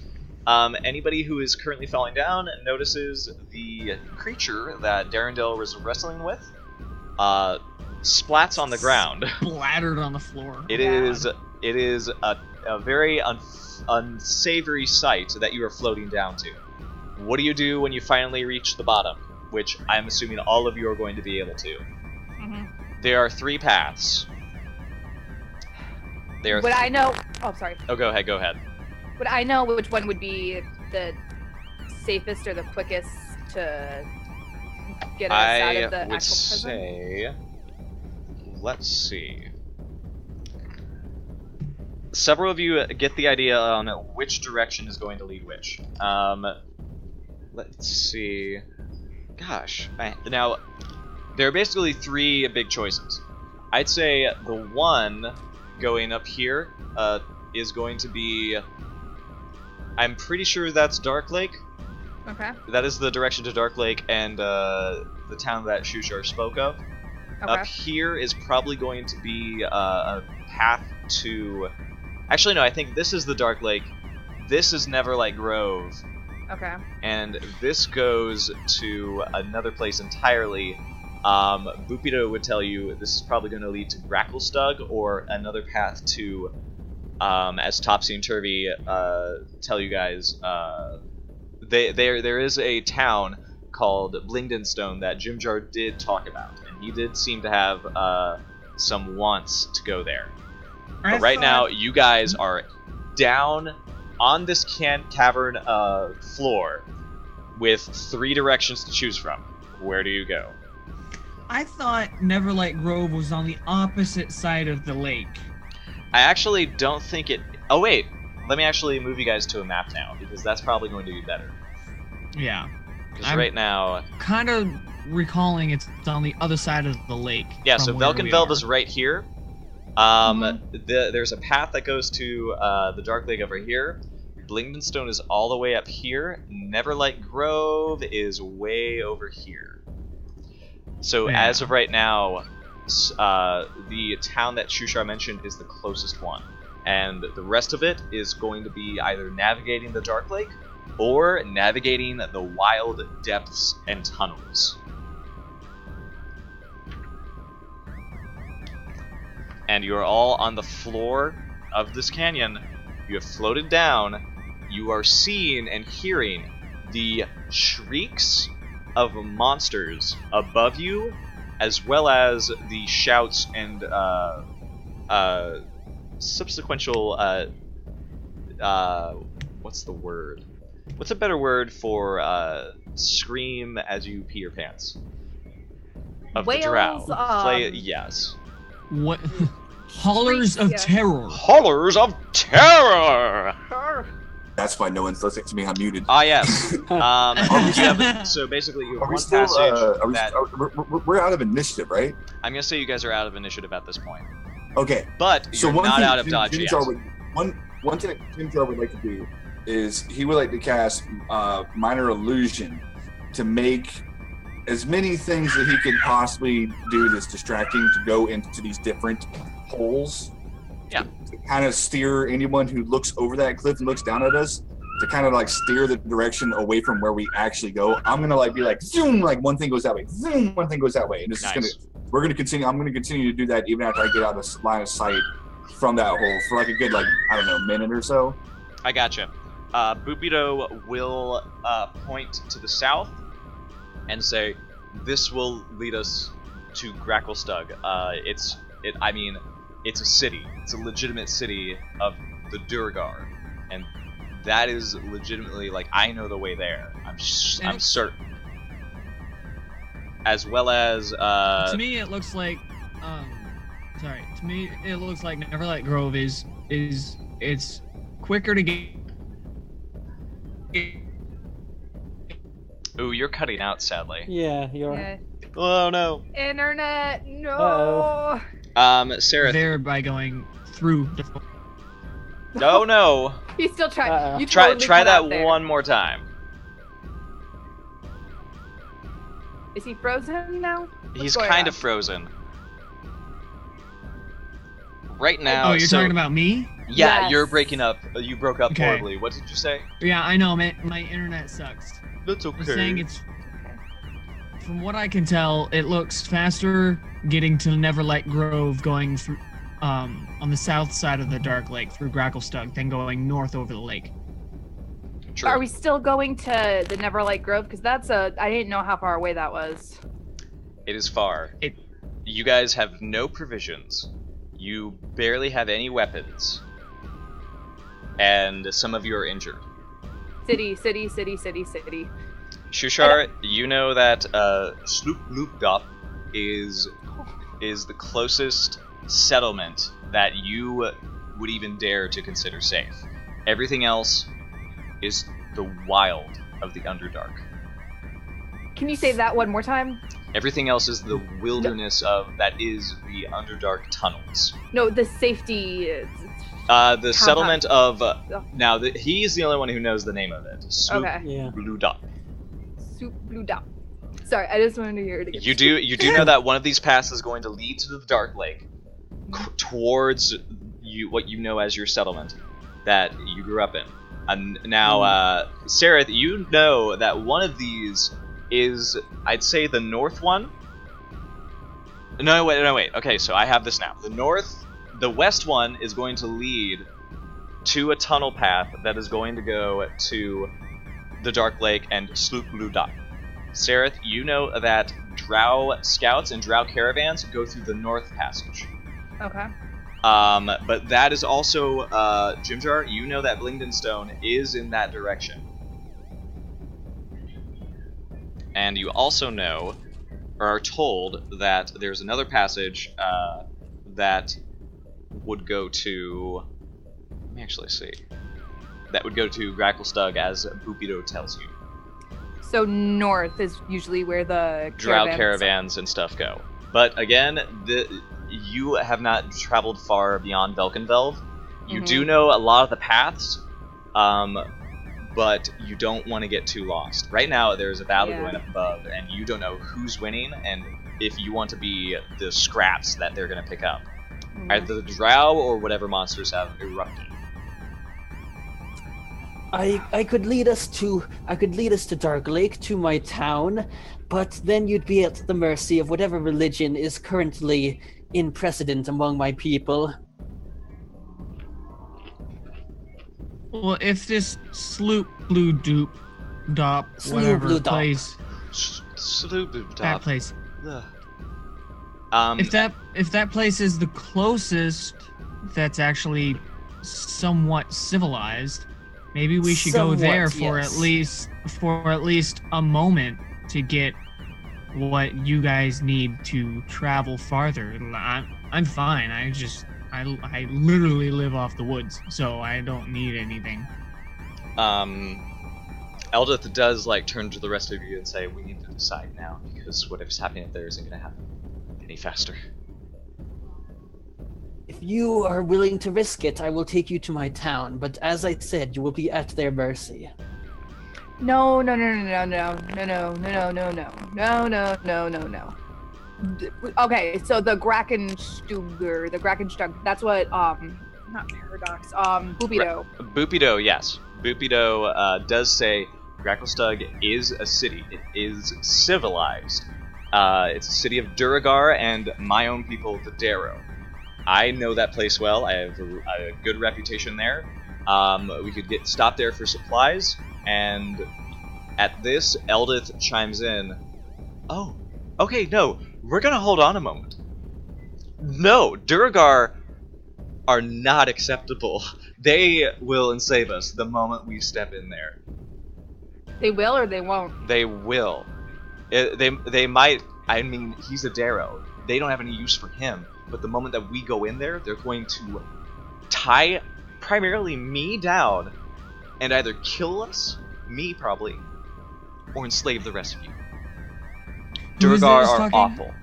Anybody who is currently falling down notices the creature that Darendelle was wrestling with splats on the ground. Splattered on the floor. It is a very unsavory sight that you are floating down to. What do you do when you finally reach the bottom? Which I'm assuming all of you are going to be able to. Mm-hmm. There are 3 paths. I know? Oh, sorry. Oh, go ahead. Would I know which one would be the safest or the quickest to get us out of the I would actual prison? say, let's see. Several of you get the idea on which direction is going to lead which. Let's see. Gosh. Now, there are basically 3 big choices. I'd say the one going up here is going to be... I'm pretty sure that's Dark Lake. Okay. That is the direction to Dark Lake and the town that Shushar spoke of. Okay. Up here is probably going to be a path to... Actually, no, I think this is the Dark Lake. This is Neverlight Grove. Okay. And this goes to another place entirely. Boopido would tell you this is probably going to lead to Gracklestug or another path to... as Topsy and Turvy tell you guys, there is a town called Blingdenstone that Jimjar did talk about, and he did seem to have some wants to go there. But right now, you guys are down on this cavern floor with 3 directions to choose from. Where do you go? I thought Neverlight Grove was on the opposite side of the lake. I actually don't think it... Oh, wait. Let me actually move you guys to a map now, because that's probably going to be better. Yeah. Because right now, kind of recalling it's on the other side of the lake. yeah. So from where we Velkynvelve are. is right here. There's a path that goes to the Dark Lake over here. Blingdenstone is all the way up here. Neverlight Grove is way over here. So Yeah. as of right now, the town that Shushar mentioned is the closest one. And the rest of it is going to be either navigating the Dark Lake or navigating the wild depths and tunnels. And you're all on the floor of this canyon. You have floated down. You are seeing and hearing the shrieks of monsters above you, as well as the shouts and subsequential what's the word? What's a better word for scream as you pee your pants? Of the drow. Wails, Yes. What? Hollers of yeah. terror. Hollers of terror! That's why no one's listening to me. I'm muted. Ah, yes. So basically, you have Are we one still? passage We're out of initiative, right? I'm gonna say you guys are out of initiative at this point. Okay. But So you're one not thing out of dodge Jim yet. Jar would, one thing that Jim Jar would like to do is he would like to cast minor illusion to make as many things that he could possibly do that's distracting to go into these different holes. Yeah. To kind of steer anyone who looks over that cliff and looks down at us to kind of like steer the direction away from where we actually go. I'm gonna like be like zoom, like one thing goes that way, zoom, one thing goes that way, and this Nice. is we're gonna continue. I'm gonna continue to do that even after I get out of line of sight from that hole for like a good I don't know, minute or so. I gotcha. Bupido will point to the south and say, "This will lead us to Gracklestug. It's a city. It's a legitimate city of the Durgar, and that is legitimately like I know the way there. I'm certain. As well as to me, it looks like. To me, it looks like Neverlight Grove is it's quicker to get. Ooh, you're cutting out, sadly. Yeah, you're. Yeah. Oh no. Internet, no. Uh-oh. Sarah. There by going through the. Oh no. He's still trying. Uh-oh. You Try totally cut that out there. one more time. Is he frozen now? He's going kind on? of frozen. Right now. Oh, you're talking about me? Yeah, Yes. you're breaking up. You broke up Okay. horribly. What did you say? Yeah, I know. My internet sucks. That's I'm saying it's. From what I can tell, it looks faster getting to Neverlight Grove going through, on the south side of the Dark Lake through Gracklestug than going north over the lake. True. Are we still going to the Neverlight Grove? Because I didn't know how far away that was. It is far. You guys have no provisions. You barely have any weapons. And some of you are injured. City. Shushar, you know that Sloop Loopdop is the closest settlement that you would even dare to consider safe. Everything else is the wild of the Underdark. Can you say that one more time? Everything else is the wilderness that is the Underdark tunnels. No, the safety. The settlement of he is the only one who knows the name of it. Sloop Okay. Yeah. Loopdop. Soup blue dot. Sorry, I just wanted to hear it again. You do know that one of these paths is going to lead to the Dark Lake, towards what you know as your settlement that you grew up in. And now, Sarah, you know that one of these is, I'd say, the north one. No, wait. Okay, so I have this now. The west one is going to lead to a tunnel path that is going to go to the Dark Lake and Sloop Ludak. Sareth, you know that drow scouts and drow caravans go through the north passage. Okay. But that is also, Jimjar, you know that Blingdenstone is in that direction. And you also know, or are told, that there's another passage that would go to... Let me actually see. That would go to Gracklestug, as Bupido tells you. So north is usually where the drow caravans and stuff go. But again, you have not traveled far beyond Velkynvelve. You do know a lot of the paths, but you don't want to get too lost. Right now, there's a battle going up above, and you don't know who's winning, and if you want to be the scraps that they're going to pick up. Either the drow or whatever monsters have erupted. I could lead us to Dark Lake, to my town, but then you'd be at the mercy of whatever religion is currently in precedent among my people. Well, if this sloop blue doop dop Sloop whatever blue dop. place, that place. If that place is the closest that's actually somewhat civilized, maybe we should go there for at least a moment to get what you guys need to travel farther. I'm fine. I literally live off the woods, so I don't need anything. Eldith does turn to the rest of you and say, we need to decide now, because whatever's happening up there isn't going to happen any faster. If you are willing to risk it, I will take you to my town, but as I said, you will be at their mercy. No. Okay, so the Grakenstug, that's what, not Paradox, Boopido. Boopido, yes. Boopido does say Gracklestug is a city. It is civilized. It's a city of Duragar and my own people, the Darrow. I know that place well. I have a good reputation there. We could get stopped there for supplies, and at this, Eldith chimes in. Oh, okay, no, we're gonna hold on a moment. No, Duragar are not acceptable. They will enslave us the moment we step in there. They will or they won't? They will. They might. I mean, he's a Darrow. They don't have any use for him. But the moment that we go in there, they're going to tie primarily me down and either kill us, me probably, or enslave the rest of you. Duragar are awful.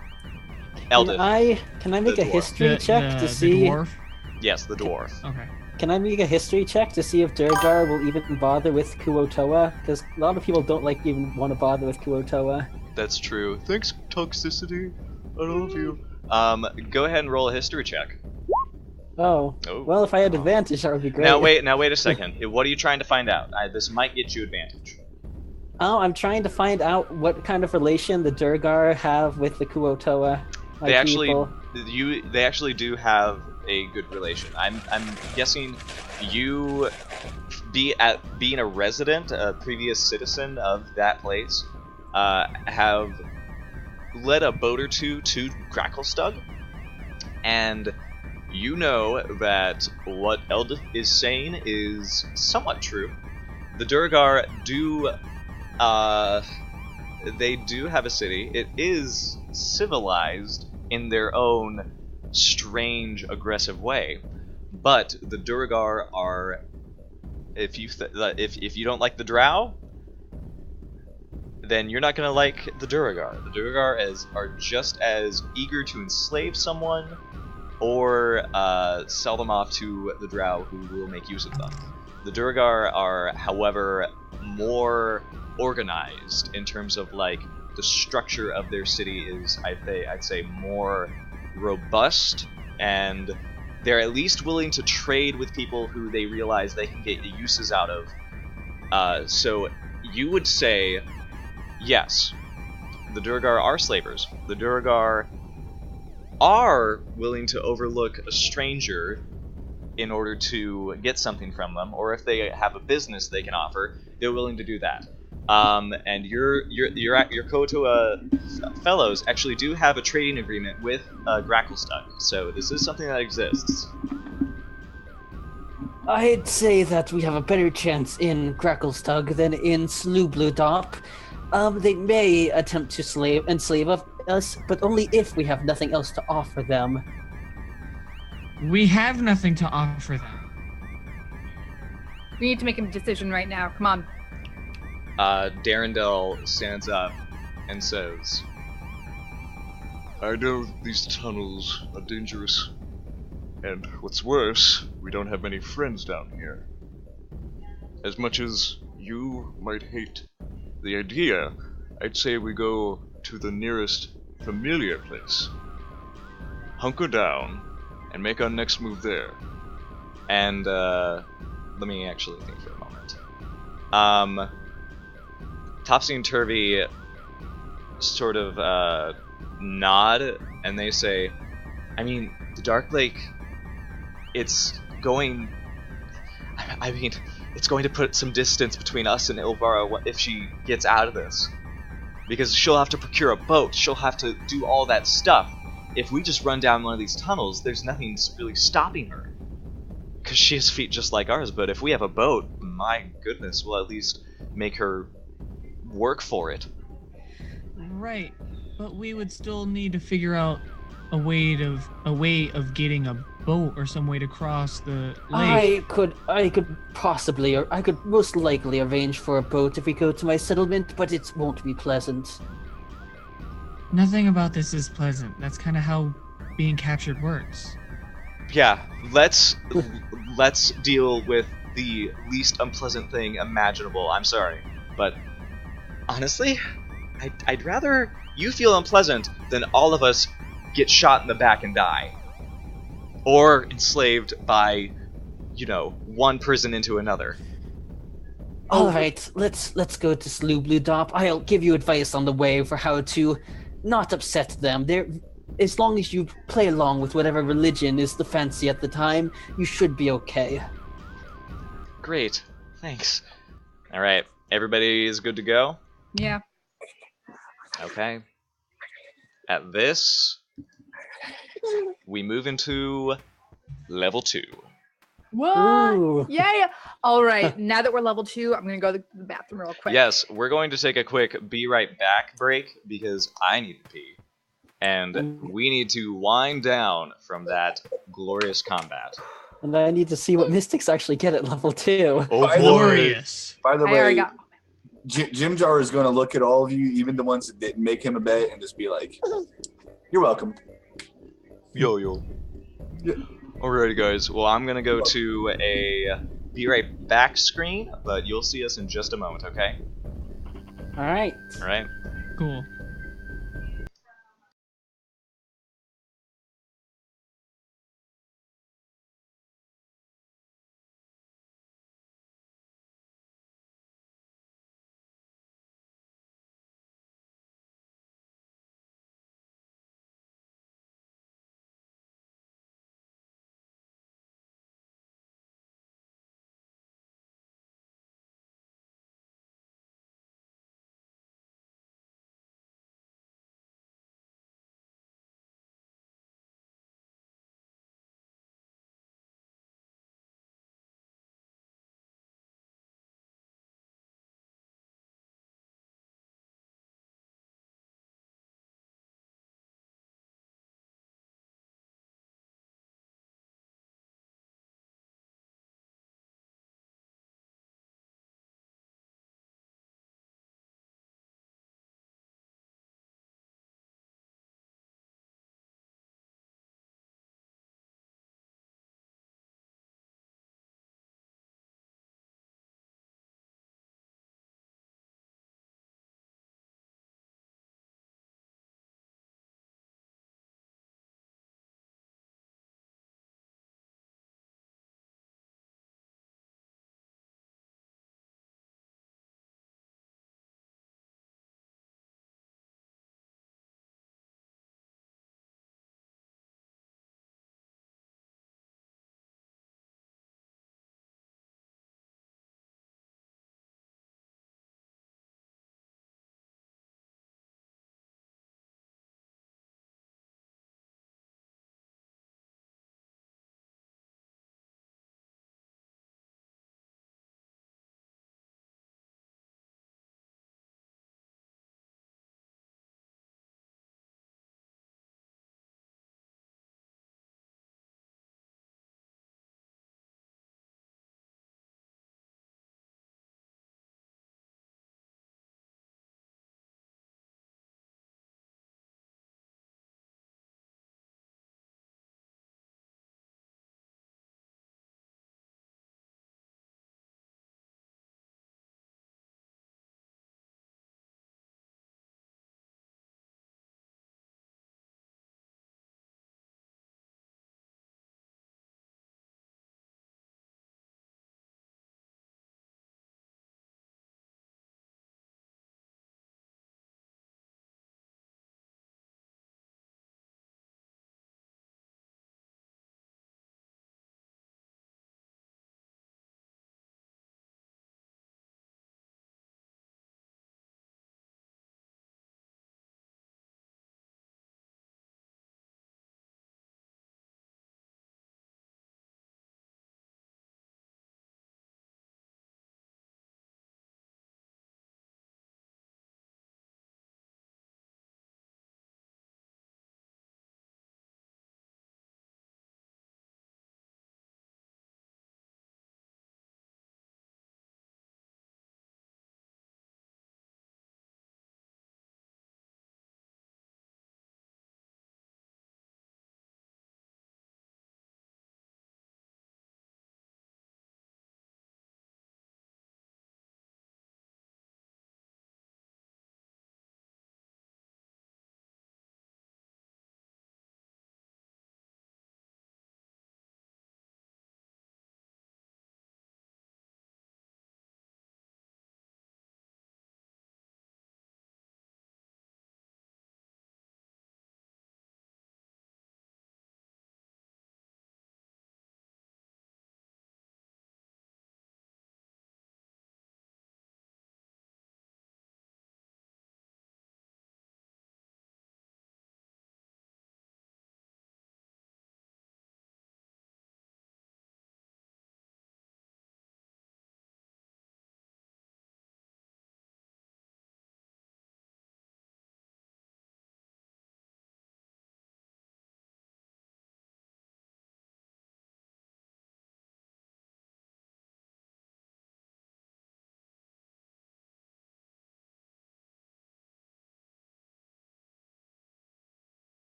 Eldith. Can I make a history check to see? The dwarf? Yes, the dwarf. Okay. Can I make a history check to see if Duragar will even bother with Kuotoa? Because a lot of people don't even want to bother with Kuotoa. That's true. Thanks, toxicity. I love you. Go ahead and roll a history check. Oh. Well, if I had advantage, that would be great. Now wait a second. What are you trying to find out? This might get you advantage. Oh, I'm trying to find out what kind of relation the Duragar have with the Kuotoa. They actually do have a good relation. I'm guessing you being a resident, a previous citizen of that place, have led a boat or two to Gracklestug, and you know that what Eldith is saying is somewhat true. The Duragar do have a city. It is civilized in their own strange, aggressive way, but the Duragar are, if you don't like the drow, then you're not going to like the Duragar. The Duragar are just as eager to enslave someone or sell them off to the drow who will make use of them. The Duragar are, however, more organized in terms of the structure of their city is, I'd say more robust, and they're at least willing to trade with people who they realize they can get uses out of. So you would say, yes, the Duragar are slavers. The Duragar are willing to overlook a stranger in order to get something from them, or if they have a business they can offer, they're willing to do that. And your Kuotoa fellows actually do have a trading agreement with Gracklestug, so this is something that exists. I'd say that we have a better chance in Gracklestug than in Sloobludop. They may attempt to enslave us, but only if we have nothing else to offer them. We have nothing to offer them. We need to make a decision right now. Come on. Darendel stands up and says, I know these tunnels are dangerous, and what's worse, we don't have many friends down here. As much as you might hate the idea, I'd say we go to the nearest familiar place. Hunker down, and make our next move there. And, let me actually think for a moment. Topsy and Turvy sort of, nod, and they say, I mean, the Dark Lake, it's going to put some distance between us and Ilvara if she gets out of this. Because she'll have to procure a boat, she'll have to do all that stuff. If we just run down one of these tunnels, there's nothing really stopping her. Because she has feet just like ours, but if we have a boat, my goodness, we'll at least make her work for it. Right, but we would still need to figure out a way of getting a boat or some way to cross the lake. I could possibly, or I could most likely arrange for a boat if we go to my settlement, but it won't be pleasant. Nothing about this is pleasant. That's kind of how being captured works. Yeah, let's deal with the least unpleasant thing imaginable. I'm sorry, but honestly, I'd rather you feel unpleasant than all of us get shot in the back and die. Or enslaved by, one prison into another. Alright, let's go to Slough Blue Dop. I'll give you advice on the way for how to not upset them. As long as you play along with whatever religion is the fancy at the time, you should be okay. Great, thanks. Alright, everybody is good to go? Yeah. Okay. At this, we move into level 2. What? Ooh. Yeah. All right. Now that we're level 2, I'm gonna go to the bathroom real quick. Yes, we're going to take a quick be right back break because I need to pee. And we need to wind down from that glorious combat. And I need to see what mystics actually get at level 2. Oh, By the Glorious. By the I already way, got. Jim Jar is going to look at all of you, even the ones that didn't make him a bet, and just be like, "You're welcome." Yo. Yeah. Alrighty, guys. Well, I'm gonna go to a be right back screen, but you'll see us in just a moment, okay? Alright. Alright? Cool.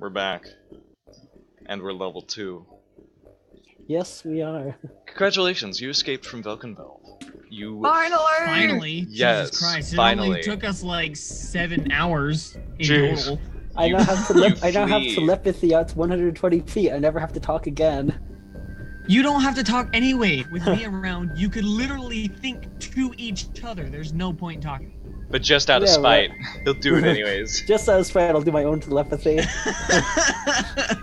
We're back. And we're level 2. Yes, we are. Congratulations, you escaped from Velkynvelve. You Finally. Yes, Jesus Christ. It finally. only took us like 7 hours in Jeez. total. I You- now have you flee. telepathy out to 120 feet. I never have to talk again. You don't have to talk anyway. With me around, you could literally think to each other. There's no point in talking. But just out of Yeah, spite, he'll do it anyways. Just as fine, I'll do my own telepathy.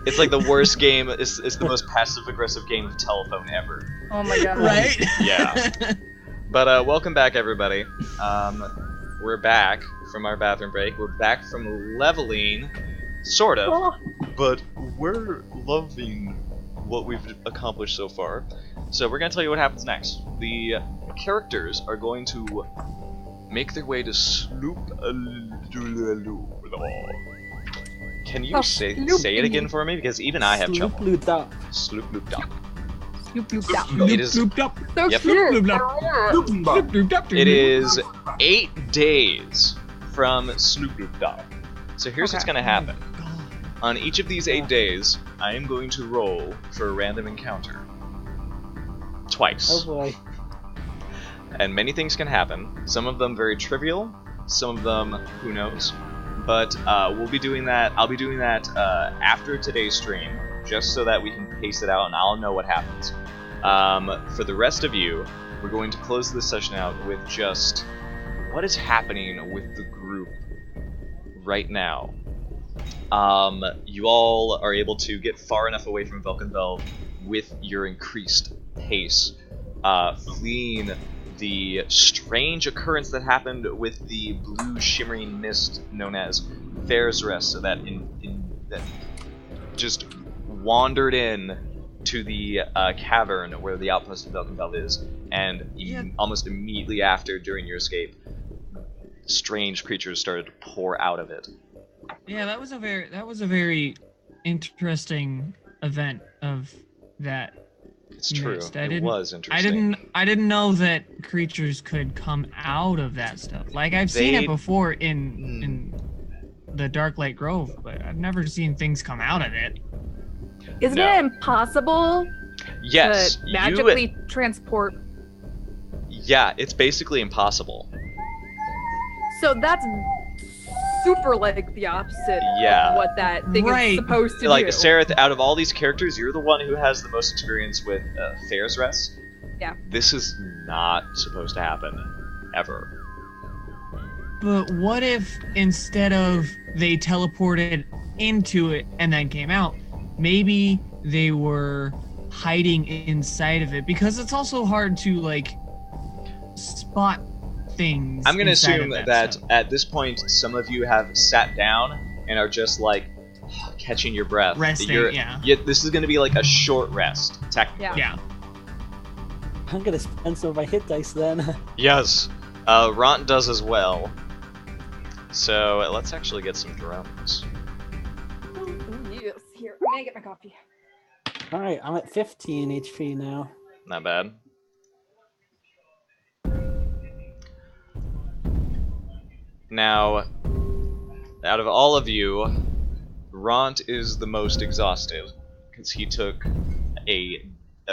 It's like the worst game. It's the most passive-aggressive game of telephone ever. Oh my god. Right? Yeah. But welcome back, everybody. We're back from our bathroom break. We're back from leveling, sort of, Oh, but we're loving what we've accomplished so far. So we're gonna tell you what happens next. The characters are going to make their way to Sloop. Can you say it again for me? Because even I have trouble. Sloop-loop-dop. Sloop loop dop. Sloop, loop, dop. It is- Looped up. So Yep. cute. Loop, loop, loop, loop. It is 8 days from Sloop loop dop. So here's what's Okay. gonna happen. On each of these 8 days, I am going to roll for a random encounter. Twice. Oh boy. And many things can happen. Some of them very trivial, some of them who knows. But we'll be doing that. I'll be doing that after today's stream, just so that we can pace it out and I'll know what happens. For the rest of you, we're going to close this session out with just what is happening with the group right now. You all are able to get far enough away from Velkynvelve with your increased pace, fleeing the strange occurrence that happened with the blue shimmering mist known as Fair's Rest, so that that just wandered in to the cavern where the outpost of Velkynvelve is, and almost immediately after, during your escape, strange creatures started to pour out of it. Yeah, that was a very interesting event of that. It's true. mist. It was interesting. I didn't know that creatures could come out of that stuff. Like I've seen They- it before in the Darklight Grove, but I've never seen things come out of it. Isn't No. it impossible Yes, to magically transport? Yeah, it's basically impossible. So that's super like the opposite Yeah. of what that thing Right. is supposed to Like, do. Sareth, out of all these characters, you're the one who has the most experience with Fair's Rest. Yeah. This is not supposed to happen, ever. But what if instead of they teleported into it and then came out, maybe they were hiding inside of it? Because it's also hard to like spot things. I'm gonna inside assume of that stuff. at this point, some of you have sat down and are just like catching your breath. Resting, yeah. This is gonna be like a short rest, technically. Yeah. Yeah. I'm gonna spend some of my hit dice then. Yes. Ront does as well. So let's actually get some drones. Yes, here. I'm gonna get my coffee. Alright, I'm at 15 HP now. Not bad. Now, out of all of you, Ront is the most exhausted because he took a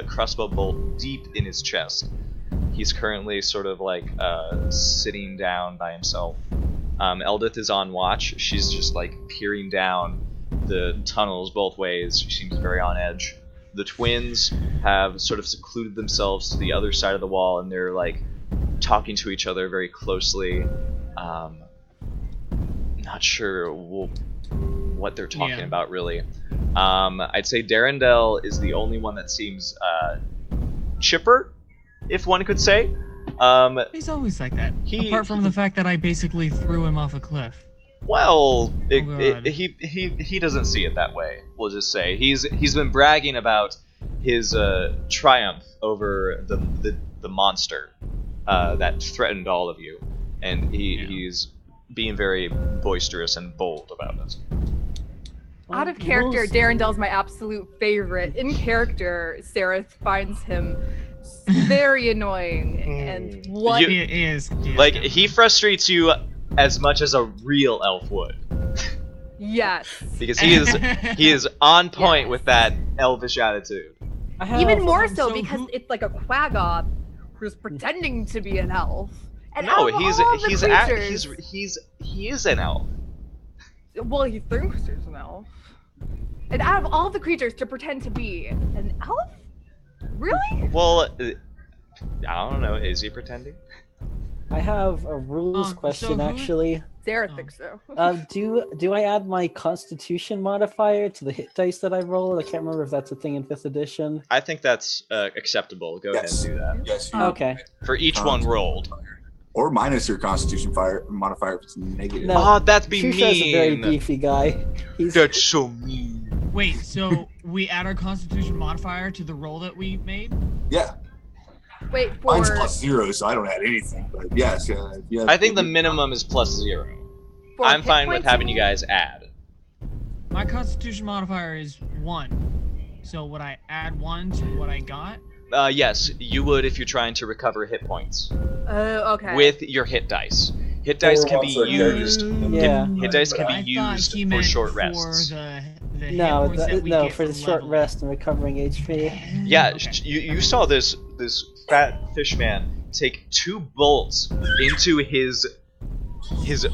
crossbow bolt deep in his chest. He's currently sort of like sitting down by himself. Eldith is on watch. She's just like peering down the tunnels both ways. She seems very on edge. The twins have sort of secluded themselves to the other side of the wall, and they're like talking to each other very closely. Not sure what they're talking about really. I'd say Darendelle is the only one that seems chipper, if one could say. He's always like that. He- Apart from the fact that I basically threw him off a cliff. Well, God. he doesn't see it that way. We'll just say he's been bragging about his triumph over the monster that threatened all of you, and he's being very boisterous and bold about it. Out of character, Darendel's my absolute favorite. In character, Sareth finds him very annoying and what? It is. Like, he frustrates you as much as a real elf would. Yes. Because he is on point with that elvish attitude. Even more so so because it's like a quaggoth who's pretending to be an elf. And No, out of all the creatures, he is an elf. well, he thinks he's an elf. And out of all the creatures to pretend to be an elf? Really? Well, I don't know. Is he pretending? I have a rules question, actually. Sarah thinks so. Do I add my Constitution modifier to the hit dice that I roll? I can't remember if that's a thing in 5th edition. I think that's acceptable. Go ahead and do that. Yes. Okay. For each one rolled. Or minus your Constitution modifier if it's negative. No. Oh, that'd be Shusha's mean. a very beefy guy. That's so mean. Wait, so we add our Constitution modifier to the roll that we made? Yeah. Wait, Mine's +0, so I don't add anything. But yes, yeah. I think the minimum is +0. I'm fine with having you guys add. My Constitution modifier is 1. So would I add 1 to what I got? Yes, you would if you're trying to recover hit points. Oh, okay. With your hit dice. Hit dice can be used. Yeah. Hit dice can be used for short rests. No, for the short rest and recovering HP. Yeah, okay. you saw this fat fish man take 2 bolts into his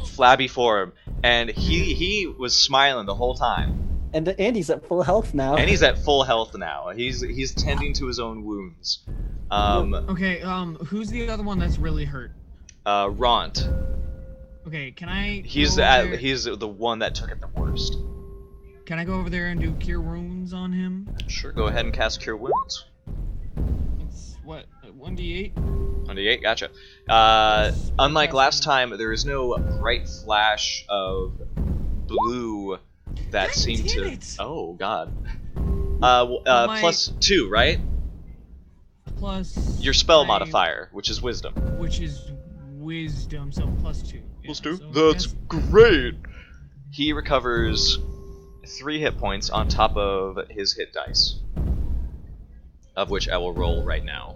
flabby form, and he was smiling the whole time. And he's at full health now. And he's at full health now. He's tending to his own wounds. Okay, who's the other one that's really hurt? Ront. Okay, can I? He's the one that took it the worst. Can I go over there and do Cure Wounds on him? Sure, go ahead and cast Cure Wounds. It's what, 1d8? 1d8, gotcha. Unlike last time, there is no bright flash of blue that God seemed damn to. it. Oh God. +2, right? Plus Your spell my- modifier, which is Wisdom. which is Wisdom, so +2. Yeah, +2. so That's great. He recovers 3 hit points on top of his hit dice, of which I will roll right now.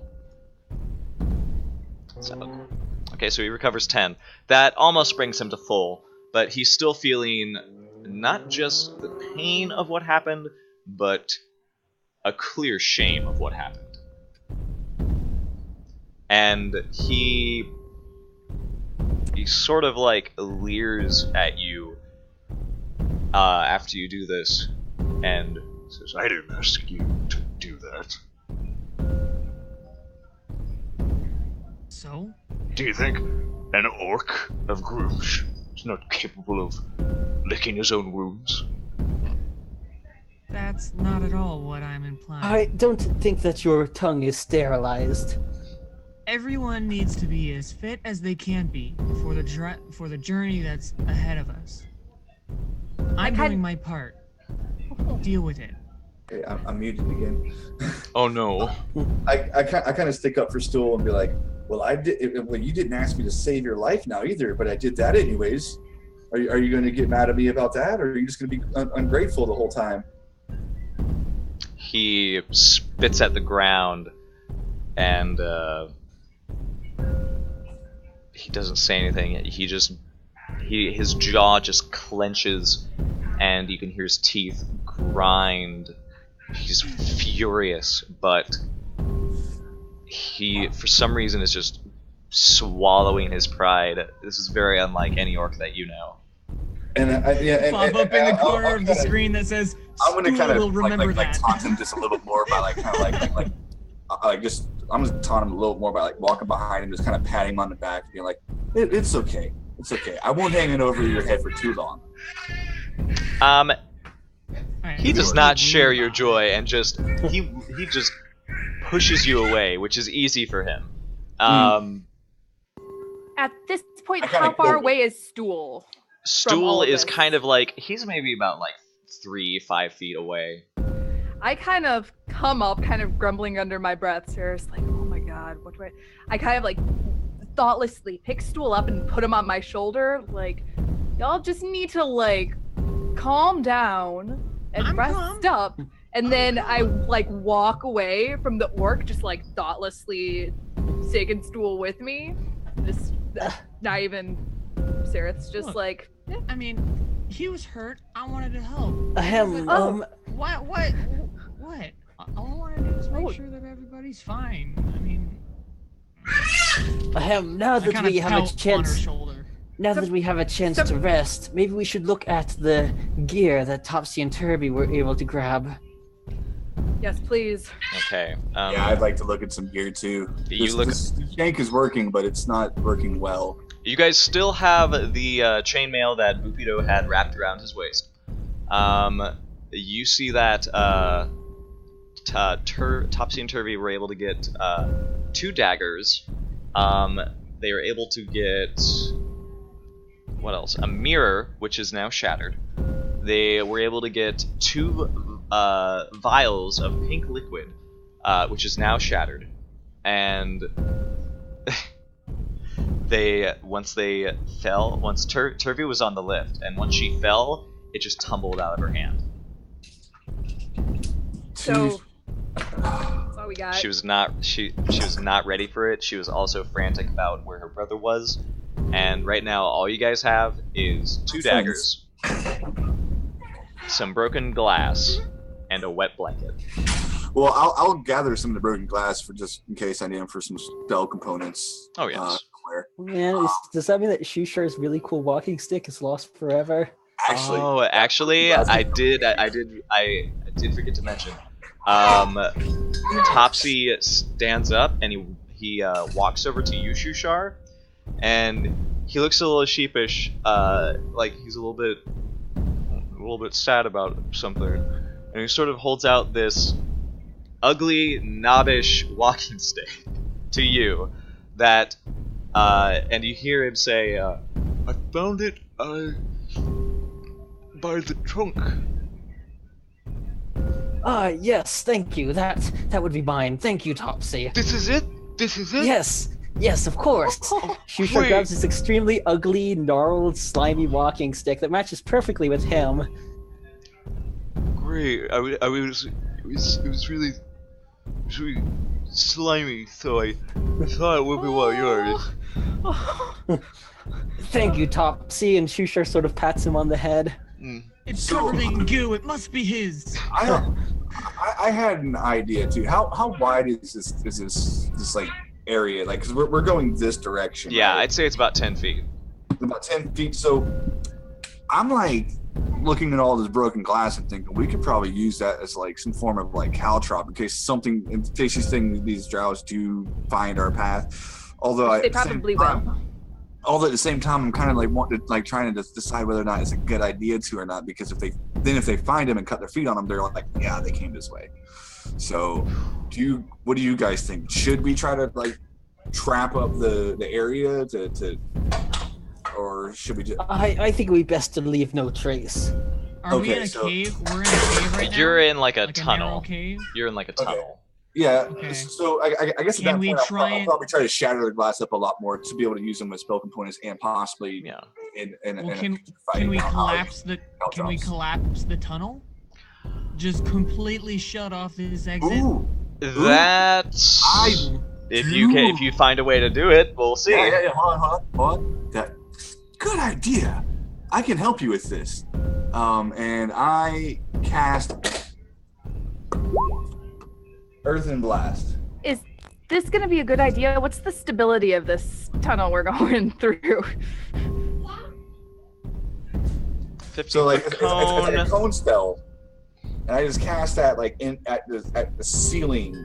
7. Okay, so he recovers 10. That almost brings him to full, but he's still feeling not just the pain of what happened, but a clear shame of what happened. And he sort of like leers at you after you do this, and says, "I didn't ask you to do that." So? Do you think an orc of Grooge is not capable of licking his own wounds? That's not at all what I'm implying. I don't think that your tongue is sterilized. Everyone needs to be as fit as they can be for the journey that's ahead of us. I'm doing my part. Deal with it. Okay, I'm muted again. Oh no. I kind of stick up for Stool and be like, well, you didn't ask me to save your life now either, but I did that anyways. Are you going to get mad at me about that, or are you just going to be ungrateful the whole time? He spits at the ground, and he doesn't say anything. His jaw just clenches, and you can hear his teeth grind. He's furious, but he, for some reason, is just swallowing his pride. This is very unlike any orc that you know. And Pop up in the corner of the screen that says, I'm going to kind of will remember like that. taunt him just a little bit more by I'm just taunting him a little more by like walking behind him, just kind of patting him on the back, being like, it's okay. It's okay. I won't hang it over your head for too long. He does not share your joy, and he just pushes you away, which is easy for him. At this point, I kinda how far go- away is Stool? all Stool of is this? kind of like, he's maybe about like 3-5 feet away. I kind of come up, kind of grumbling under my breath, Sarah's like, oh my god, what do I kind of like thoughtlessly pick Stool up and put him on my shoulder, like, y'all just need to like calm down and rest up. And then I like walk away from the orc, just like thoughtlessly taking Stool with me. Just not even Sarah's just Look, like, I mean, he was hurt. I wanted to help. Ahem, What? All I want to do is make sure that everybody's fine. I mean, ahem, now that we have a chance, to rest, maybe we should look at the gear that Topsy and Turby were able to grab. Yes, please. Okay. Yeah, I'd like to look at some gear too. This shank is working, but it's not working well. You guys still have the chainmail that Bupido had wrapped around his waist. You see that Topsy and Turvy were able to get 2 daggers. They were able to get... what else? A mirror, which is now shattered. They were able to get 2 vials of pink liquid, which is now shattered. And... once Turvy was on the lift, and once she fell, it just tumbled out of her hand. So that's all we got. She was not ready for it. She was also frantic about where her brother was, and right now all you guys have is 2 daggers, some broken glass, and a wet blanket. Well, I'll gather some of the broken glass for just in case I need them for some spell components. Oh yes. Man, does that mean that Shushar's really cool walking stick is lost forever? Actually, I did forget to mention. Topsy stands up and he walks over to you, Shushar, and he looks a little sheepish, like he's a little bit sad about something, and he sort of holds out this ugly, knobbish walking stick to you that. And you hear him say, I found it, by the trunk. Yes, thank you. That would be mine. Thank you, Topsy. This is it? Yes, of course. Shushar grabs this extremely ugly, gnarled, slimy walking stick that matches perfectly with him. Great. It was really slimy, so I thought it would be one of yours. Thank you, Topsy, and Shushar sort of pats him on the head. It's covered in goo. It must be his. I had an idea too. How wide is this like area? Like, because we're going this direction. Yeah, right? I'd say it's about 10 feet. About 10 feet. So I'm like looking at all this broken glass and thinking we could probably use that as like some form of like caltrop in case these drows do find our path. Although they probably will. Although at the same time, I'm kind of like trying to decide whether or not it's a good idea to or not, because if they find them and cut their feet on them, they're like, yeah, they came this way. So, what do you guys think? Should we try to like trap up the area or should we just? I think we best to leave no trace. Are we in a cave? We're in a cave right now. You're in like a tunnel. Cave? You're in like a tunnel. Yeah. Okay. So I guess Can we I'll probably try to shatter the glass up a lot more to be able to use them as spell components and possibly can we collapse the tunnel? Just completely shut off this exit. Ooh. That's if you find a way to do it, we'll see. Yeah. Hold on. Good idea. I can help you with this. And I cast Earthen Blast. Is this going to be a good idea? What's the stability of this tunnel we're going through? So like it's a cone spell, and I just cast that like at the ceiling,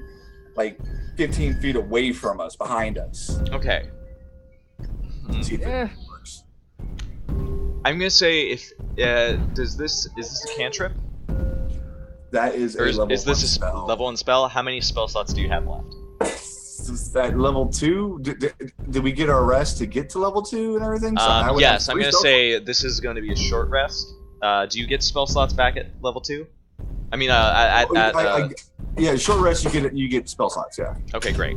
like 15 feet away from us, behind us. Okay. See if it works. I'm gonna say if is this a cantrip? That is a level 1 spell. Level 1 spell? How many spell slots do you have left? At level 2, did we get our rest to get to level 2 and everything? So yes, I'm gonna say this is going to be a short rest. Do you get spell slots back at level 2? I mean, yeah, short rest you get spell slots. Yeah. Okay, great.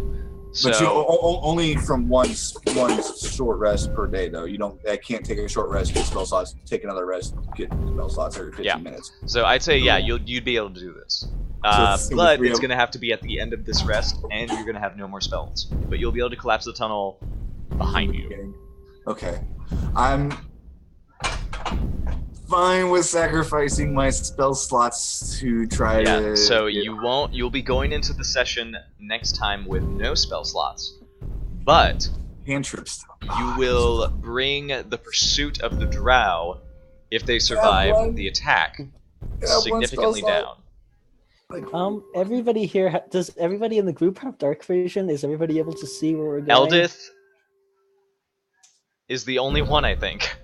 So, but only from one short rest per day, though. I can't take a short rest, get spell slots, take another rest, get spell slots every 15 minutes. So I'd say, you'd be able to do this. But it's going to have to be at the end of this rest, and you're going to have no more spells. But you'll be able to collapse the tunnel behind you. Okay. fine with sacrificing my spell slots to try to. Yeah, so you'll be going into the session next time with no spell slots. But cantrips. You will bring the pursuit of the drow, if they survive the attack, significantly down. Everybody here, does everybody in the group have dark vision? Is everybody able to see where we're going? Eldith is the only one, I think.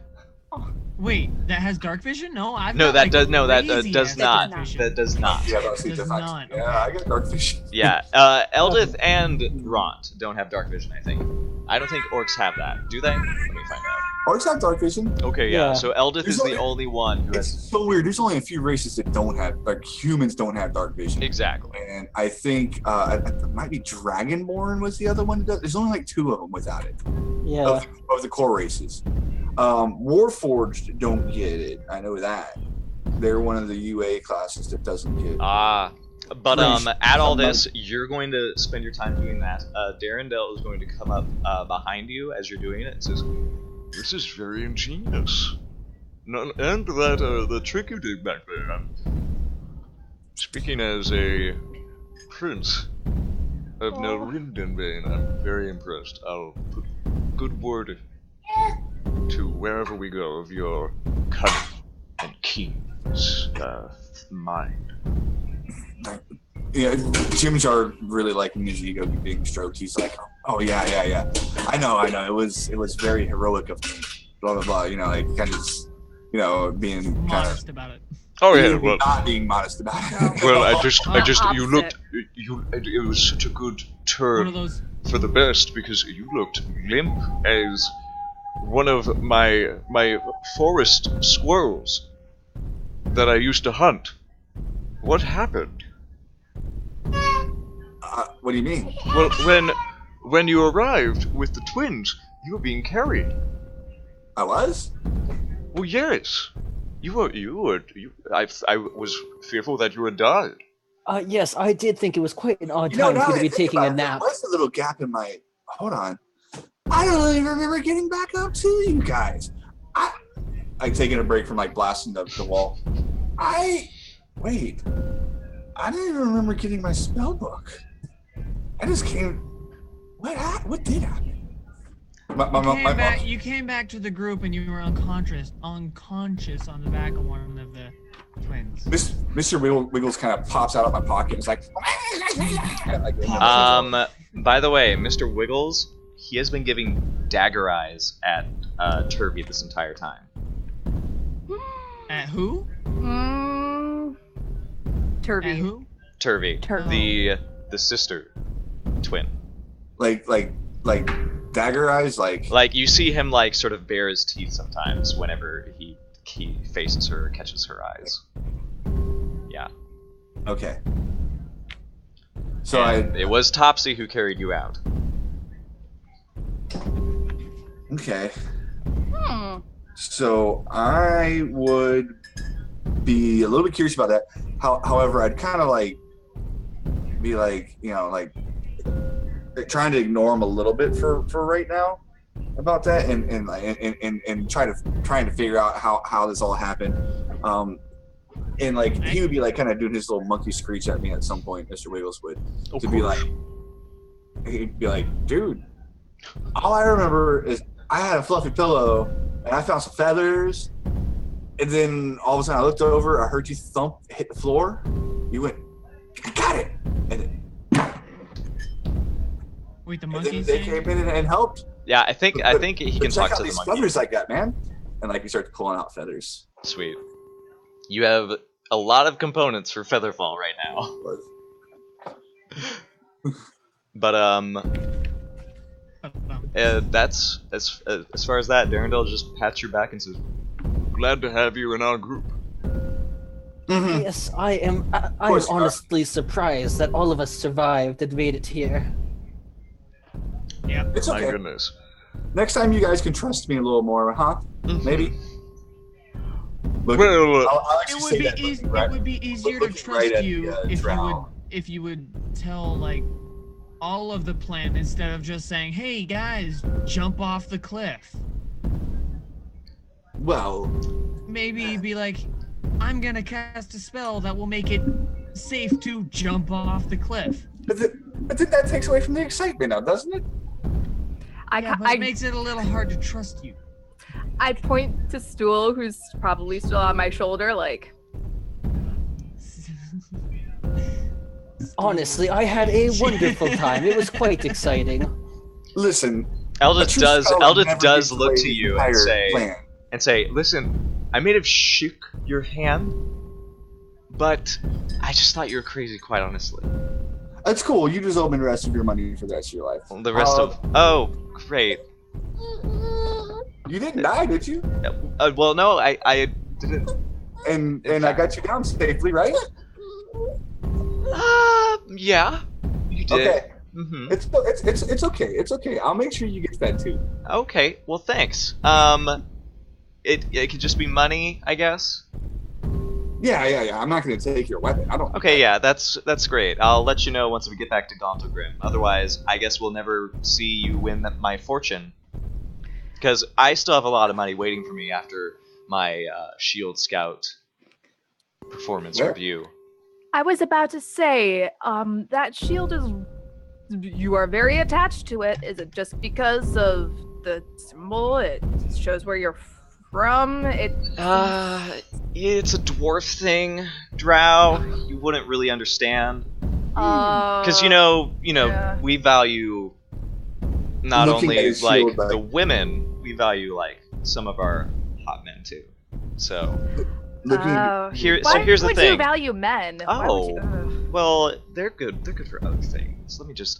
Wait, that has dark vision? No, I've no, got, that like, does no, that crazy does ass not. dark vision. That does not. Yeah, Does not. Yeah, I got dark vision. Yeah, Eldith and Ront don't have dark vision, I think. I don't think orcs have that. Do they? Let me find out. Orcs have dark vision. Okay, yeah. Yeah. So Eldith is the only one who It's has. so weird. There's only a few races that don't have, like humans don't have dark vision. Exactly. And I think it might be Dragonborn was the other one. There's only like 2 of them without it. Yeah. Of the core races. Warforged don't get it. I know that. They're one of the UA classes that doesn't get it. But at all this, you're going to spend your time doing that. Darendelle is going to come up behind you as you're doing it and says, This is very ingenious. And that the trick you did back there. I'm speaking as a prince of Nelrindenbane, I'm very impressed. I'll put good word to wherever we go of your cunning and keenness mind. Yeah, Jim Jar really liking his ego being stroked. He's like, oh yeah. I know. It was very heroic of me. Blah blah blah. You know, like kind of being kind Modest about it. Oh yeah, well, not being modest about it. well, I just, you Opposite. looked, it was such a good One turn of those. for the best because you looked limp as one of my forest squirrels that I used to hunt. What happened? What do you mean? Well, when you arrived with the twins, you were being carried. I was? Well, yes. I was fearful that you had died. Yes, I did think it was quite an odd You know, time now for you to that I be think taking a about it, nap. There was a little gap in my. Hold on. I don't even remember getting back up to you guys. I'm taking a break from like blasting the wall. Wait. I didn't even remember getting my spell book. I just came. What did happen? You came back to the group and you were unconscious on the back of one of the twins. Mr. Wiggles kind of pops out of my pocket and is like. by the way, Mr. Wiggles, he has been giving dagger eyes at Turvey this entire time. At who? Turvey. At who? Turvey, Turvey. the sister twin. Like dagger eyes, like you see him like sort of bare his teeth sometimes whenever he faces her or catches her eyes. Yeah. Okay. So it was Topsy who carried you out. Okay. So I would be a little bit curious about that. However, I'd kind of be trying to ignore him a little bit for right now about that, and trying to figure out how this all happened. And he would be kind of doing his little monkey screech at me at some point. Mr. Wiggles would he'd be like, dude, all I remember is I had a fluffy pillow and I found some feathers, and then all of a sudden I looked over, I heard you hit the floor. You went, I got it, and then. Wait, the And monkey. then they came in and helped. Yeah, I think he can talk to the these monkey. feathers I got, man. And he starts pulling out feathers. Sweet. You have a lot of components for Featherfall right now. But that's as far as that. Darendelle just pats your back and says, Glad to have you in our group. Mm-hmm. Yes, I am. I am honestly surprised that all of us survived and made it here. Yeah. It's okay. My goodness. Next time you guys can trust me a little more, huh? Mm-hmm. Maybe. Well, I'll It would be easier to trust you if you would tell all of the plan instead of just saying, "Hey guys, jump off the cliff." Well, maybe be like, I'm gonna cast a spell that will make it safe to jump off the cliff. But then that takes away from the excitement now, doesn't it? Yeah, but it makes it a little hard to trust you. I point to Stool, who's probably still on my shoulder, like. Honestly, I had a wonderful time. It was quite exciting. Listen, Eldith does look to you and plan. say, listen, I may have shook your hand, but I just thought you were crazy, quite honestly. That's cool. You just owe me the rest of your money for the rest of your life. The rest oh, great. You didn't die, did you? Well, no, I didn't. And I got you down safely, right? Yeah, you did. Okay. Mm-hmm. It's okay. It's okay. I'll make sure you get fed too. Okay. Well, thanks. It could just be money, I guess. Yeah. I'm not gonna take your weapon. I don't. Okay, yeah, that's great. I'll let you know once we get back to Gauntlegrim. Otherwise, I guess we'll never see you win my fortune. Because I still have a lot of money waiting for me after my Shield Scout performance review. I was about to say, that shield is. You are very attached to it. Is it just because of the symbol? It shows where you're from. It's a dwarf thing, drow. You wouldn't really understand. Because yeah. we value not Looking only like shield, the women, we value like some of our hot men too. So. Here's the thing. Why would you value men? Well, they're good. They're good for other things. Let me just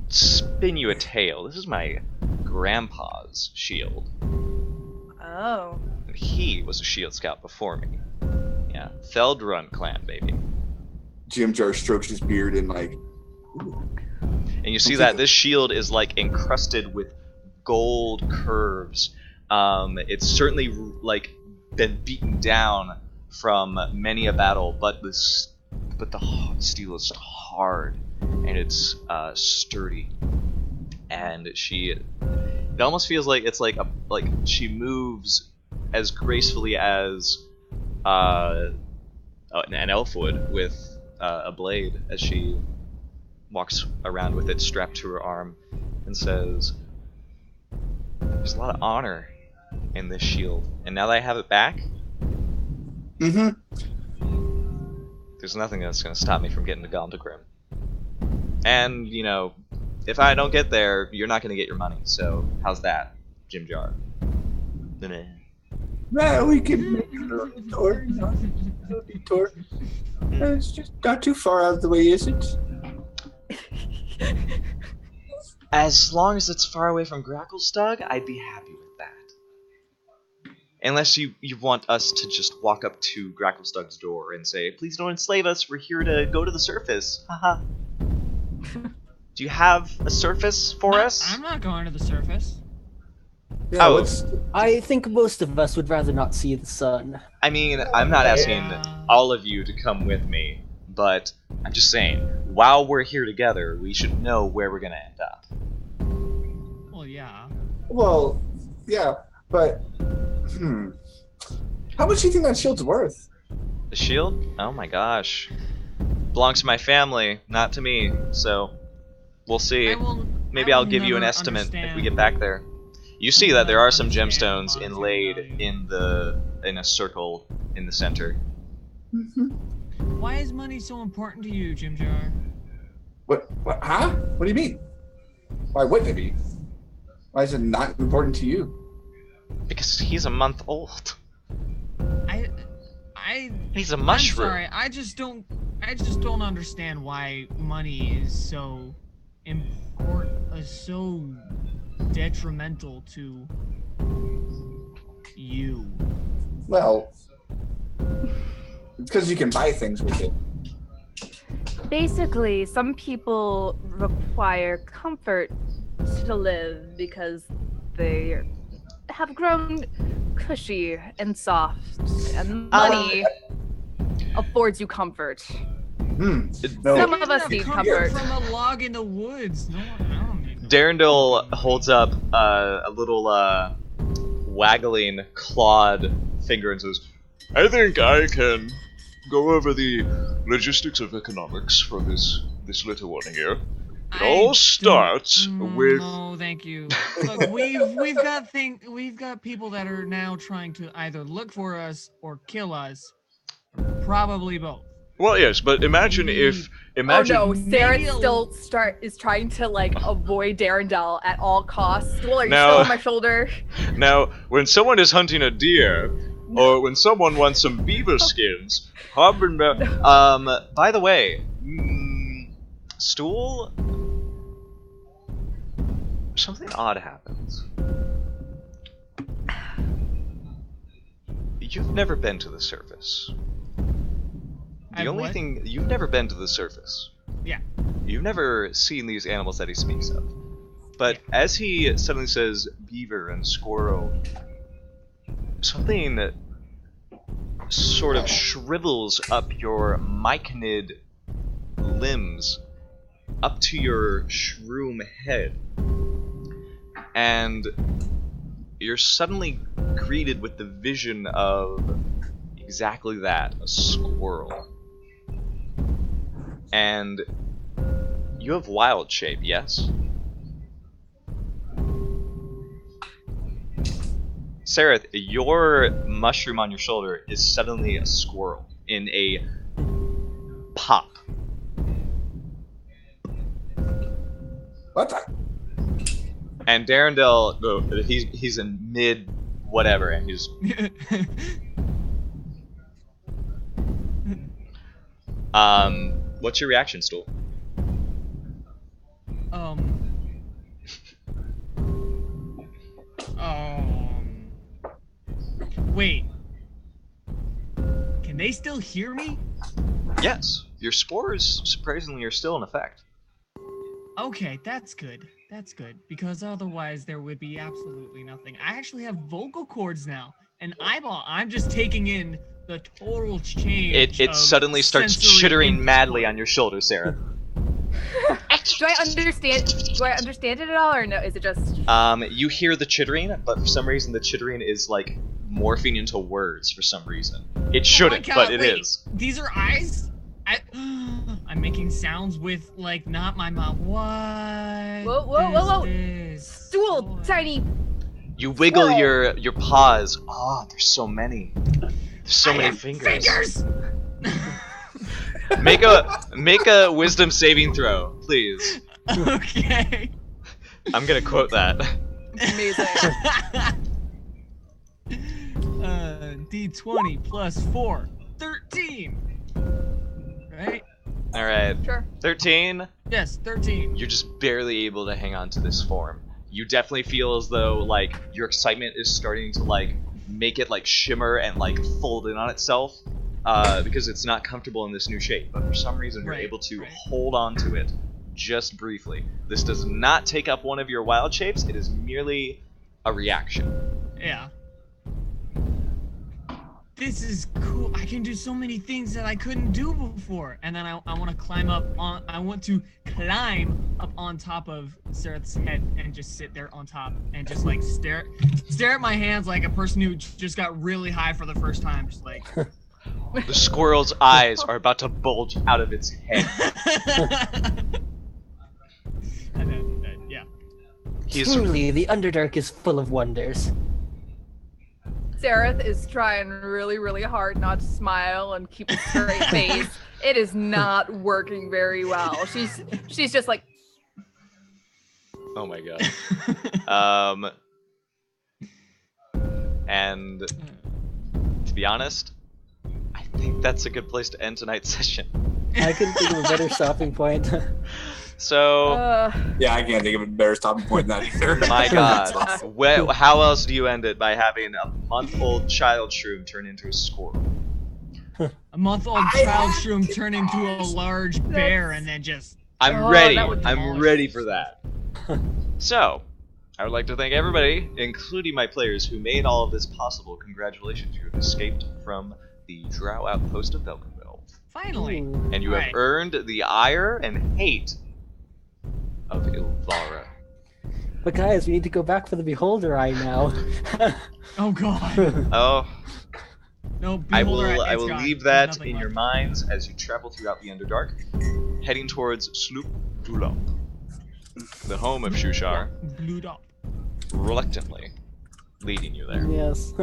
spin you a tale. This is my grandpa's shield. Oh. And he was a shield scout before me. Yeah, Feldrun clan, baby. Jim Jar strokes his beard and like. Ooh. And you see that this shield is like encrusted with gold curves. It's certainly like been beaten down from many a battle, but the steel is hard and it's sturdy. And it almost feels like it's like she moves as gracefully as an elf would with a blade as she walks around with it strapped to her arm and says, "There's a lot of honor in this shield, and now that I have it back, there's nothing that's going to stop me from getting to Gauntlegrim. And, if I don't get there, you're not going to get your money, so how's that, Jim Jar?" Well, we can make a little detour. It's just not too far out of the way, is it? As long as it's far away from Gracklestug, I'd be happy with that. Unless you want us to just walk up to Gracklestug's door and say, "Please don't enslave us, we're here to go to the surface." Haha. Do you have a surface for us? I'm not going to the surface. Yeah, I think most of us would rather not see the sun. I mean, I'm not asking all of you to come with me, but I'm just saying, while we're here together, we should know where we're gonna end up. Well, yeah, but how much do you think that shield's worth? The shield? Oh my gosh. Belongs to my family, not to me, so we'll see. Maybe I'll give you an estimate if we get back there. You see that there are some gemstones inlaid in a circle in the center. Why is money so important to you, Jim Jar? What? Huh? What do you mean? Why wouldn't it be? Why is it not important to you? Because he's a month old. He's a mushroom. I'm sorry, I just don't understand why money is so important, so detrimental to you. Well, it's because you can buy things with it. Basically, some people require comfort to live because they have grown cushy and soft, and money affords you comfort. No. Some of us need comfort. From a log in the woods. No, I don't need Darendil holds up a little waggling clawed finger and says, I think I can go over the logistics of economics for this little one here. It all starts with. No, thank you. Look, we've got people that are now trying to either look for us or kill us. Probably both. Well, yes, but imagine imagine. Oh no, Sarah Maybe is trying to like avoid Darendelle at all costs. Stool, are you Now- still on my shoulder? Now, when someone is hunting a deer, or when someone wants some beaver skins, by the way, Stool, something odd happens. You've never been to the surface. The only thing, you've never been to the surface. Yeah. You've never seen these animals that he speaks of. But as he suddenly says beaver and squirrel, something sort of shrivels up your myconid limbs up to your shroom head. And you're suddenly greeted with the vision of exactly that, a squirrel. And you have wild shape, yes? Sarah, your mushroom on your shoulder is suddenly a squirrel in a pop. What the? And Darendelle, he's in mid whatever, and he's what's your reaction, Stool? Wait. Can they still hear me? Yes, your spores surprisingly are still in effect. Okay, that's good. That's good, because otherwise there would be absolutely nothing. I actually have vocal cords now, an eyeball. I'm just taking in the total change. It of suddenly starts sensory chittering input. madly on your shoulder, Sarah. Do I understand it at all, or no? Is it just? You hear the chittering, but for some reason the chittering is like morphing into words for some reason. It shouldn't, but it is. These are eyes? I'm making sounds with, like, not my mouth. What? Whoa. Is this? Stool, tiny. You wiggle Squirrel. your paws. Oh, there's so many. There's so many fingers. Make a wisdom saving throw, please. Okay. I'm gonna quote that. Amazing. D20 plus 4. 13. Right? Alright. Sure. 13. Yes, 13. You're just barely able to hang on to this form. You definitely feel as though, like, your excitement is starting to, like, make it, like, shimmer and, like, fold in on itself. Because it's not comfortable in this new shape. But for some reason, you're able to hold on to it just briefly. This does not take up one of your wild shapes. It is merely a reaction. Yeah. This is cool. I can do so many things that I couldn't do before. And then I want to climb up on. I want to climb up on top of Serath's head and just sit there on top and just like stare at my hands like a person who just got really high for the first time. Just like. The squirrel's eyes are about to bulge out of its head. And then, yeah. Truly, the Underdark is full of wonders. Serath is trying really, really hard not to smile and keep a straight face. It is not working very well. She's just like. Oh my god. And to be honest, I think that's a good place to end tonight's session. I couldn't think of a better stopping point. So, yeah, I can't think of a better stopping point than that either. my god. How else do you end it by having a month-old child shroom turn into a squirrel? A month-old child shroom turn into a large bear and then just... I'm ready. I'm ready for that. So, I would like to thank everybody, including my players, who made all of this possible. Congratulations, you have escaped from the drow outpost of Velkynvelve. Finally. And you have earned the ire and hate of Ilvara. But guys, we need to go back for the Beholder Eye now. Oh god. Oh, No, I beholder, will it's gone. leave There's that nothing in your left. minds as you travel throughout the Underdark, heading towards Sloop Dulon, the home of Shushar, Glued up. reluctantly leading you there. Yes.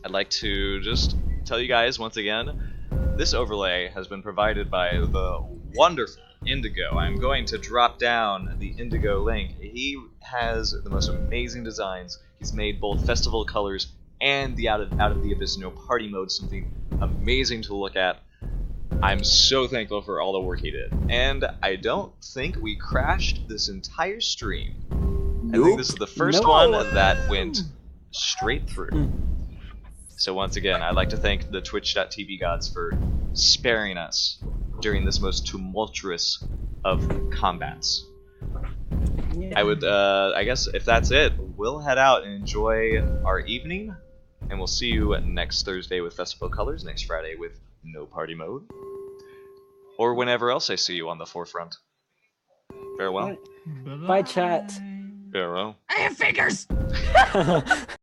I'd like to just tell you guys once again, this overlay has been provided by the wonderful Indigo. I'm going to drop down the Indigo link. He has the most amazing designs. He's made both festival colors and the Out of the Abyss party mode something amazing to look at. I'm so thankful for all the work he did. And I don't think we crashed this entire stream. I think this is the first Nope. one that went straight through. So once again, I'd like to thank the Twitch.tv gods for sparing us during this most tumultuous of combats. Yeah. I would, I guess if that's it, we'll head out and enjoy our evening, and we'll see you next Thursday with Festival Colors, next Friday with No Party Mode, or whenever else I see you on the forefront. Farewell. Bye, chat. Farewell. I have fingers!